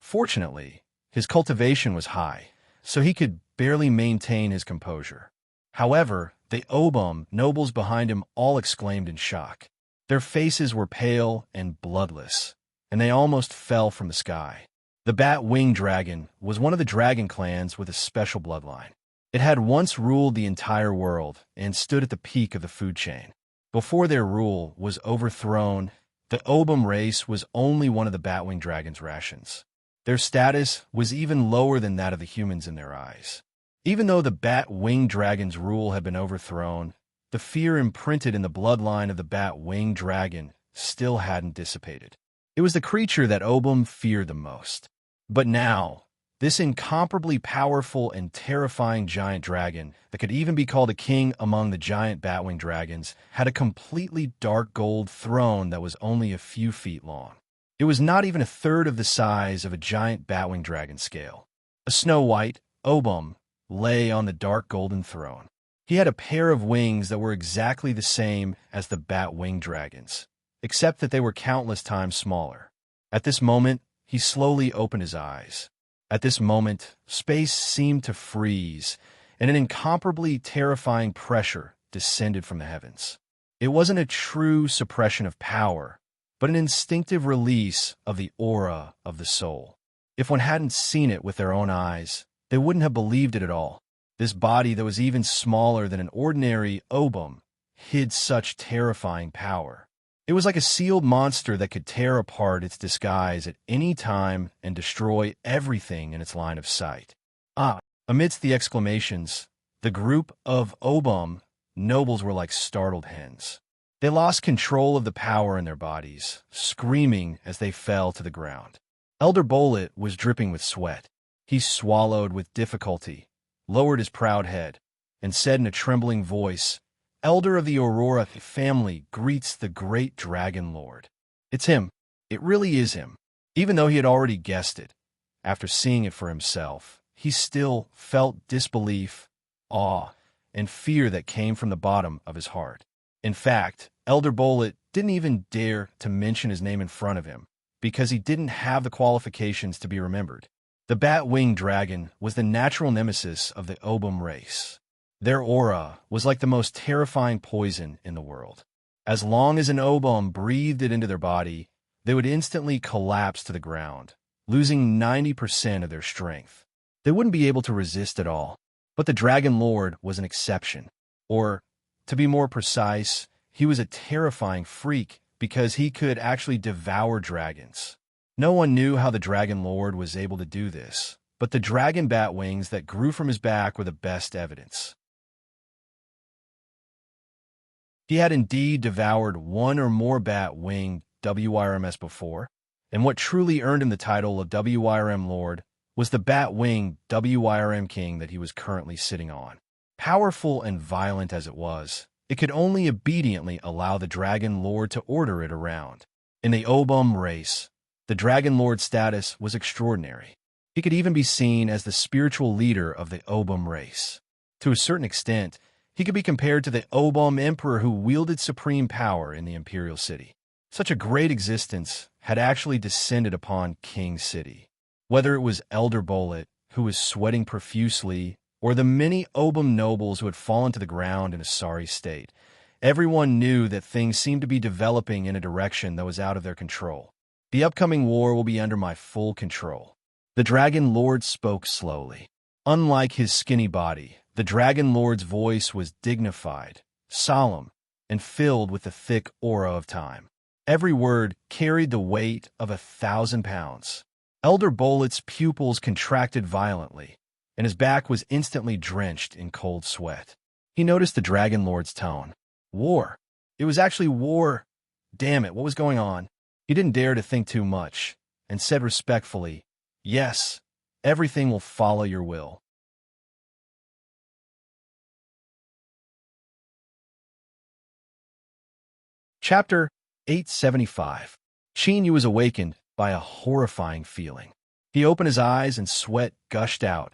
Fortunately, his cultivation was high, so he could barely maintain his composure. However, the Obum nobles behind him all exclaimed in shock. Their faces were pale and bloodless, and they almost fell from the sky. The Bat-Winged Dragon was one of the dragon clans with a special bloodline. It had once ruled the entire world and stood at the peak of the food chain. Before their rule was overthrown, the Obum race was only one of the Bat-Winged Dragon's rations. Their status was even lower than that of the humans in their eyes. Even though the Bat-Winged Dragon's rule had been overthrown, the fear imprinted in the bloodline of the Bat-Winged Dragon still hadn't dissipated. It was the creature that Obum feared the most. But now, this incomparably powerful and terrifying giant dragon that could even be called a king among the giant Bat-Winged Dragons had a completely dark gold throne that was only a few feet long. It was not even a third of the size of a giant Bat-Winged Dragon scale. A snow-white Obum lay on the dark golden throne. He had a pair of wings that were exactly the same as the Bat-Winged Dragons, except that they were countless times smaller. At this moment, he slowly opened his eyes. At this moment, space seemed to freeze, and an incomparably terrifying pressure descended from the heavens. It wasn't a true suppression of power, but an instinctive release of the aura of the soul. If one hadn't seen it with their own eyes, they wouldn't have believed it at all. This body that was even smaller than an ordinary Obum hid such terrifying power. It was like a sealed monster that could tear apart its disguise at any time and destroy everything in its line of sight. Amidst the exclamations, the group of Obum nobles were like startled hens. They lost control of the power in their bodies, screaming as they fell to the ground. Elder Bolet was dripping with sweat. He swallowed with difficulty, lowered his proud head, and said in a trembling voice, "Elder of the Aurora family greets the great Dragon Lord." It's him. It really is him. Even though he had already guessed it, after seeing it for himself, he still felt disbelief, awe, and fear that came from the bottom of his heart. In fact, Elder Bolet didn't even dare to mention his name in front of him, because he didn't have the qualifications to be remembered. The Bat-Winged Dragon was the natural nemesis of the Obum race. Their aura was like the most terrifying poison in the world. As long as an Obum breathed it into their body, they would instantly collapse to the ground, losing 90% of their strength. They wouldn't be able to resist at all. But the Dragon Lord was an exception. Or, to be more precise, he was a terrifying freak because he could actually devour dragons. No one knew how the Dragon Lord was able to do this, but the dragon bat wings that grew from his back were the best evidence. He had indeed devoured one or more bat-winged WIRMs before, and what truly earned him the title of WIRM Lord was the bat-winged WIRM King that he was currently sitting on. Powerful and violent as it was, it could only obediently allow the Dragon Lord to order it around. In the Obum race, the Dragon Lord's status was extraordinary. He could even be seen as the spiritual leader of the Obum race. To a certain extent, he could be compared to the Obum Emperor who wielded supreme power in the Imperial City. Such a great existence had actually descended upon King City. Whether it was Elder Bolet, who was sweating profusely, or the many Obum nobles who had fallen to the ground in a sorry state, everyone knew that things seemed to be developing in a direction that was out of their control. The upcoming war will be under my full control. The Dragon Lord spoke slowly. Unlike his skinny body, the Dragon Lord's voice was dignified, solemn, and filled with the thick aura of time. Every word carried the weight of 1,000 pounds. Elder Bolet's pupils contracted violently, and his back was instantly drenched in cold sweat. He noticed the Dragon Lord's tone. War. It was actually war. Damn it, what was going on? He didn't dare to think too much, and said respectfully, "Yes, everything will follow your will." Chapter 875. Qin Yu was awakened by a horrifying feeling. He opened his eyes and sweat gushed out,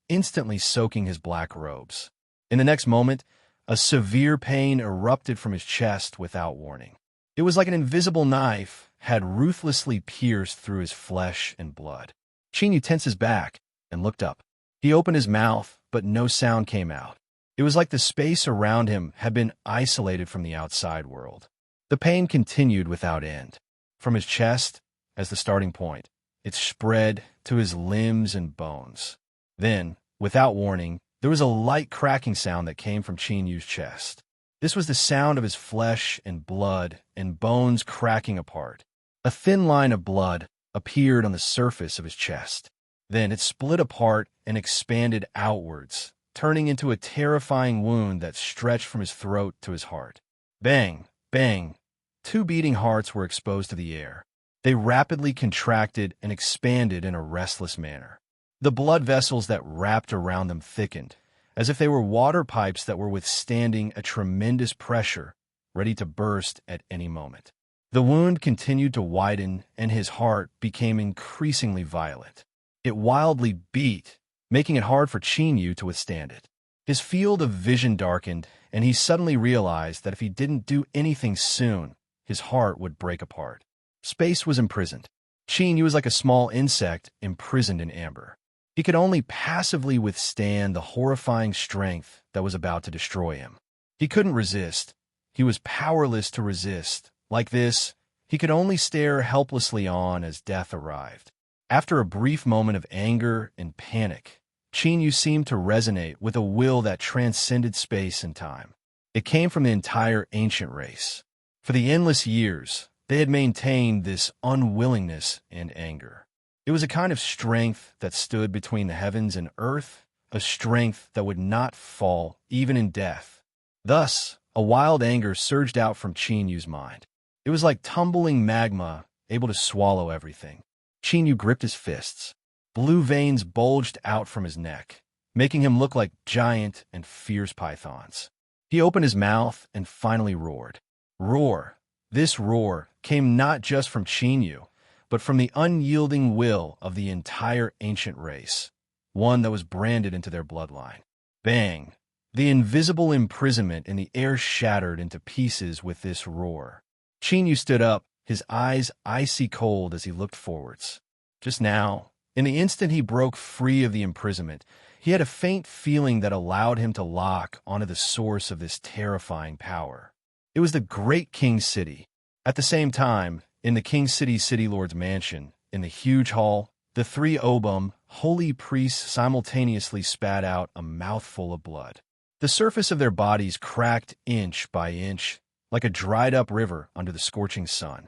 instantly soaking his black robes. In the next moment, a severe pain erupted from his chest without warning. It was like an invisible knife had ruthlessly pierced through his flesh and blood. Qin tensed his back and looked up. He opened his mouth, but no sound came out. It was like the space around him had been isolated from the outside world. The pain continued without end. From his chest, as the starting point, it spread to his limbs and bones. Then, without warning, there was a light cracking sound that came from Qin Yu's chest. This was the sound of his flesh and blood and bones cracking apart. A thin line of blood appeared on the surface of his chest. Then it split apart and expanded outwards, turning into a terrifying wound that stretched from his throat to his heart. Bang! Bang! Two beating hearts were exposed to the air. They rapidly contracted and expanded in a restless manner. The blood vessels that wrapped around them thickened, as if they were water pipes that were withstanding a tremendous pressure, ready to burst at any moment. The wound continued to widen, and his heart became increasingly violent. It wildly beat, making it hard for Qin Yu to withstand it. His field of vision darkened, and he suddenly realized that if he didn't do anything soon, his heart would break apart. Space was imprisoned. Qin Yu was like a small insect imprisoned in amber. He could only passively withstand the horrifying strength that was about to destroy him. He couldn't resist. He was powerless to resist. Like this, he could only stare helplessly on as death arrived. After a brief moment of anger and panic, Qin Yu seemed to resonate with a will that transcended space and time. It came from the entire ancient race. For the endless years, they had maintained this unwillingness and anger. It was a kind of strength that stood between the heavens and earth, a strength that would not fall even in death. Thus, a wild anger surged out from Qin Yu's mind. It was like tumbling magma, able to swallow everything. Qin Yu gripped his fists. Blue veins bulged out from his neck, making him look like giant and fierce pythons. He opened his mouth and finally roared. Roar! This roar came not just from Qin Yu, but from the unyielding will of the entire ancient race, one that was branded into their bloodline. Bang! The invisible imprisonment in the air shattered into pieces with this roar. Qin Yu stood up, his eyes icy cold as he looked forwards. Just now, in the instant he broke free of the imprisonment, he had a faint feeling that allowed him to lock onto the source of this terrifying power. It was the great King City. At the same time, in the King City's City Lord's mansion, in the huge hall, the three Obum, holy priests, simultaneously spat out a mouthful of blood. The surface of their bodies cracked inch by inch, like a dried-up river under the scorching sun.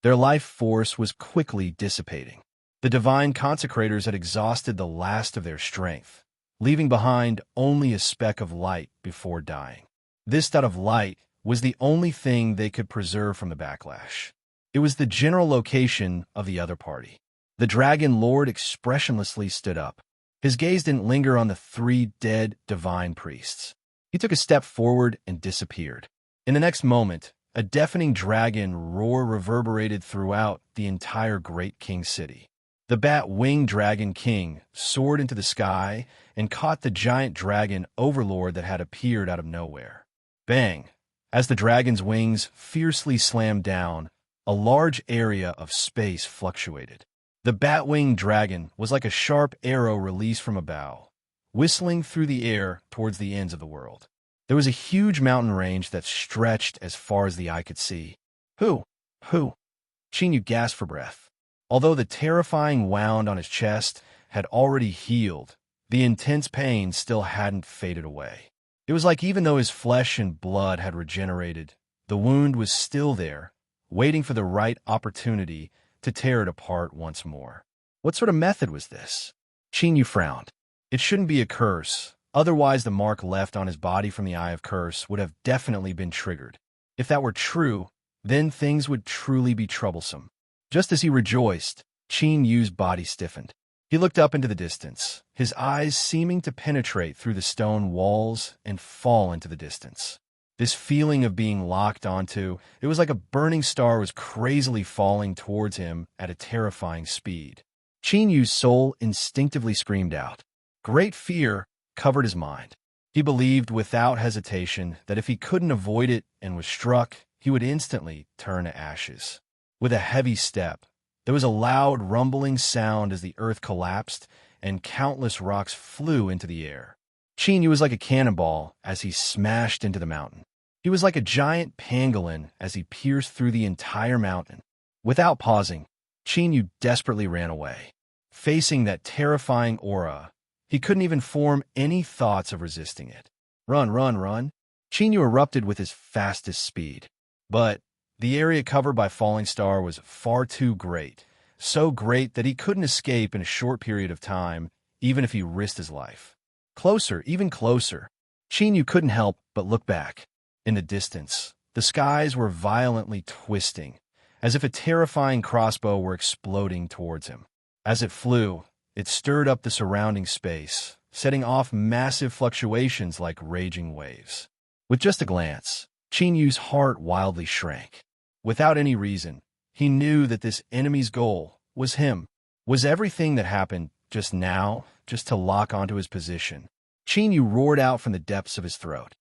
Their life force was quickly dissipating. The divine consecrators had exhausted the last of their strength, leaving behind only a speck of light before dying. This dot of light was the only thing they could preserve from the backlash. It was the general location of the other party. The Dragon Lord expressionlessly stood up. His gaze didn't linger on the three dead divine priests. He took a step forward and disappeared. In the next moment, a deafening dragon roar reverberated throughout the entire great King City. The bat-winged Dragon King soared into the sky and caught the giant dragon overlord that had appeared out of nowhere. Bang! As the dragon's wings fiercely slammed down, a large area of space fluctuated. The bat-winged dragon was like a sharp arrow released from a bow, whistling through the air towards the ends of the world. There was a huge mountain range that stretched as far as the eye could see. Who? Qin Yu gasped for breath. Although the terrifying wound on his chest had already healed, the intense pain still hadn't faded away. It was like even though his flesh and blood had regenerated, the wound was still there, waiting for the right opportunity to tear it apart once more. What sort of method was this? Qin Yu frowned. It shouldn't be a curse. Otherwise, the mark left on his body from the Eye of Curse would have definitely been triggered. If that were true, then things would truly be troublesome. Just as he rejoiced, Qin Yu's body stiffened. He looked up into the distance, his eyes seeming to penetrate through the stone walls and fall into the distance. This feeling of being locked onto, it was like a burning star was crazily falling towards him at a terrifying speed. Qin Yu's soul instinctively screamed out. Great fear covered his mind. He believed without hesitation that if he couldn't avoid it and was struck, he would instantly turn to ashes. With a heavy step, There was a loud, rumbling sound as the earth collapsed, and countless rocks flew into the air. Qin Yu was like a cannonball as he smashed into the mountain. He was like a giant pangolin as he pierced through the entire mountain. Without pausing, Qin Yu desperately ran away. Facing that terrifying aura, he couldn't even form any thoughts of resisting it. Run, run, run. Qin Yu erupted with his fastest speed. But the area covered by falling star was far too great, so great that he couldn't escape in a short period of time, even if he risked his life. Closer, even closer. Qin Yu couldn't help but look back. In the distance, the skies were violently twisting, as if a terrifying crossbow were exploding towards him. As it flew, it stirred up the surrounding space, setting off massive fluctuations like raging waves. With just a glance, Qin Yu's heart wildly shrank. Without any reason, he knew that this enemy's goal was him. Was everything that happened just now just to lock onto his position? Qin Yu roared out from the depths of his throat.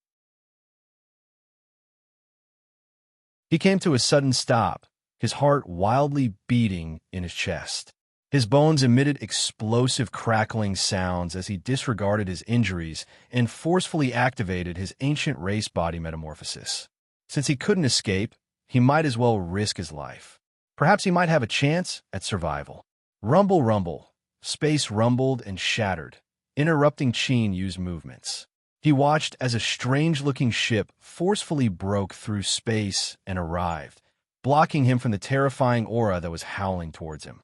He came to a sudden stop, his heart wildly beating in his chest. His bones emitted explosive crackling sounds as he disregarded his injuries and forcefully activated his ancient race body metamorphosis. Since he couldn't escape, he might as well risk his life. Perhaps he might have a chance at survival. Rumble, rumble. Space rumbled and shattered, interrupting Qin Yu's movements. He watched as a strange-looking ship forcefully broke through space and arrived, blocking him from the terrifying aura that was howling towards him.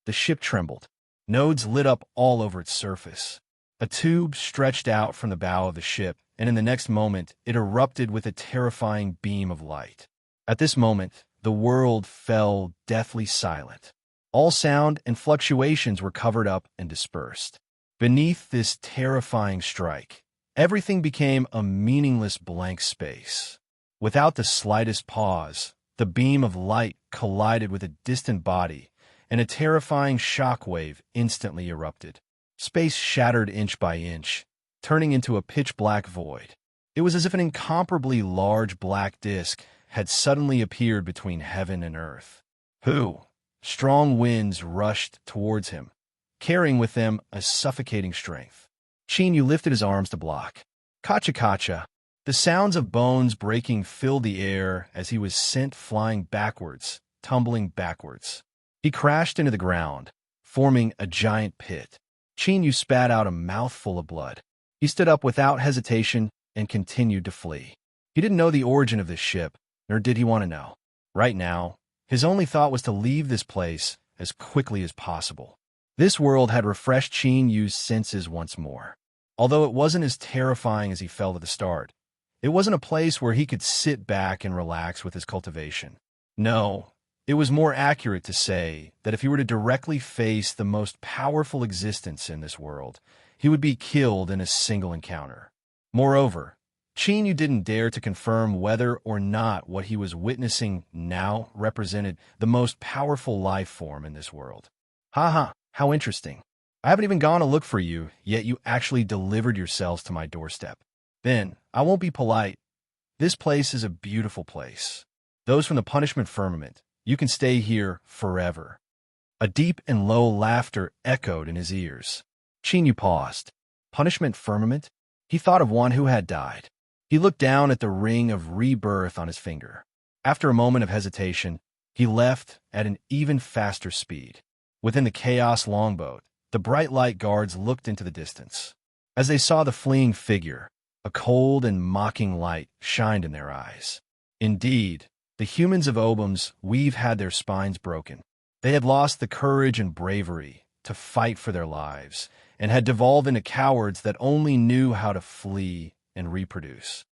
The ship trembled. Nodes lit up all over its surface. A tube stretched out from the bow of the ship, and in the next moment, it erupted with a terrifying beam of light. At this moment, the world fell deathly silent. All sound and fluctuations were covered up and dispersed. Beneath this terrifying strike, everything became a meaningless blank space. Without the slightest pause, the beam of light collided with a distant body, and a terrifying shockwave instantly erupted. Space shattered inch by inch, turning into a pitch-black void. It was as if an incomparably large black disk had suddenly appeared between heaven and earth. Strong winds rushed towards him, carrying with them a suffocating strength. Qin Yu lifted his arms to block. Kacha-kacha. The sounds of bones breaking filled the air as he was sent flying backwards, tumbling backwards. He crashed into the ground, forming a giant pit. Qin Yu spat out a mouthful of blood. He stood up without hesitation and continued to flee. He didn't know the origin of this ship, nor did he want to know. Right now, his only thought was to leave this place as quickly as possible. This world had refreshed Qin Yu's senses once more. Although it wasn't as terrifying as he felt at the start, it wasn't a place where he could sit back and relax with his cultivation. No, it was more accurate to say that if he were to directly face the most powerful existence in this world, he would be killed in a single encounter. Moreover, Qin Yu didn't dare to confirm whether or not what he was witnessing now represented the most powerful life form in this world. How interesting. I haven't even gone to look for you, yet you actually delivered yourselves to my doorstep. Then, I won't be polite. This place is a beautiful place. Those from the punishment firmament, you can stay here forever. A deep and low laughter echoed in his ears. Qin Yu paused. Punishment firmament? He thought of one who had died. He looked down at the ring of rebirth on his finger. After a moment of hesitation, he left at an even faster speed. Within the chaos longboat, the bright light guards looked into the distance. As they saw the fleeing figure, a cold and mocking light shined in their eyes. Indeed, the humans of Obums we've had their spines broken. They had lost the courage and bravery to fight for their lives, and had devolved into cowards that only knew how to flee and reproduce.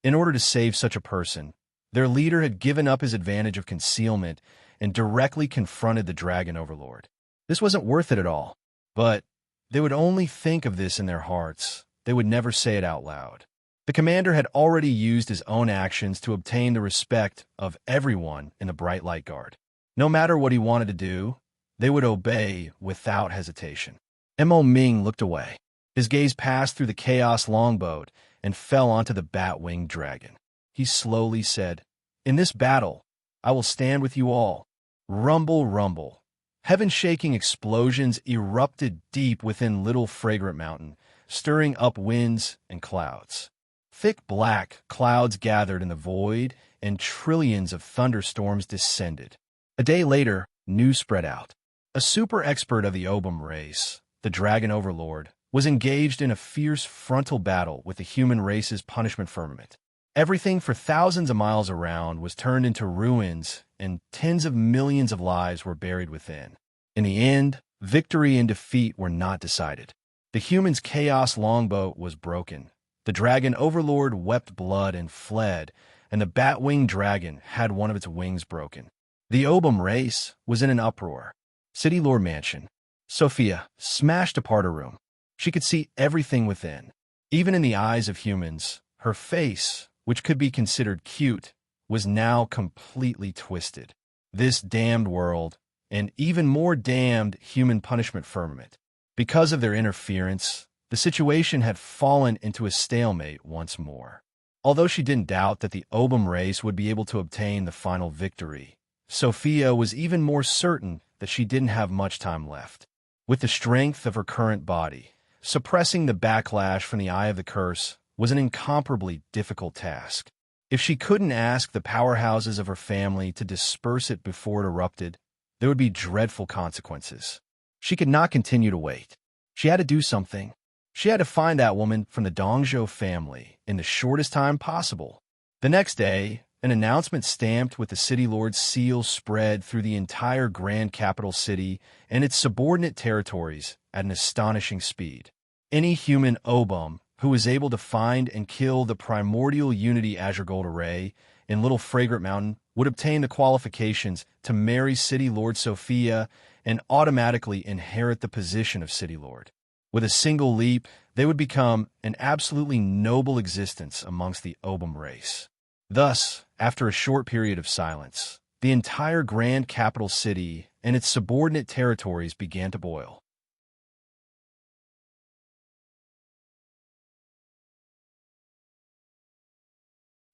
In order to save such a person, their leader had given up his advantage of concealment and directly confronted the dragon overlord. This wasn't worth it at all, but they would only think of this in their hearts. They would never say it out loud. The commander had already used his own actions to obtain the respect of everyone in the Bright Light Guard. No matter what he wanted to do, they would obey without hesitation. Mo Ming looked away. His gaze passed through the chaos longboat and fell onto the bat-winged dragon. He slowly said, "In this battle, I will stand with you all. Rumble, rumble. Heaven-shaking explosions erupted deep within Little Fragrant Mountain, stirring up winds and clouds. Thick black clouds gathered in the void, and trillions of thunderstorms descended. A day later, news spread out. A super expert of the Obum race, the Dragon Overlord, was engaged in a fierce frontal battle with the human race's punishment firmament. Everything for thousands of miles around was turned into ruins, and tens of millions of lives were buried within. In the end, victory and defeat were not decided. The humans' chaos longboat was broken. The Dragon Overlord wept blood and fled, and the bat-winged dragon had one of its wings broken. The Obum race was in an uproar. City Lord Mansion. Sophia smashed apart her room. She could see everything within. Even in the eyes of humans, her face, which could be considered cute, was now completely twisted. This damned world, and even more damned human punishment firmament. Because of their interference, the situation had fallen into a stalemate once more. Although she didn't doubt that the Obum race would be able to obtain the final victory, Sophia was even more certain that she didn't have much time left. With the strength of her current body, suppressing the backlash from the Eye of the Curse was an incomparably difficult task. If she couldn't ask the powerhouses of her family to disperse it before it erupted, there would be dreadful consequences. She could not continue to wait. She had to do something. She had to find that woman from the Dongzhou family in the shortest time possible. The next day, an announcement stamped with the city lord's seal spread through the entire grand capital city and its subordinate territories at an astonishing speed. Any human Obum who was able to find and kill the primordial Unity Azure Gold Array in Little Fragrant Mountain would obtain the qualifications to marry City Lord Sophia and automatically inherit the position of City Lord. With a single leap, they would become an absolutely noble existence amongst the Obum race. Thus, after a short period of silence, the entire grand capital city and its subordinate territories began to boil.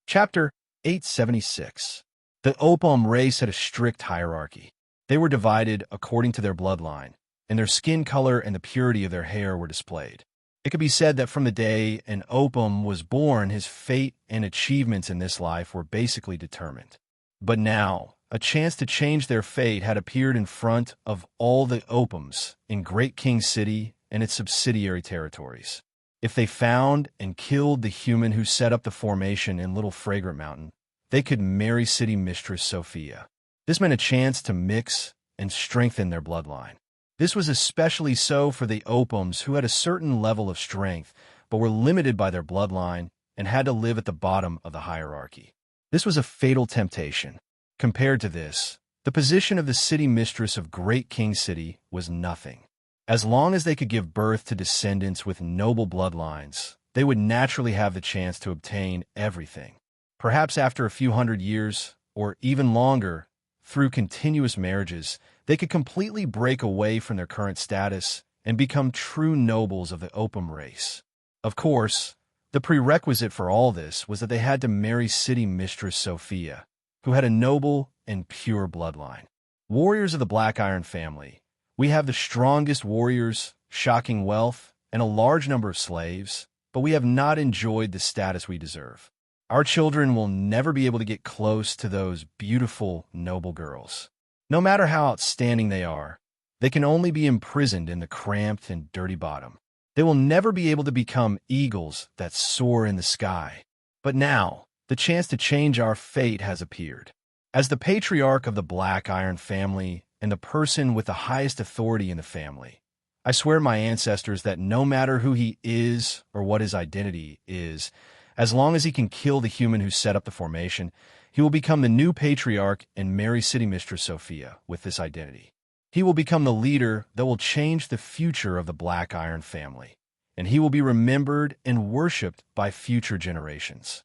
Chapter 876. The Obum race had a strict hierarchy. They were divided according to their bloodline, and their skin color and the purity of their hair were displayed. It could be said that from the day an Obum was born, his fate and achievements in this life were basically determined. But now, a chance to change their fate had appeared in front of all the Obums in Great King City and its subsidiary territories. If they found and killed the human who set up the formation in Little Fragrant Mountain, they could marry City Mistress Sophia. This meant a chance to mix and strengthen their bloodline. This was especially so for the Obums who had a certain level of strength, but were limited by their bloodline and had to live at the bottom of the hierarchy. This was a fatal temptation. Compared to this, the position of the City Mistress of Great King City was nothing. As long as they could give birth to descendants with noble bloodlines, they would naturally have the chance to obtain everything. Perhaps after a few hundred years, or even longer, through continuous marriages, they could completely break away from their current status and become true nobles of the Obum race. Of course, the prerequisite for all this was that they had to marry City Mistress Sophia, who had a noble and pure bloodline. Warriors of the Black Iron family, we have the strongest warriors, shocking wealth, and a large number of slaves, but we have not enjoyed the status we deserve. Our children will never be able to get close to those beautiful, noble girls. No matter how outstanding they can only be imprisoned in the cramped and dirty bottom. They will never be able to become eagles that soar in the sky. But now, the chance to change our fate has appeared. As the patriarch of the Black Iron family and the person with the highest authority in the family, I swear my ancestors that no matter who he is or what his identity is, as long as he can kill the human who set up the formation, he will become the new patriarch and marry City Mistress Sophia with this identity. He will become the leader that will change the future of the Black Iron family, and he will be remembered and worshipped by future generations.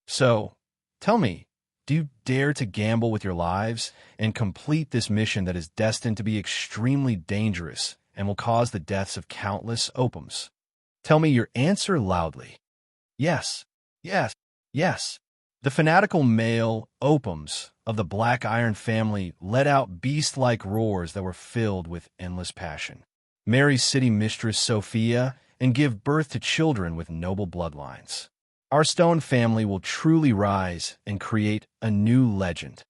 So, tell me, do you dare to gamble with your lives and complete this mission that is destined to be extremely dangerous and will cause the deaths of countless Obums? Tell me your answer loudly. Yes, yes, yes. The fanatical male opums of the Black Iron family let out beast-like roars that were filled with endless passion. Marry city mistress Sophia and give birth to children with noble bloodlines. Our stone family will truly rise and create a new legend.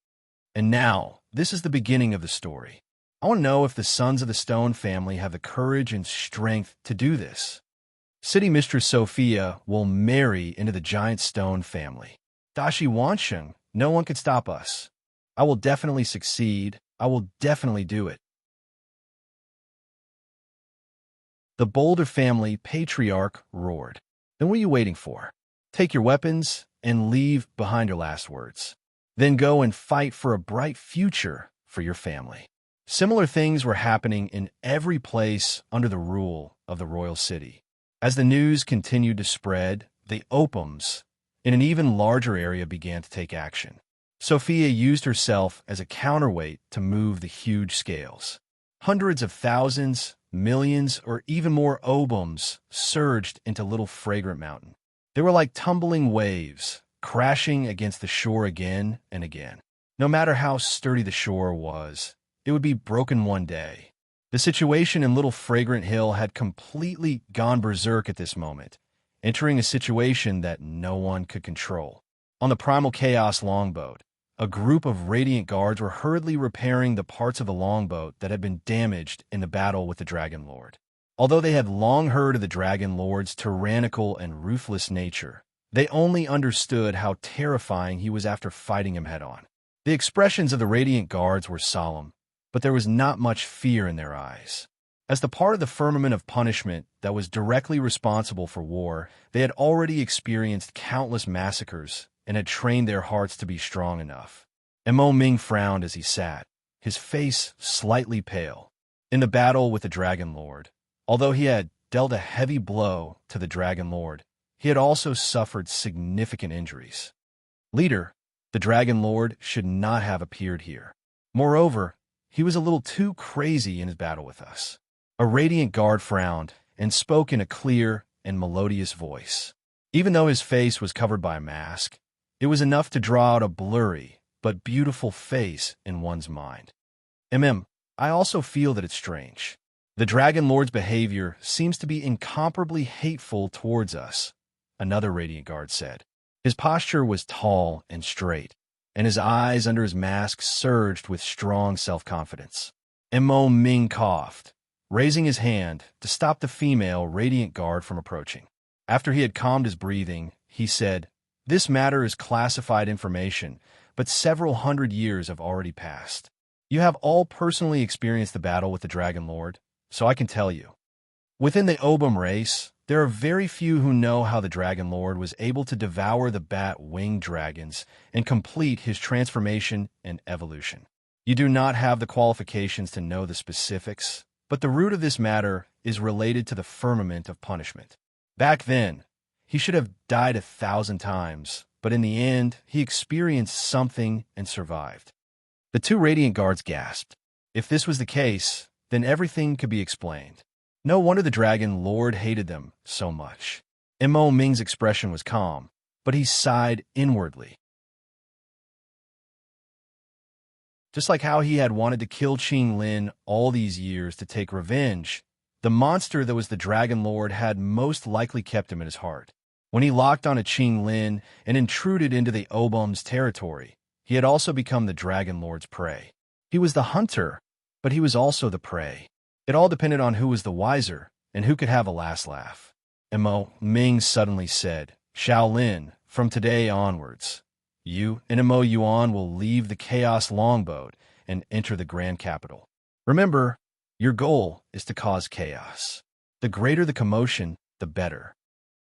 And now, this is the beginning of the story. I want to know if the sons of the stone family have the courage and strength to do this. City mistress Sophia will marry into the giant stone family. Dashi Wansheng, no one could stop us. I will definitely succeed. I will definitely do it. The Boulder family patriarch roared. Then what are you waiting for? Take your weapons and leave behind your last words. Then go and fight for a bright future for your family. Similar things were happening in every place under the rule of the royal city. As the news continued to spread, the opums in an even larger area began to take action. Sophia used herself as a counterweight to move the huge scales. Hundreds of thousands, millions, or even more obums surged into Little Fragrant Mountain. They were like tumbling waves, crashing against the shore again and again. No matter how sturdy the shore was, it would be broken one day. The situation in Little Fragrant Hill had completely gone berserk at this moment, entering a situation that no one could control. On the Primal Chaos longboat, a group of Radiant Guards were hurriedly repairing the parts of the longboat that had been damaged in the battle with the Dragon Lord. Although they had long heard of the Dragon Lord's tyrannical and ruthless nature, they only understood how terrifying he was after fighting him head-on. The expressions of the Radiant Guards were solemn, but there was not much fear in their eyes. As the part of the firmament of punishment that was directly responsible for war, they had already experienced countless massacres and had trained their hearts to be strong enough. Mo Ming frowned as he sat, his face slightly pale. In the battle with the Dragon Lord, although he had dealt a heavy blow to the Dragon Lord, he had also suffered significant injuries. Leader, the Dragon Lord should not have appeared here. Moreover, he was a little too crazy in his battle with us. A Radiant Guard frowned and spoke in a clear and melodious voice. Even though his face was covered by a mask, it was enough to draw out a blurry but beautiful face in one's mind. I also feel that it's strange. The Dragon Lord's behavior seems to be incomparably hateful towards us, another Radiant Guard said. His posture was tall and straight, and his eyes under his mask surged with strong self-confidence. Mo Ming coughed, raising his hand to stop the female Radiant Guard from approaching. After he had calmed his breathing, he said, "This matter is classified information, but several hundred years have already passed. You have all personally experienced the battle with the Dragon Lord, so I can tell you. Within the Obum race, there are very few who know how the Dragon Lord was able to devour the bat-winged dragons and complete his transformation and evolution. You do not have the qualifications to know the specifics, but the root of this matter is related to the firmament of punishment. Back then, he should have died 1,000 times, but in the end, he experienced something and survived." The two Radiant Guards gasped. If this was the case, then everything could be explained. No wonder the Dragon Lord hated them so much. Mo Ming's expression was calm, but he sighed inwardly. Just like how he had wanted to kill Qing Lin all these years to take revenge, the monster that was the Dragon Lord had most likely kept him in his heart. When he locked on a Qing Lin and intruded into the Obum's territory, he had also become the Dragon Lord's prey. He was the hunter, but he was also the prey. It all depended on who was the wiser and who could have a last laugh. Mo Ming suddenly said, "Shaolin, from today onwards, you and Mo Yuan will leave the Chaos Longboat and enter the Grand Capital. Remember, your goal is to cause chaos. The greater the commotion, the better."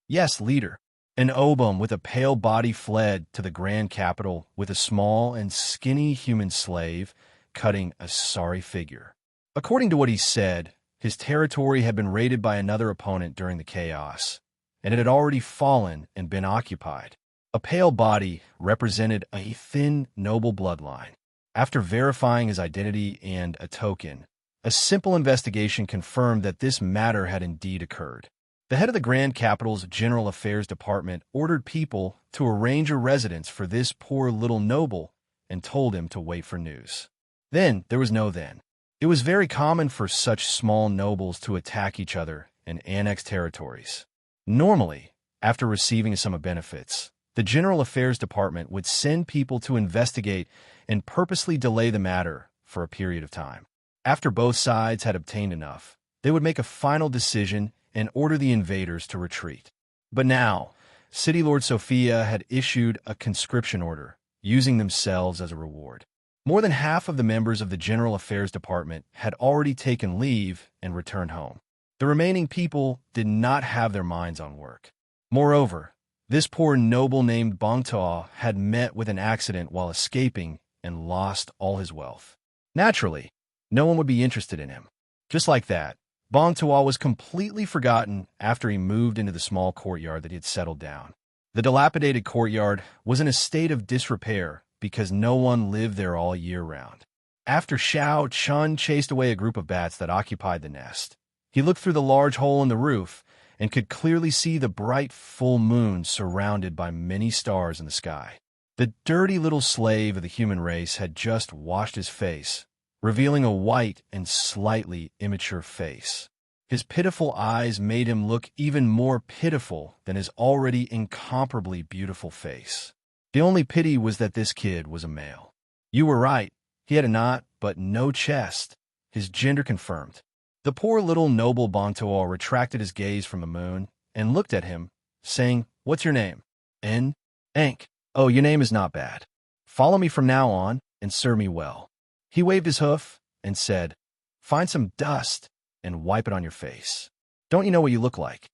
"Yes, leader." An Obum with a pale body fled to the Grand Capital with a small and skinny human slave cutting a sorry figure. According to what he said, his territory had been raided by another opponent during the chaos, and it had already fallen and been occupied. A pale body represented a thin, noble bloodline. After verifying his identity and a token, a simple investigation confirmed that this matter had indeed occurred. The head of the Grand Capital's General Affairs Department ordered people to arrange a residence for this poor little noble and told him to wait for news. Then there was no then. It was very common for such small nobles to attack each other and annex territories. Normally, after receiving some benefits, the General Affairs Department would send people to investigate and purposely delay the matter for a period of time. After both sides had obtained enough, they would make a final decision and order the invaders to retreat. But now, City Lord Sophia had issued a conscription order, using themselves as a reward. More than half of the members of the General Affairs Department had already taken leave and returned home. The remaining people did not have their minds on work. Moreover, this poor noble named Bongtoa had met with an accident while escaping and lost all his wealth. Naturally, no one would be interested in him. Just like that, Bongtoa was completely forgotten after he moved into the small courtyard that he had settled down. The dilapidated courtyard was in a state of disrepair because no one lived there all year round. After Xiao Chun chased away a group of bats that occupied the nest, he looked through the large hole in the roof and could clearly see the bright full moon surrounded by many stars in the sky. The dirty little slave of the human race had just washed his face, revealing a white and slightly immature face. His pitiful eyes made him look even more pitiful than his already incomparably beautiful face. The only pity was that this kid was a male. You were right, he had a knot, but no chest. His gender confirmed. The poor little noble Bongtoa retracted his gaze from the moon and looked at him, saying, "What's your name?" Ank. "Oh, your name is not bad. Follow me from now on and serve me well." He waved his hoof and said, "Find some dust and wipe it on your face. Don't you know what you look like?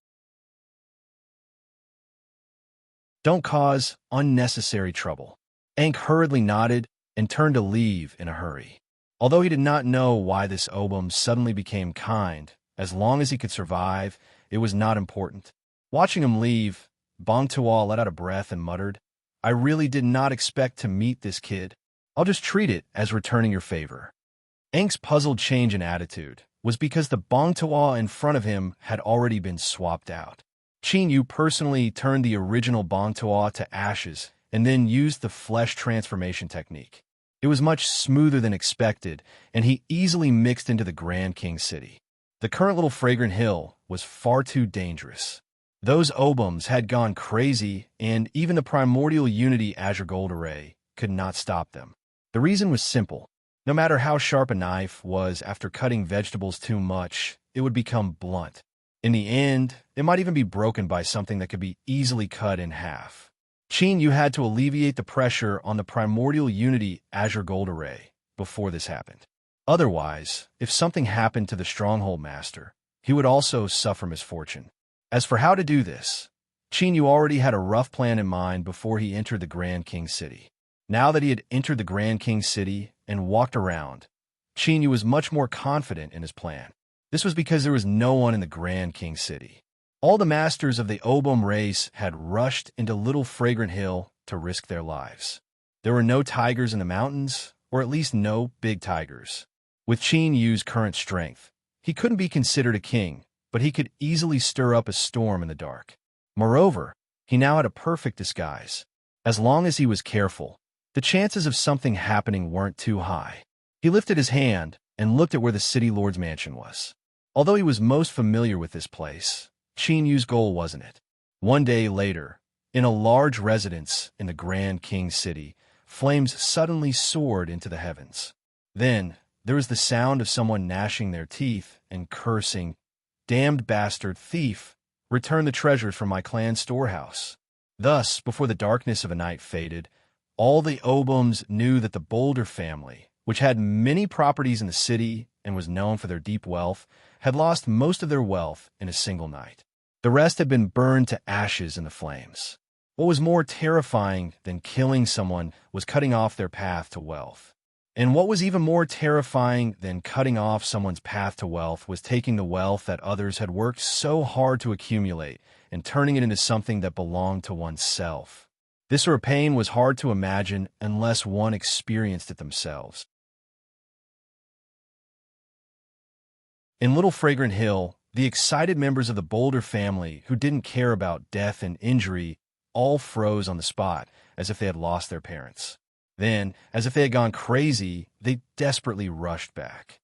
Don't cause unnecessary trouble." Ank hurriedly nodded and turned to leave in a hurry. Although he did not know why this Obum suddenly became kind, as long as he could survive, it was not important. Watching him leave, Bongtoa let out a breath and muttered, "I really did not expect to meet this kid. I'll just treat it as returning your favor." Ank's puzzled change in attitude was because the Bongtoa in front of him had already been swapped out. Qin Yu personally turned the original Bongtoa to ashes and then used the flesh transformation technique. It was much smoother than expected, and he easily mixed into the Grand King City. The current little fragrant hill was far too dangerous. Those Obums had gone crazy, and even the primordial Unity Azure Gold Array could not stop them. The reason was simple. No matter how sharp a knife was after cutting vegetables too much, it would become blunt. In the end, it might even be broken by something that could be easily cut in half. Qin Yu had to alleviate the pressure on the primordial Unity Azure Gold Array before this happened. Otherwise, if something happened to the Stronghold Master, he would also suffer misfortune. As for how to do this, Qin Yu already had a rough plan in mind before he entered the Grand King City. Now that he had entered the Grand King City and walked around, Qin Yu was much more confident in his plan. This was because there was no one in the Grand King City. All the masters of the Obum race had rushed into Little Fragrant Hill to risk their lives. There were no tigers in the mountains, or at least no big tigers. With Qin Yu's current strength, he couldn't be considered a king, but he could easily stir up a storm in the dark. Moreover, he now had a perfect disguise. As long as he was careful, the chances of something happening weren't too high. He lifted his hand and looked at where the city lord's mansion was. Although he was most familiar with this place, Qin Yu's goal wasn't it. One day later, in a large residence in the Grand King City, flames suddenly soared into the heavens. Then, there was the sound of someone gnashing their teeth and cursing, "Damned bastard thief, return the treasures from my clan's storehouse." Thus, before the darkness of a night faded, all the Obums knew that the Boulder family, which had many properties in the city and was known for their deep wealth, had lost most of their wealth in a single night. The rest had been burned to ashes in the flames. What was more terrifying than killing someone was cutting off their path to wealth. And what was even more terrifying than cutting off someone's path to wealth was taking the wealth that others had worked so hard to accumulate and turning it into something that belonged to oneself. This sort of pain was hard to imagine unless one experienced it themselves. In Little Fragrant Hill, The excited members of the Boulder family, who didn't care about death and injury, all froze on the spot, as if they had lost their parents. Then, as if they had gone crazy, they desperately rushed back.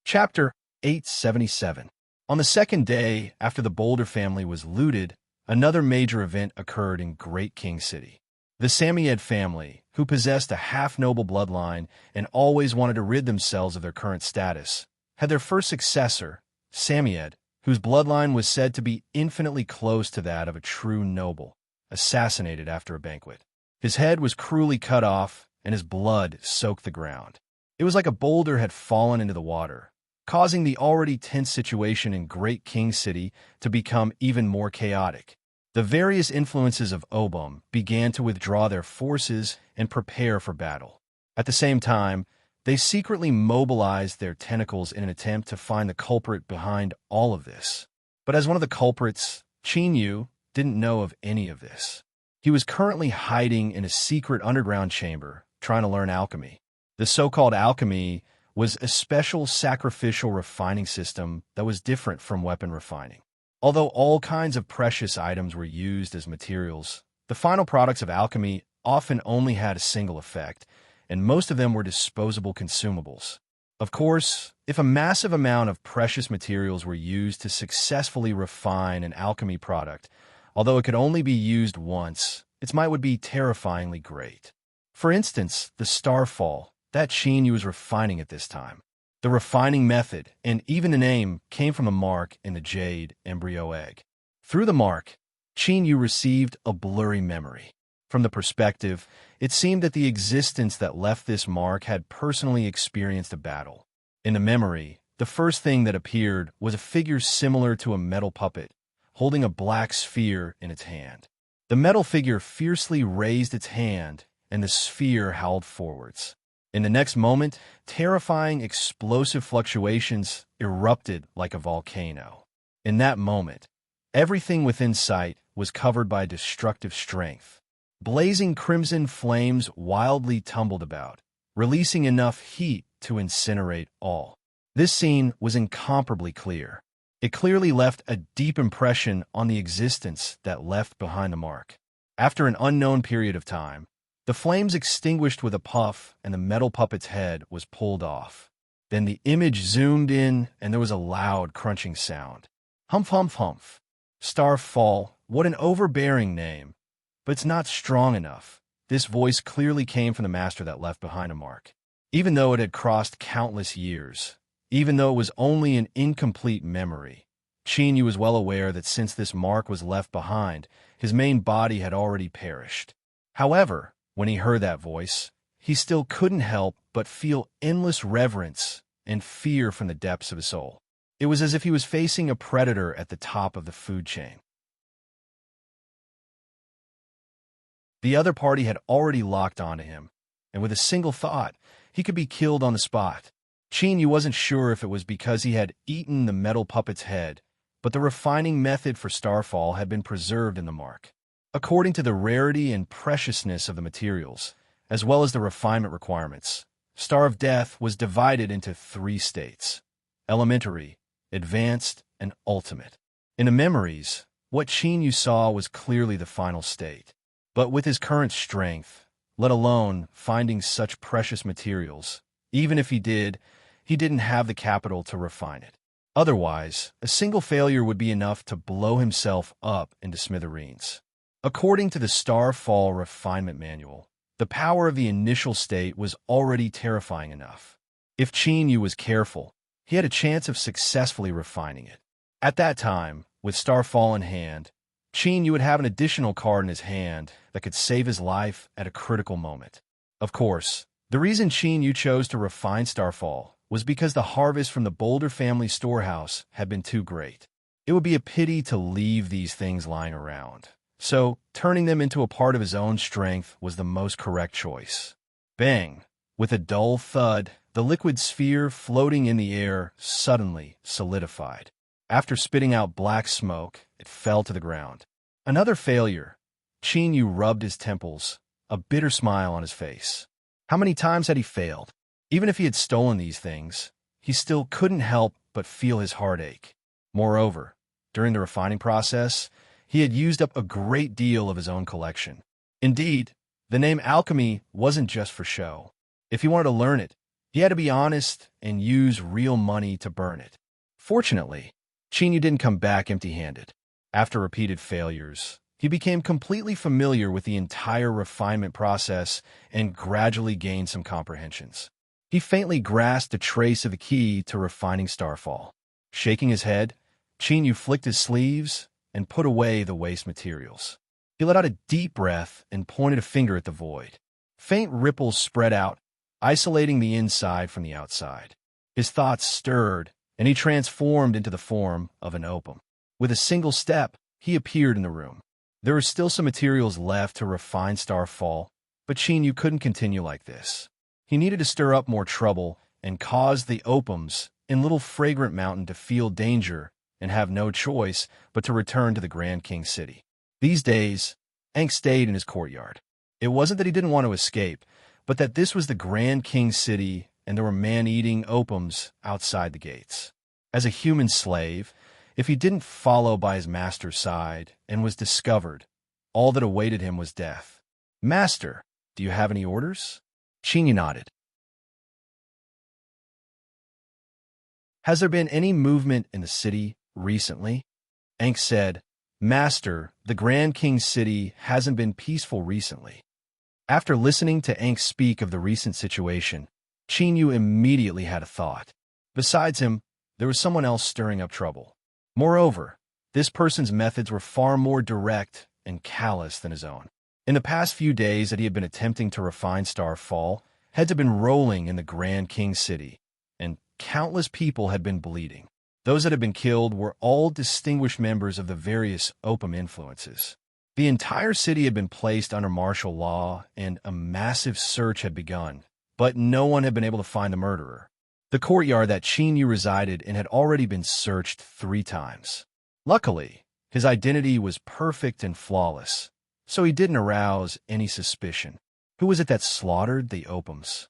Chapter 877. On the second day after the Boulder family was looted, another major event occurred in Great King City. The Samoyed family, who possessed a half-noble bloodline and always wanted to rid themselves of their current status, had their first successor, Samoyed, whose bloodline was said to be infinitely close to that of a true noble, assassinated after a banquet. His head was cruelly cut off, and his blood soaked the ground. It was like a boulder had fallen into the water, causing the already tense situation in Great King City to become even more chaotic. The various influences of Obum began to withdraw their forces and prepare for battle. At the same time, they secretly mobilized their tentacles in an attempt to find the culprit behind all of this. But as one of the culprits, Yu didn't know of any of this. He was currently hiding in a secret underground chamber, trying to learn alchemy. The so-called alchemy was a special sacrificial refining system that was different from weapon refining. Although all kinds of precious items were used as materials, the final products of alchemy often only had a single effect, and most of them were disposable consumables. Of course, if a massive amount of precious materials were used to successfully refine an alchemy product, although it could only be used once, its might would be terrifyingly great. For instance, the starfall that Yu was refining at this time. The refining method, and even the name, came from a mark in the jade embryo egg. Through the mark, Yu received a blurry memory. From the perspective, it seemed that the existence that left this mark had personally experienced a battle. In the memory, the first thing that appeared was a figure similar to a metal puppet, holding a black sphere in its hand. The metal figure fiercely raised its hand, and the sphere howled forwards. In the next moment, terrifying explosive fluctuations erupted like a volcano. In that moment, everything within sight was covered by destructive strength. Blazing crimson flames wildly tumbled about, releasing enough heat to incinerate all. This scene was incomparably clear. It clearly left a deep impression on the existence that left behind the mark. After an unknown period of time, the flames extinguished with a puff and the metal puppet's head was pulled off. Then the image zoomed in and there was a loud crunching sound. Humph, humph, humph. Starfall, what an overbearing name. But it's not strong enough. This voice clearly came from the master that left behind a mark. Even though it had crossed countless years, even though it was only an incomplete memory, Yu was well aware that since this mark was left behind, his main body had already perished. However, when he heard that voice, he still couldn't help but feel endless reverence and fear from the depths of his soul. It was as if he was facing a predator at the top of the food chain. The other party had already locked onto him, and with a single thought, he could be killed on the spot. Yu wasn't sure if it was because he had eaten the metal puppet's head, but the refining method for Starfall had been preserved in the mark. According to the rarity and preciousness of the materials, as well as the refinement requirements, Star of Death was divided into 3 states: elementary, advanced, and ultimate. In the memories, what Yu saw was clearly the final state. But with his current strength, let alone finding such precious materials, even if he didn't have the capital to refine it. Otherwise, a single failure would be enough to blow himself up into smithereens. According to the Starfall Refinement Manual, the power of the initial state was already terrifying enough. If Yu was careful, he had a chance of successfully refining it. At that time, with Starfall in hand, Yu would have an additional card in his hand that could save his life at a critical moment. Of course, the reason Yu chose to refine Starfall was because the harvest from the Boulder family storehouse had been too great. It would be a pity to leave these things lying around. So, turning them into a part of his own strength was the most correct choice. Bang! With a dull thud, the liquid sphere floating in the air suddenly solidified. After spitting out black smoke, it fell to the ground. Another failure. Yu rubbed his temples, a bitter smile on his face. How many times had he failed? Even if he had stolen these things, he still couldn't help but feel his heart ache. Moreover, during the refining process, he had used up a great deal of his own collection. Indeed, the name alchemy wasn't just for show. If he wanted to learn it, he had to be honest and use real money to burn it. Fortunately, Chinyu didn't come back empty-handed. After repeated failures, he became completely familiar with the entire refinement process and gradually gained some comprehensions. He faintly grasped a trace of the key to refining starfall. Shaking his head, Chinyu flicked his sleeves and put away the waste materials. He let out a deep breath and pointed a finger at the void. Faint ripples spread out, isolating the inside from the outside. His thoughts stirred, and he transformed into the form of an opum. With a single step, he appeared in the room. There were still some materials left to refine starfall, but Chinyu couldn't continue like this. He needed to stir up more trouble and cause the opums in Little Fragrant Mountain to feel danger and have no choice but to return to the Grand King City. These days, Ankh stayed in his courtyard. It wasn't that he didn't want to escape, but that this was the Grand King City and there were man-eating opums outside the gates. As a human slave, if he didn't follow by his master's side and was discovered, all that awaited him was death. "Master, do you have any orders?" Chinyu nodded. "Has there been any movement in the city recently?" Ankh said, "Master, the Grand King City hasn't been peaceful recently." After listening to Ankh speak of the recent situation, Chinyu immediately had a thought. Besides him, there was someone else stirring up trouble. Moreover, this person's methods were far more direct and callous than his own. In the past few days that he had been attempting to refine Starfall, heads had been rolling in the Grand King City, and countless people had been bleeding. Those that had been killed were all distinguished members of the various opium influences. The entire city had been placed under martial law, and a massive search had begun, but no one had been able to find the murderer. The courtyard that Chinyu resided in had already been searched 3 times. Luckily, his identity was perfect and flawless, so he didn't arouse any suspicion. Who was it that slaughtered the opums?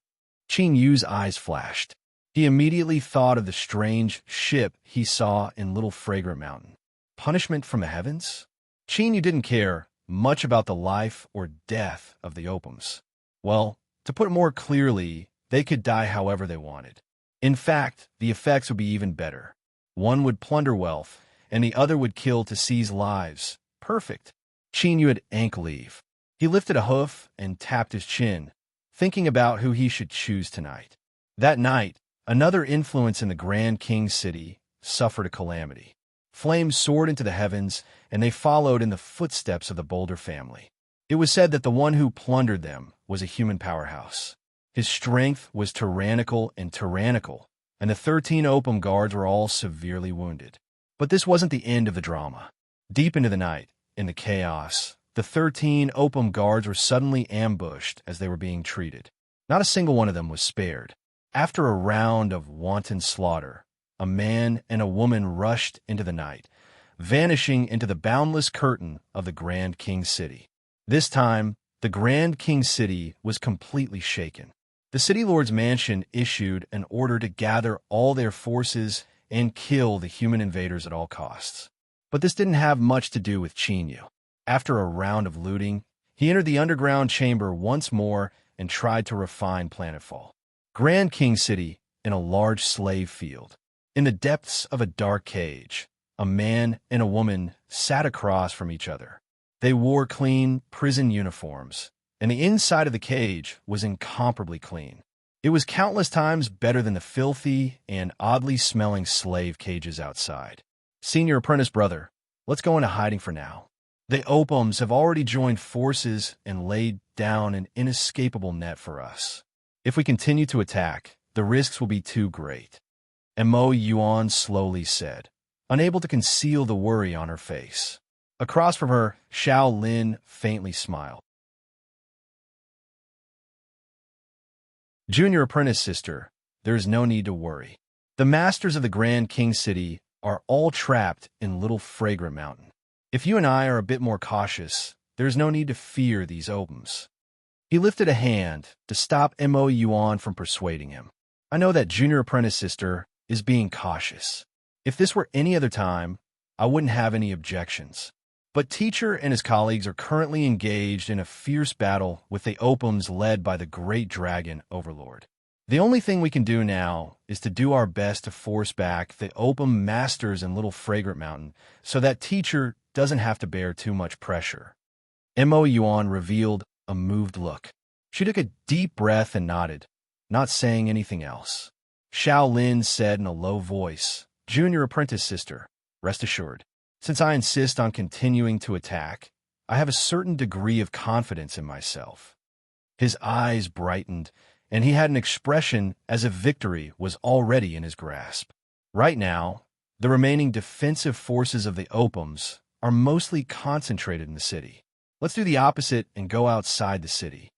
Chinyu's eyes flashed. He immediately thought of the strange ship he saw in Little Fragrant Mountain. Punishment from the heavens? Chinyu didn't care much about the life or death of the opums. Well, to put it more clearly, they could die however they wanted. In fact, the effects would be even better. One would plunder wealth, and the other would kill to seize lives. Perfect. Chinyu had Ankh leave. He lifted a hoof and tapped his chin, thinking about who he should choose tonight. That night, another influence in the Grand King City suffered a calamity. Flames soared into the heavens, and they followed in the footsteps of the Boulder family. It was said that the one who plundered them was a human powerhouse. His strength was tyrannical, and the 13 opium guards were all severely wounded. But this wasn't the end of the drama. Deep into the night, in the chaos, the 13 opium guards were suddenly ambushed as they were being treated. Not a single one of them was spared. After a round of wanton slaughter, a man and a woman rushed into the night, vanishing into the boundless curtain of the Grand King City. This time, the Grand King City was completely shaken. The City Lord's mansion issued an order to gather all their forces and kill the human invaders at all costs. But this didn't have much to do with Chinyu. After a round of looting, he entered the underground chamber once more and tried to refine planetfall. Grand King City in a large slave field. In the depths of a dark cage, a man and a woman sat across from each other. They wore clean prison uniforms, and the inside of the cage was incomparably clean. It was countless times better than the filthy and oddly smelling slave cages outside. "Senior apprentice brother, let's go into hiding for now. The opums have already joined forces and laid down an inescapable net for us. If we continue to attack, the risks will be too great," Mo Yuan slowly said, unable to conceal the worry on her face. Across from her, Xiao Lin faintly smiled. "Junior apprentice sister, there is no need to worry. The masters of the Grand King City are all trapped in Little Fragrant Mountain. If you and I are a bit more cautious, there is no need to fear these opums." He lifted a hand to stop Mo Yuan from persuading him. I know that junior apprentice sister is being cautious. If this were any other time, I wouldn't have any objections. But teacher and his colleagues are currently engaged in a fierce battle with the Opums led by the great dragon overlord. The only thing we can do now is to do our best to force back the Opum masters in Little Fragrant Mountain so that teacher doesn't have to bear too much pressure. Mo Yuan revealed a moved look. She took a deep breath and nodded, not saying anything else. Xiao Lin said in a low voice, "Junior apprentice sister, rest assured. Since I insist on continuing to attack, I have a certain degree of confidence in myself." His eyes brightened, and he had an expression as if victory was already in his grasp. Right now, the remaining defensive forces of the Opums are mostly concentrated in the city. Let's do the opposite and go outside the city.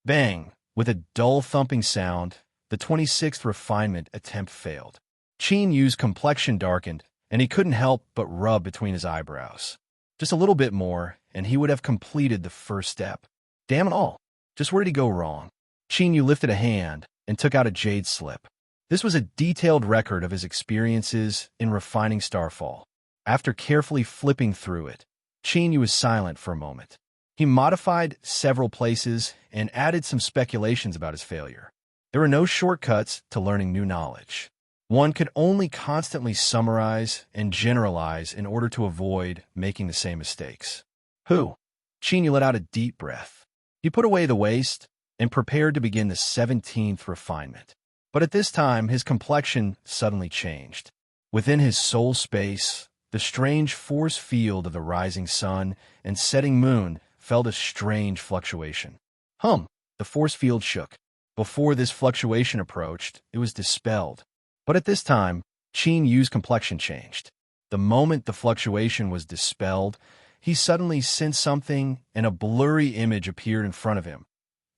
Bang! With a dull thumping sound, the 26th refinement attempt failed. Qin Yu's complexion darkened, and he couldn't help but rub between his eyebrows. Just a little bit more, and he would have completed the first step. Damn it all! Just where did he go wrong? Qin Yu lifted a hand and took out a jade slip. This was a detailed record of his experiences in refining Starfall. After carefully flipping through it, Qin Yu was silent for a moment. He modified several places and added some speculations about his failure. There were no shortcuts to learning new knowledge. One could only constantly summarize and generalize in order to avoid making the same mistakes. Qin Yu let out a deep breath. He put away the waste and prepared to begin the 17th refinement. But at this time, his complexion suddenly changed. Within his soul space, the strange force field of the rising sun and setting moon felt a strange fluctuation. The force field shook. Before this fluctuation approached, it was dispelled. But at this time, Qin Yu's complexion changed. The moment the fluctuation was dispelled, he suddenly sensed something, and a blurry image appeared in front of him.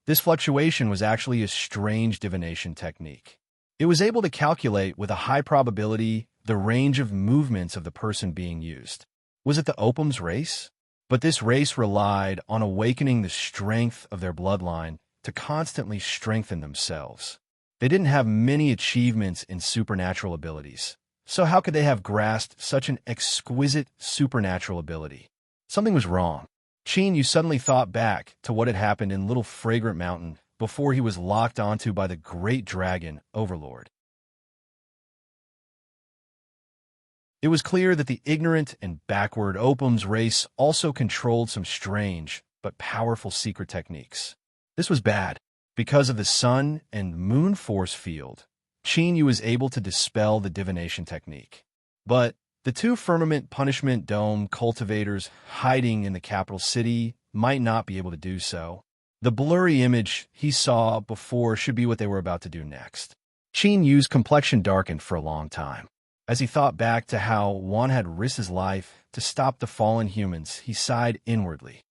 This fluctuation was actually a strange divination technique. It was able to calculate with a high probability the range of movements of the person being used. Was it the Opum's race? But this race relied on awakening the strength of their bloodline to constantly strengthen themselves. They didn't have many achievements in supernatural abilities, so how could they have grasped such an exquisite supernatural ability? Something was wrong. Qin Yu suddenly thought back to what had happened in Little Fragrant Mountain before he was locked onto by the great dragon overlord. It was clear that the ignorant and backward Opum's race also controlled some strange but powerful secret techniques. This was bad. Because of the sun and moon force field, Qin Yu was able to dispel the divination technique. But the two firmament punishment dome cultivators hiding in the capital city might not be able to do so. The blurry image he saw before should be what they were about to do next. Qin Yu's complexion darkened for a long time. As he thought back to how one had risked his life to stop the fallen humans, he sighed inwardly.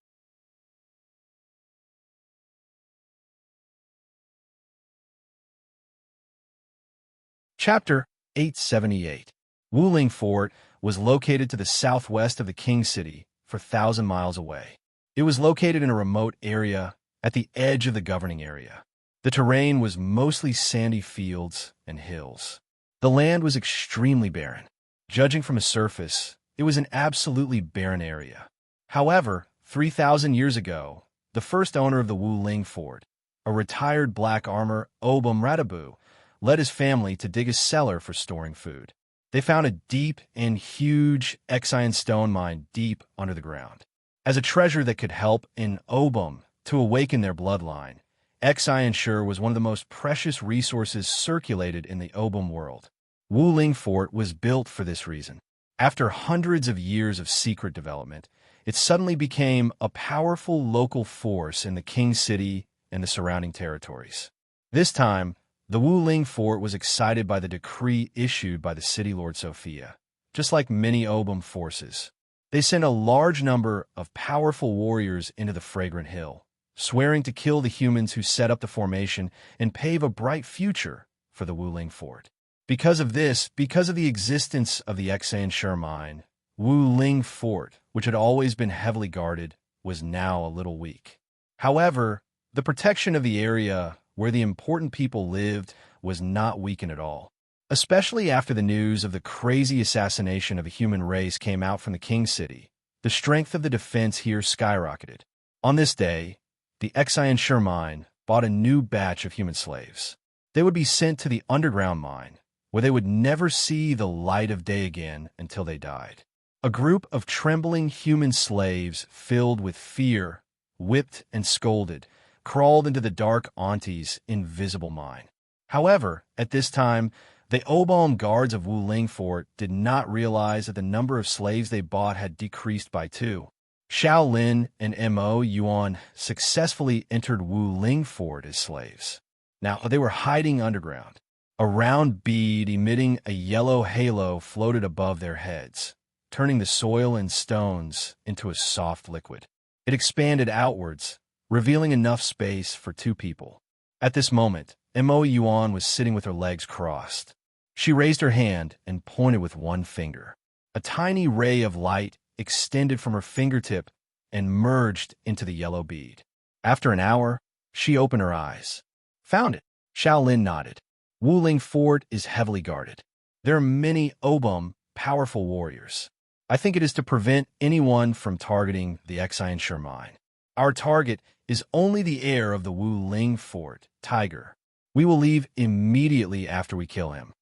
Chapter 878. Wuling Fort was located to the southwest of the King City, 4,000 miles away. It was located in a remote area at the edge of the governing area. The terrain was mostly sandy fields and hills. The land was extremely barren. Judging from a surface, it was an absolutely barren area. However, 3,000 years ago, the first owner of the Wuling Fort, a retired black armor Obum Radabu, led his family to dig a cellar for storing food. They found a deep and huge Exian stone mine deep under the ground. As a treasure that could help in Obum to awaken their bloodline, Exian Sure was one of the most precious resources circulated in the Obum world. Wuling Fort was built for this reason. After hundreds of years of secret development, it suddenly became a powerful local force in the King City and the surrounding territories. This time, the Wuling Fort was excited by the decree issued by the City Lord Sophia. Just like many Obum forces, they sent a large number of powerful warriors into the Fragrant Hill, swearing to kill the humans who set up the formation and pave a bright future for the Wuling Fort. Because of the existence of the Exian Sure mine, Wuling Fort, which had always been heavily guarded, was now a little weak. However, The protection of the area where the important people lived was not weakened at all. Especially after the news of the crazy assassination of a human race came out from the King City, the strength of the defense here skyrocketed. On this day, the Excian mine bought a new batch of human slaves. They would be sent to the underground mine, where they would never see the light of day again until they died. A group of trembling human slaves filled with fear, whipped and scolded, crawled into the dark Auntie's invisible mine. However, at this time, the Obam guards of Wuling Fort did not realize that the number of slaves they bought had decreased by 2. Shaolin and Mo Yuan successfully entered Wuling Fort as slaves. Now, they were hiding underground. A round bead emitting a yellow halo floated above their heads, turning the soil and stones into a soft liquid. It expanded outwards, revealing enough space for 2 people. At this moment, Mo Yuan was sitting with her legs crossed. She raised her hand and pointed with one finger. A tiny ray of light extended from her fingertip and merged into the yellow bead. After an hour, she opened her eyes. Found it. Shaolin nodded. Wuling Fort is heavily guarded. There are many Obam powerful warriors. I think it is to prevent anyone from targeting the Excian mine. Our target is only the heir of the Wuling Fort, Tiger. We will leave immediately after we kill him.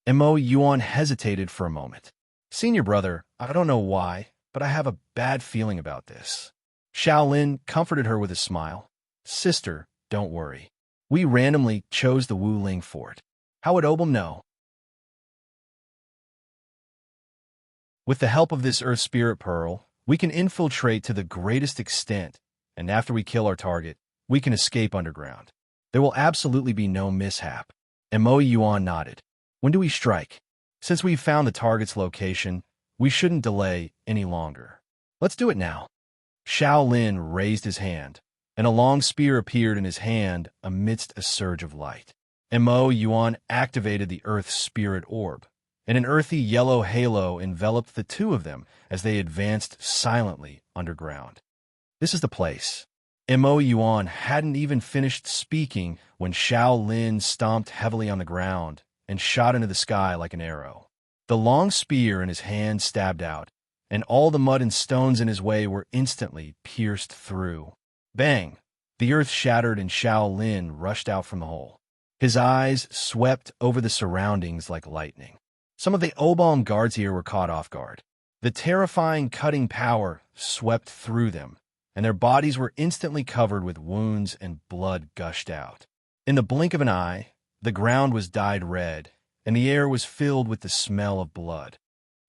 Mo Yuan hesitated for a moment. Senior brother, I don't know why, but I have a bad feeling about this. Shaolin comforted her with a smile. Sister, don't worry. We randomly chose the Wuling Fort. How would Obam know? With the help of this Earth Spirit Pearl, we can infiltrate to the greatest extent, and after we kill our target, we can escape underground. There will absolutely be no mishap. Mo Yuan nodded. When do we strike? Since we've found the target's location, we shouldn't delay any longer. Let's do it now. Shaolin raised his hand, and a long spear appeared in his hand amidst a surge of light. Mo Yuan activated the Earth Spirit Orb, and an earthy yellow halo enveloped the 2 of them as they advanced silently underground. This is the place. Mo Yuan hadn't even finished speaking when Shaolin stomped heavily on the ground and shot into the sky like an arrow. The long spear in his hand stabbed out, and all the mud and stones in his way were instantly pierced through. Bang! The earth shattered and Shaolin rushed out from the hole. His eyes swept over the surroundings like lightning. Some of the Obam guards here were caught off guard. The terrifying cutting power swept through them, and their bodies were instantly covered with wounds and blood gushed out. In the blink of an eye, the ground was dyed red, and the air was filled with the smell of blood.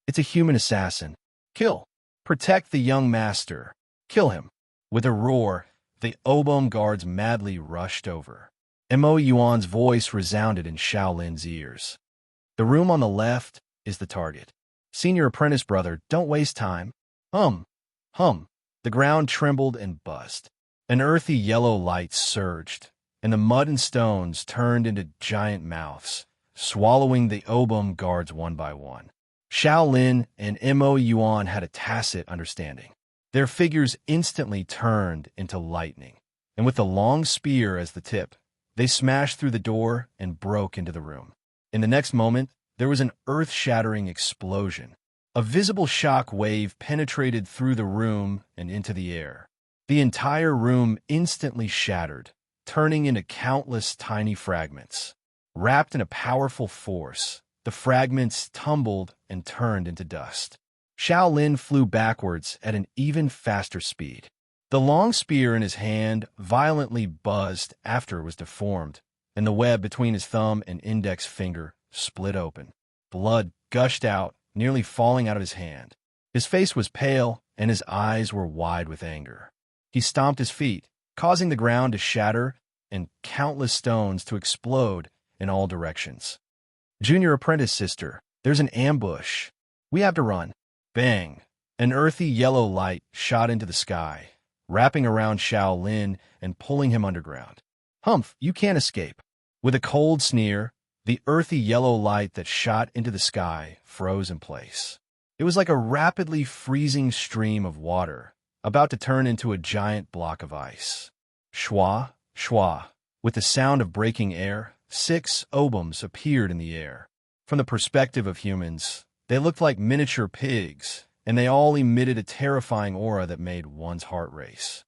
It's a human assassin. Kill. Protect the young master. Kill him. With a roar, the Obam guards madly rushed over. Mo Yuan's voice resounded in Shaolin's ears. The room on the left is the target. Senior apprentice brother, don't waste time. Hum. The ground trembled and buzzed. An earthy yellow light surged, and the mud and stones turned into giant mouths, swallowing the Obam guards one by one. Shaolin and Mo Yuan had a tacit understanding. Their figures instantly turned into lightning, and with the long spear as the tip, they smashed through the door and broke into the room. In the next moment, there was an earth-shattering explosion. A visible shock wave penetrated through the room and into the air. The entire room instantly shattered, turning into countless tiny fragments. Wrapped in a powerful force, the fragments tumbled and turned into dust. Shaolin flew backwards at an even faster speed. The long spear in his hand violently buzzed after it was deformed, and the web between his thumb and index finger split open. Blood gushed out, nearly falling out of his hand. His face was pale, and his eyes were wide with anger. He stomped his feet, causing the ground to shatter and countless stones to explode in all directions. Junior apprentice sister, there's an ambush. We have to run. Bang! An earthy yellow light shot into the sky, wrapping around Shaolin and pulling him underground. Humph, you can't escape. With a cold sneer, the earthy yellow light that shot into the sky froze in place. It was like a rapidly freezing stream of water, about to turn into a giant block of ice. Schwa, Schwa. With the sound of breaking air, 6 obums appeared in the air. From the perspective of humans, they looked like miniature pigs, and they all emitted a terrifying aura that made one's heart race.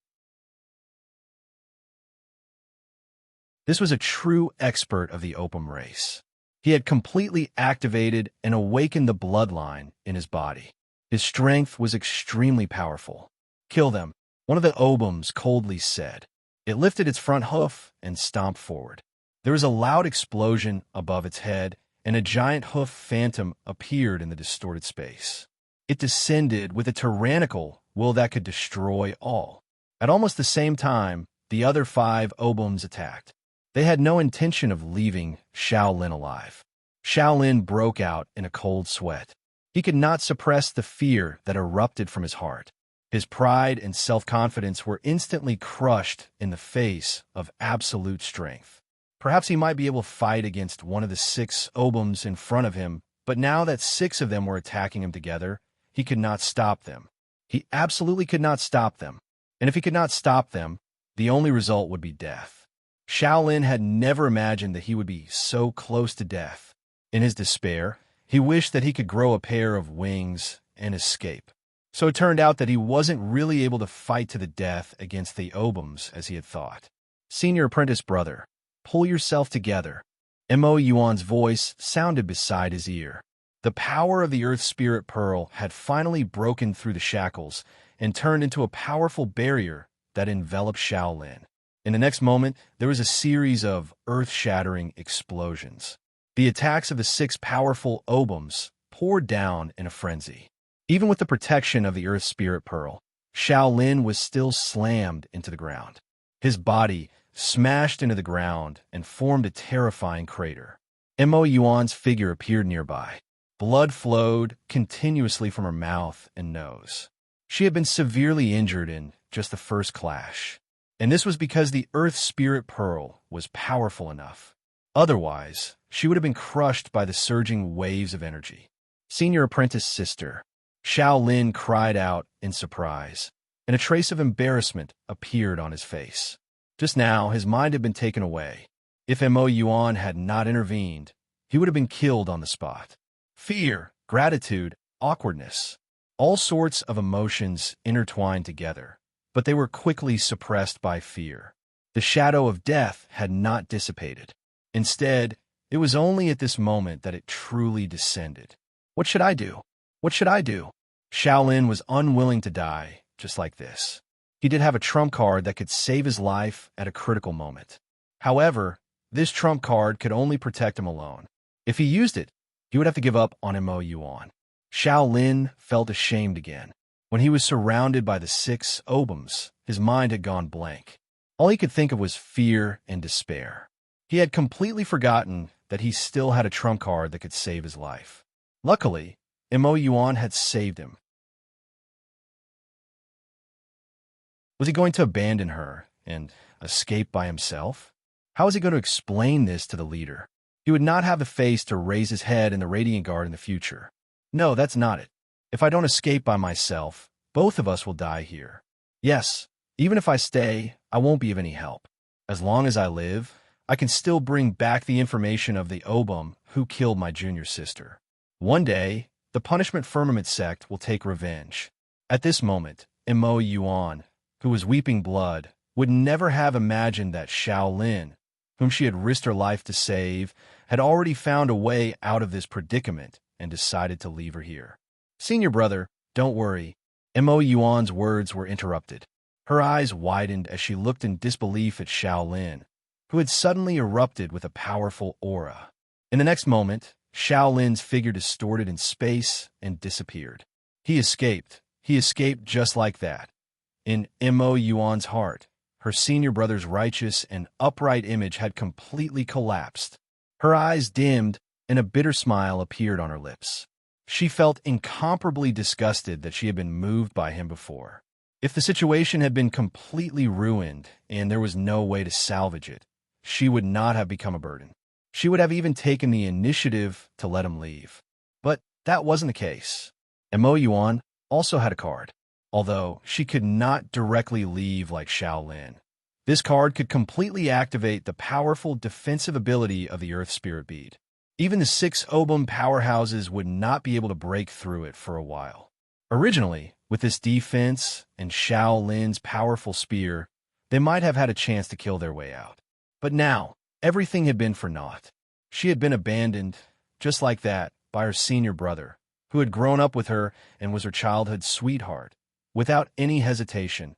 This was a true expert of the Opum race. He had completely activated and awakened the bloodline in his body. His strength was extremely powerful. "Kill them," one of the Obums coldly said. It lifted its front hoof and stomped forward. There was a loud explosion above its head, and a giant hoof phantom appeared in the distorted space. It descended with a tyrannical will that could destroy all. At almost the same time, the other 5 Obums attacked. They had no intention of leaving Shaolin alive. Shaolin broke out in a cold sweat. He could not suppress the fear that erupted from his heart. His pride and self-confidence were instantly crushed in the face of absolute strength. Perhaps he might be able to fight against one of the 6 Obums in front of him, but now that 6 of them were attacking him together, he could not stop them. He absolutely could not stop them. And if he could not stop them, the only result would be death. Shaolin had never imagined that he would be so close to death. In his despair, he wished that he could grow a pair of wings and escape. So it turned out that he wasn't really able to fight to the death against the Obums as he had thought. "Senior apprentice brother, pull yourself together." Mo Yuan's voice sounded beside his ear. The power of the Earth Spirit Pearl had finally broken through the shackles and turned into a powerful barrier that enveloped Shaolin. In the next moment, there was a series of earth-shattering explosions. The attacks of the 6 powerful Obums poured down in a frenzy. Even with the protection of the Earth Spirit Pearl, Shaolin was still slammed into the ground. His body smashed into the ground and formed a terrifying crater. Mo Yuan's figure appeared nearby. Blood flowed continuously from her mouth and nose. She had been severely injured in just the first clash. And this was because the Earth Spirit Pearl was powerful enough. Otherwise, she would have been crushed by the surging waves of energy. "Senior apprentice sister," Shaolin cried out in surprise, and a trace of embarrassment appeared on his face. Just now, his mind had been taken away. If Mo Yuan had not intervened, he would have been killed on the spot. Fear, gratitude, awkwardness, all sorts of emotions intertwined together, but they were quickly suppressed by fear. The shadow of death had not dissipated. Instead, it was only at this moment that it truly descended. What should I do? What should I do? Shaolin was unwilling to die just like this. He did have a trump card that could save his life at a critical moment. However, this trump card could only protect him alone. If he used it, he would have to give up on Mo Yuan. Shaolin felt ashamed again. When he was surrounded by the 6 Obums, his mind had gone blank. All he could think of was fear and despair. He had completely forgotten that he still had a trump card that could save his life. Luckily, Mo Yuan had saved him. Was he going to abandon her and escape by himself? How was he going to explain this to the leader? He would not have the face to raise his head in the Radiant Guard in the future. No, that's not it. If I don't escape by myself, both of us will die here. Yes, even if I stay, I won't be of any help. As long as I live, I can still bring back the information of the Obum who killed my junior sister. One day, the Punishment Firmament sect will take revenge. At this moment, Mo Yuan, who was weeping blood, would never have imagined that Shaolin, whom she had risked her life to save, had already found a way out of this predicament and decided to leave her here. "Senior brother, don't worry." Mo Yuan's words were interrupted. Her eyes widened as she looked in disbelief at Shaolin, who had suddenly erupted with a powerful aura. In the next moment, Shaolin's figure distorted in space and disappeared. He escaped. He escaped just like that. In Mo Yuan's heart, her senior brother's righteous and upright image had completely collapsed. Her eyes dimmed, and a bitter smile appeared on her lips. She felt incomparably disgusted that she had been moved by him before. If the situation had been completely ruined and there was no way to salvage it, she would not have become a burden. She would have even taken the initiative to let him leave. But that wasn't the case. Mo Yuan also had a card, although she could not directly leave like Shaolin. This card could completely activate the powerful defensive ability of the Earth Spirit Bead. Even the 6 Obum powerhouses would not be able to break through it for a while. Originally, with this defense and Xiao Lin's powerful spear, they might have had a chance to kill their way out. But now, everything had been for naught. She had been abandoned, just like that, by her senior brother, who had grown up with her and was her childhood sweetheart. Without any hesitation.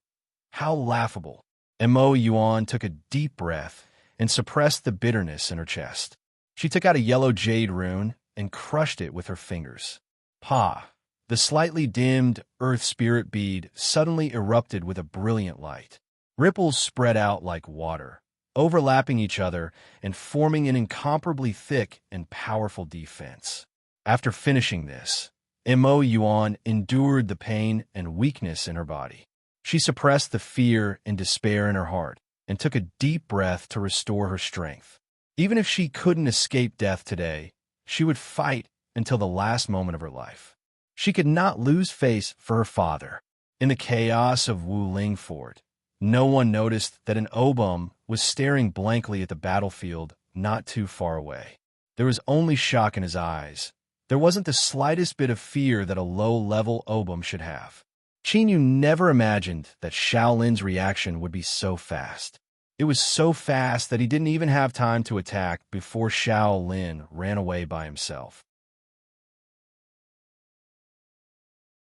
How laughable. Mo Yuan took a deep breath and suppressed the bitterness in her chest. She took out a yellow jade rune and crushed it with her fingers. Pa! The slightly dimmed Earth Spirit Bead suddenly erupted with a brilliant light. Ripples spread out like water, overlapping each other and forming an incomparably thick and powerful defense. After finishing this, Mo Yuan endured the pain and weakness in her body. She suppressed the fear and despair in her heart and took a deep breath to restore her strength. Even if she couldn't escape death today, she would fight until the last moment of her life. She could not lose face for her father. In the chaos of Wuling Fort, no one noticed that an Obum was staring blankly at the battlefield not too far away. There was only shock in his eyes. There wasn't the slightest bit of fear that a low-level Obum should have. Qinyu never imagined that Shaolin's reaction would be so fast. It was so fast that he didn't even have time to attack before Shaolin ran away by himself.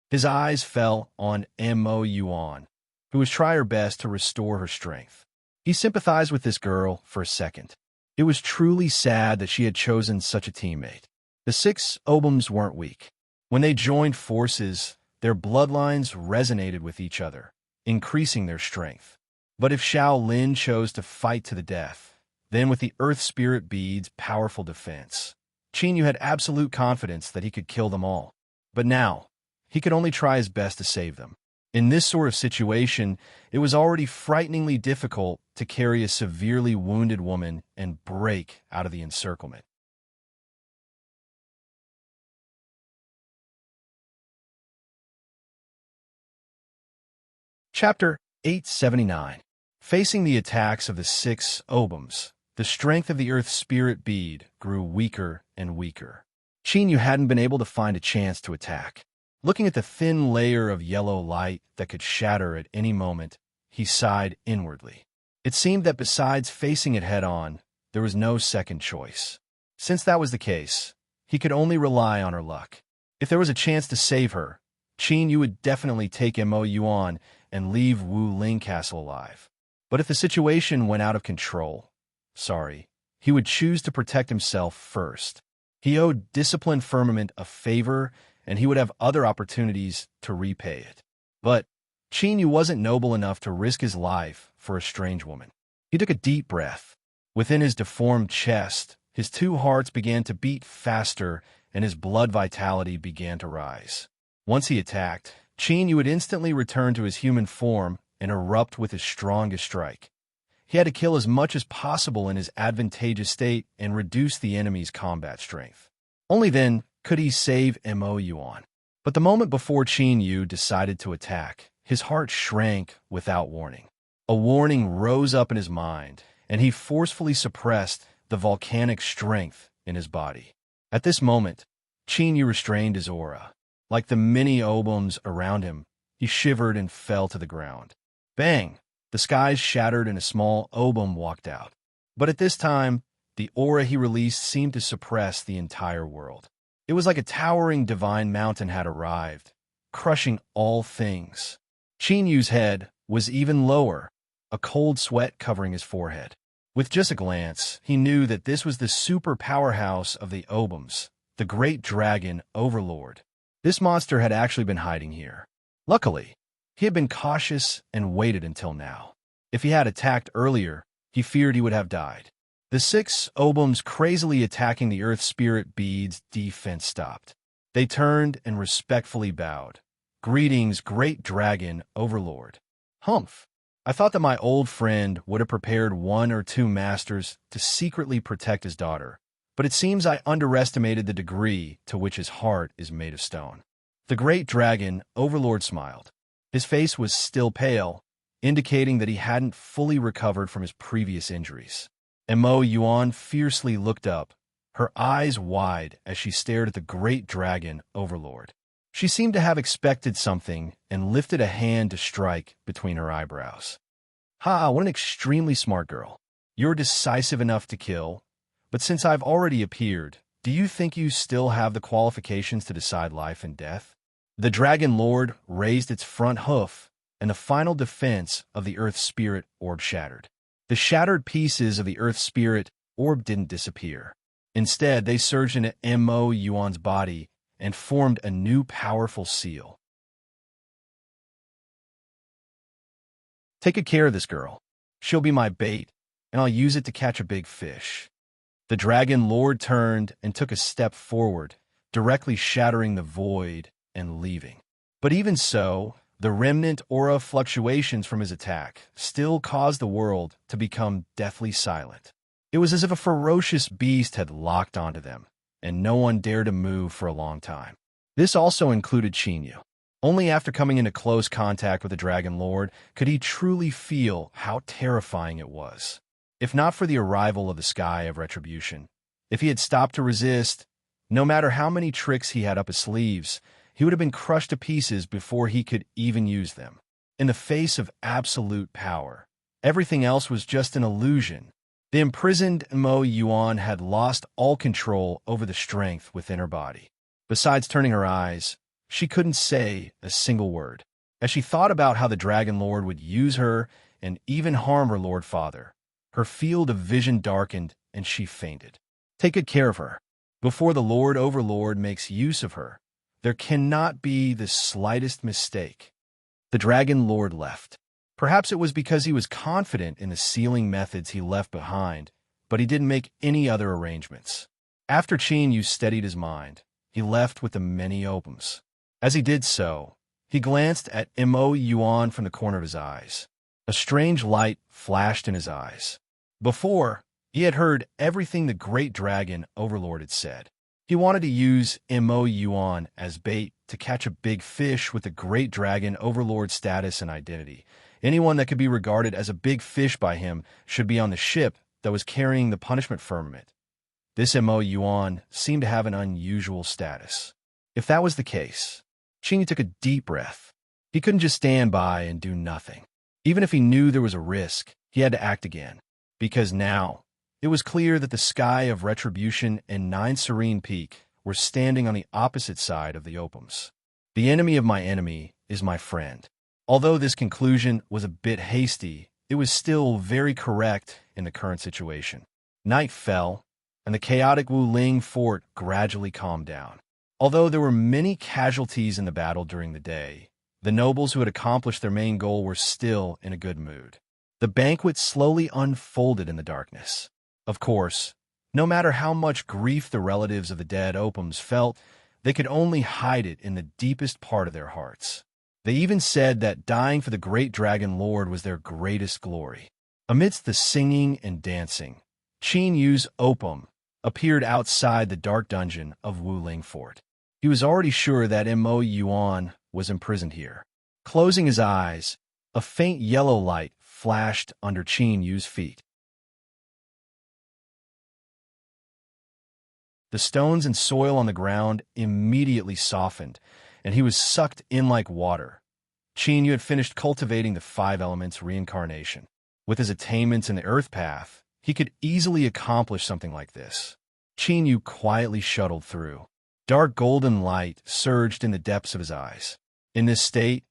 His eyes fell on Mo Yuan, who was trying her best to restore her strength. He sympathized with this girl for a second. It was truly sad that she had chosen such a teammate. The 6 Obums weren't weak. When they joined forces, their bloodlines resonated with each other, increasing their strength. But if Shaolin chose to fight to the death, then with the Earth Spirit Bead's powerful defense, Qinyu had absolute confidence that he could kill them all. But now, he could only try his best to save them. In this sort of situation, it was already frighteningly difficult to carry a severely wounded woman and break out of the encirclement. Chapter 879. Facing the attacks of the 6 Obums, the strength of the Earth Spirit Bead grew weaker and weaker. Qinyu hadn't been able to find a chance to attack. Looking at the thin layer of yellow light that could shatter at any moment, he sighed inwardly. It seemed that besides facing it head-on, there was no second choice. Since that was the case, he could only rely on her luck. If there was a chance to save her, Qinyu would definitely take Mo Yuan and leave Wu Ling Castle alive. But if the situation went out of control, he would choose to protect himself first. He owed Disciplined Firmament a favor, and he would have other opportunities to repay it. But Qinyu wasn't noble enough to risk his life for a strange woman. He took a deep breath. Within his deformed chest, his 2 hearts began to beat faster, and his blood vitality began to rise. Once he attacked, Qinyu would instantly return to his human form and erupt with his strongest strike. He had to kill as much as possible in his advantageous state and reduce the enemy's combat strength. Only then could he save Mo Yuan. But the moment before Qinyu decided to attack, his heart shrank without warning. A warning rose up in his mind, and he forcefully suppressed the volcanic strength in his body. At this moment, Qinyu restrained his aura. Like the many Obums around him, he shivered and fell to the ground. Bang! The skies shattered and a small Obum walked out. But at this time, the aura he released seemed to suppress the entire world. It was like a towering divine mountain had arrived, crushing all things. Qinyu's head was even lower, a cold sweat covering his forehead. With just a glance, he knew that this was the super powerhouse of the Obums, the great dragon Overlord. This monster had actually been hiding here. Luckily, he had been cautious and waited until now. If he had attacked earlier, he feared he would have died. The 6 Obums crazily attacking the Earth Spirit Bead's defense stopped. They turned and respectfully bowed. Greetings, great dragon Overlord. Humph! I thought that my old friend would have prepared 1 or 2 masters to secretly protect his daughter, but it seems I underestimated the degree to which his heart is made of stone. The great dragon Overlord smiled. His face was still pale, indicating that he hadn't fully recovered from his previous injuries. Mo Yuan fiercely looked up, her eyes wide as she stared at the great dragon overlord. She seemed to have expected something and lifted a hand to strike between her eyebrows. "Ha, what an extremely smart girl. You're decisive enough to kill, but since I've already appeared, do you think you still have the qualifications to decide life and death?" The Dragon Lord raised its front hoof, and the final defense of the Earth Spirit orb shattered. The shattered pieces of the Earth Spirit orb didn't disappear. Instead, they surged into Mo Yuan's body and formed a new powerful seal. "Take good care of this girl. She'll be my bait, and I'll use it to catch a big fish." The Dragon Lord turned and took a step forward, directly shattering the void and leaving. But even so, the remnant aura fluctuations from his attack still caused the world to become deathly silent. It was as if a ferocious beast had locked onto them, and no one dared to move for a long time. This also included Chinyu. Only after coming into close contact with the Dragon Lord could he truly feel how terrifying it was. If not for the arrival of the Sky of Retribution, if he had stopped to resist, no matter how many tricks he had up his sleeves, he would have been crushed to pieces before he could even use them. In the face of absolute power, everything else was just an illusion. The imprisoned Mo Yuan had lost all control over the strength within her body. Besides turning her eyes, she couldn't say a single word. As she thought about how the Dragon Lord would use her and even harm her Lord Father, her field of vision darkened and she fainted. Take good care of her. Before the Lord Overlord makes use of her, there cannot be the slightest mistake. The Dragon Lord left. Perhaps it was because he was confident in the sealing methods he left behind, but he didn't make any other arrangements. After Chinyu steadied his mind, he left with the many opums. As he did so, he glanced at Mo Yuan from the corner of his eyes. A strange light flashed in his eyes. Before, he had heard everything the great dragon Overlord had said. He wanted to use Mo Yuan as bait to catch a big fish with the great dragon Overlord status and identity. Anyone that could be regarded as a big fish by him should be on the ship that was carrying the punishment firmament. This Mo Yuan seemed to have an unusual status. If that was the case, Chinyu took a deep breath. He couldn't just stand by and do nothing. Even if he knew there was a risk, he had to act again. Because now, it was clear that the Sky of Retribution and 9 Serene Peak were standing on the opposite side of the opums. The enemy of my enemy is my friend. Although this conclusion was a bit hasty, it was still very correct in the current situation. Night fell, and the chaotic Wuling fort gradually calmed down. Although there were many casualties in the battle during the day, the nobles who had accomplished their main goal were still in a good mood. The banquet slowly unfolded in the darkness. Of course, no matter how much grief the relatives of the dead opums felt, they could only hide it in the deepest part of their hearts. They even said that dying for the great Dragon Lord was their greatest glory. Amidst the singing and dancing, Chinyu's opum appeared outside the dark dungeon of Wuling Fort. He was already sure that Mo Yuan was imprisoned here. Closing his eyes, a faint yellow light flashed under Chinyu's feet. The stones and soil on the ground immediately softened, and he was sucked in like water. Chinyu had finished cultivating the 5 elements reincarnation. With his attainments in the Earth Path, he could easily accomplish something like this. Chinyu quietly shuttled through. Dark golden light surged in the depths of his eyes. In this state,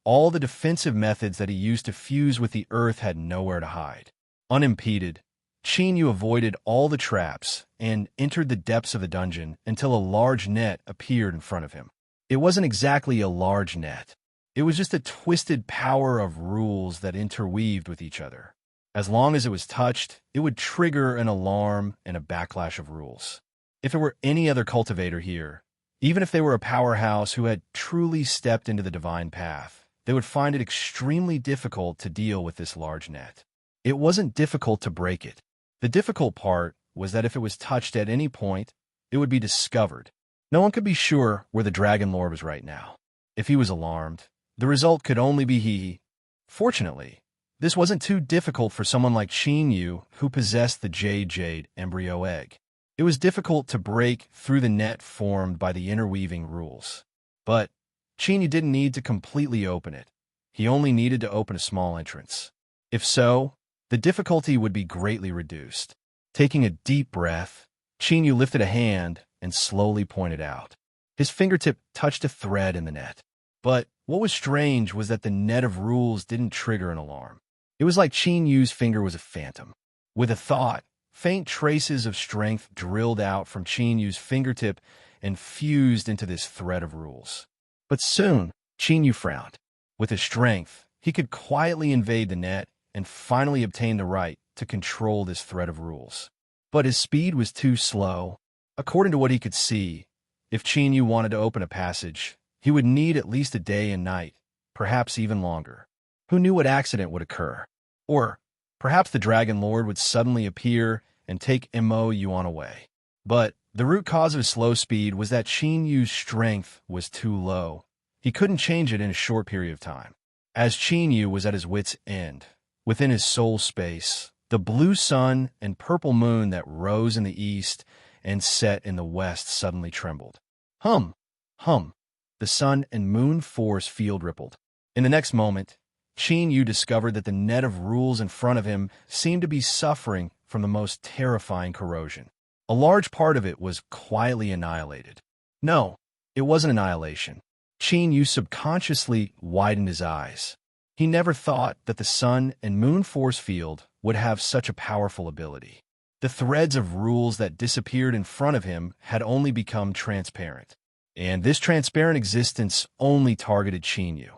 all the defensive methods that he used to fuse with the earth had nowhere to hide. Unimpeded, Chinyu avoided all the traps and entered the depths of the dungeon until a large net appeared in front of him. It wasn't exactly a large net. It was just a twisted power of rules that interweaved with each other. As long as it was touched, it would trigger an alarm and a backlash of rules. If it were any other cultivator here, even if they were a powerhouse who had truly stepped into the divine path, they would find it extremely difficult to deal with this large net. It wasn't difficult to break it. The difficult part was that if it was touched at any point, it would be discovered. No one could be sure where the Dragon Lord was right now. If he was alarmed, the result could only be he Fortunately, this wasn't too difficult for someone like Qin Yu, who possessed the jade embryo egg. It was difficult to break through the net formed by the interweaving rules. But Qin Yu didn't need to completely open it. He only needed to open a small entrance. If so, the difficulty would be greatly reduced. Taking a deep breath, Qin Yu lifted a hand and slowly pointed out. His fingertip touched a thread in the net. But what was strange was that the net of rules didn't trigger an alarm. It was like Qin Yu's finger was a phantom. With a thought, faint traces of strength drilled out from Qin Yu's fingertip and fused into this thread of rules. But soon, Qin Yu frowned. With his strength, he could quietly invade the net and finally obtain the right to control this thread of rules. But his speed was too slow. According to what he could see, if Qin Yu wanted to open a passage, he would need at least a day and night, perhaps even longer. Who knew what accident would occur? Or perhaps the Dragon Lord would suddenly appear and take Mo Yuan away. But the root cause of his slow speed was that Qin Yu's strength was too low. He couldn't change it in a short period of time. As Qin Yu was at his wit's end, within his soul space, the blue sun and purple moon that rose in the east and set in the west suddenly trembled. Hum, hum. The sun and moon force field rippled. In the next moment, Qin Yu discovered that the net of rules in front of him seemed to be suffering from the most terrifying corrosion. A large part of it was quietly annihilated. No, it wasn't annihilation. Qin Yu subconsciously widened his eyes. He never thought that the sun and moon force field would have such a powerful ability. The threads of rules that disappeared in front of him had only become transparent. And this transparent existence only targeted Qin Yu.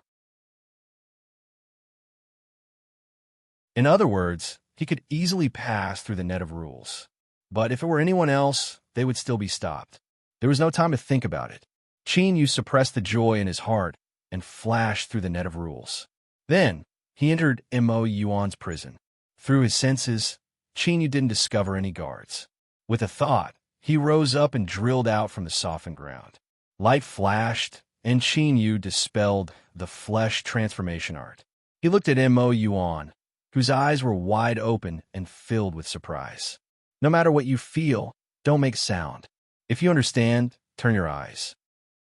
In other words, he could easily pass through the net of rules. But if it were anyone else, they would still be stopped. There was no time to think about it. Qin Yu suppressed the joy in his heart and flashed through the net of rules. Then, he entered Mo Yuan's prison. Through his senses, Qin Yu didn't discover any guards. With a thought, he rose up and drilled out from the softened ground. Light flashed, and Qin Yu dispelled the flesh transformation art. He looked at Mo Yuan, whose eyes were wide open and filled with surprise. No matter what you feel, don't make sound. If you understand, turn your eyes.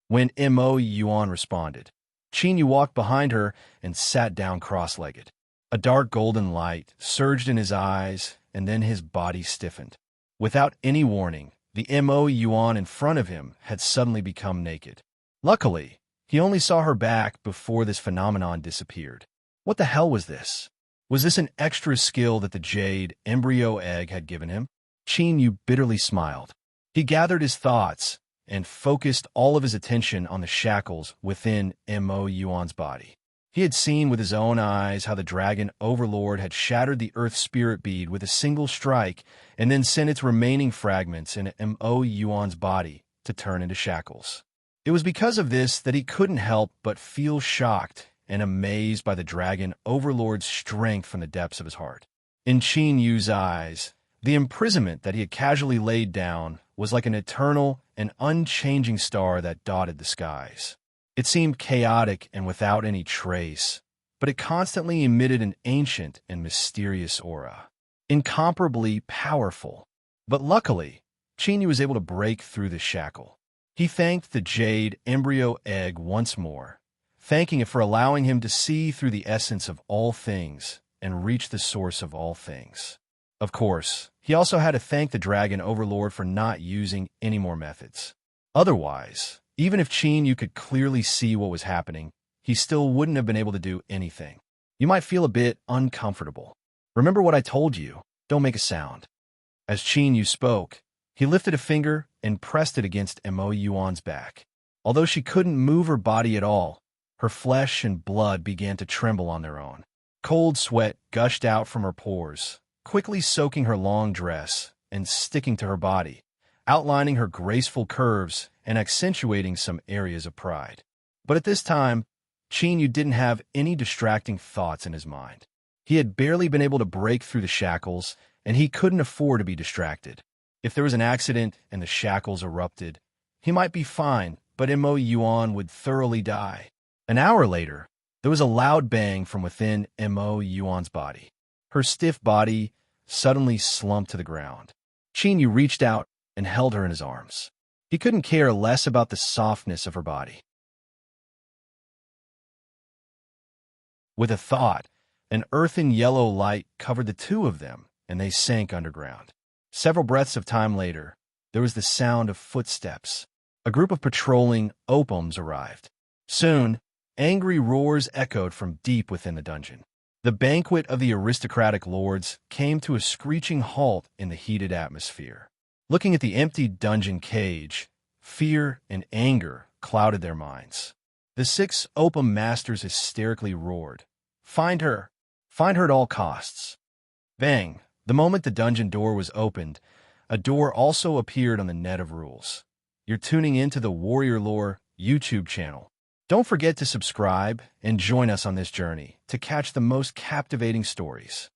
When Mo Yuan responded, Qin Yu walked behind her and sat down cross-legged. A dark golden light surged in his eyes, and then his body stiffened. Without any warning, the Mo Yuan in front of him had suddenly become naked. Luckily, he only saw her back before this phenomenon disappeared. What the hell was this? Was this an extra skill that the jade embryo egg had given him? Qin Yu bitterly smiled. He gathered his thoughts and focused all of his attention on the shackles within Mo Yuan's body. He had seen with his own eyes how the dragon overlord had shattered the earth spirit bead with a single strike and then sent its remaining fragments in Mo Yuan's body to turn into shackles. It was because of this that he couldn't help but feel shocked and amazed by the dragon overlord's strength from the depths of his heart. In Qin Yu's eyes, the imprisonment that he had casually laid down was like an eternal and unchanging star that dotted the skies. It seemed chaotic and without any trace, but it constantly emitted an ancient and mysterious aura, incomparably powerful. But luckily, Qin Yu was able to break through the shackle. He thanked the jade embryo egg once more, thanking it for allowing him to see through the essence of all things and reach the source of all things. Of course, he also had to thank the dragon overlord for not using any more methods. Otherwise, even if Qin Yu could clearly see what was happening, he still wouldn't have been able to do anything. You might feel a bit uncomfortable. Remember what I told you, don't make a sound. As Qin Yu spoke, he lifted a finger and pressed it against Mo Yuan's back. Although she couldn't move her body at all, her flesh and blood began to tremble on their own. Cold sweat gushed out from her pores, quickly soaking her long dress and sticking to her body, outlining her graceful curves and accentuating some areas of pride. But at this time, Qin Yu didn't have any distracting thoughts in his mind. He had barely been able to break through the shackles, and he couldn't afford to be distracted. If there was an accident and the shackles erupted, he might be fine, but Mo Yuan would thoroughly die. An hour later, There was a loud bang from within Mo Yuan's body. Her stiff body suddenly slumped to the ground. Qin Yu reached out and held her in his arms. He couldn't care less about the softness of her body. With a thought, an earthen yellow light covered the two of them, and they sank underground. Several breaths of time later, there was the sound of footsteps. A group of patrolling opums arrived. Soon, angry roars echoed from deep within the dungeon. The banquet of the aristocratic lords came to a screeching halt in the heated atmosphere. Looking at the empty dungeon cage, fear and anger clouded their minds. The 6 opium masters hysterically roared, "Find her! Find her at all costs!" Bang! The moment the dungeon door was opened, a door also appeared on the net of rules. You're tuning into the Warrior Lore YouTube channel. Don't forget to subscribe and join us on this journey to catch the most captivating stories.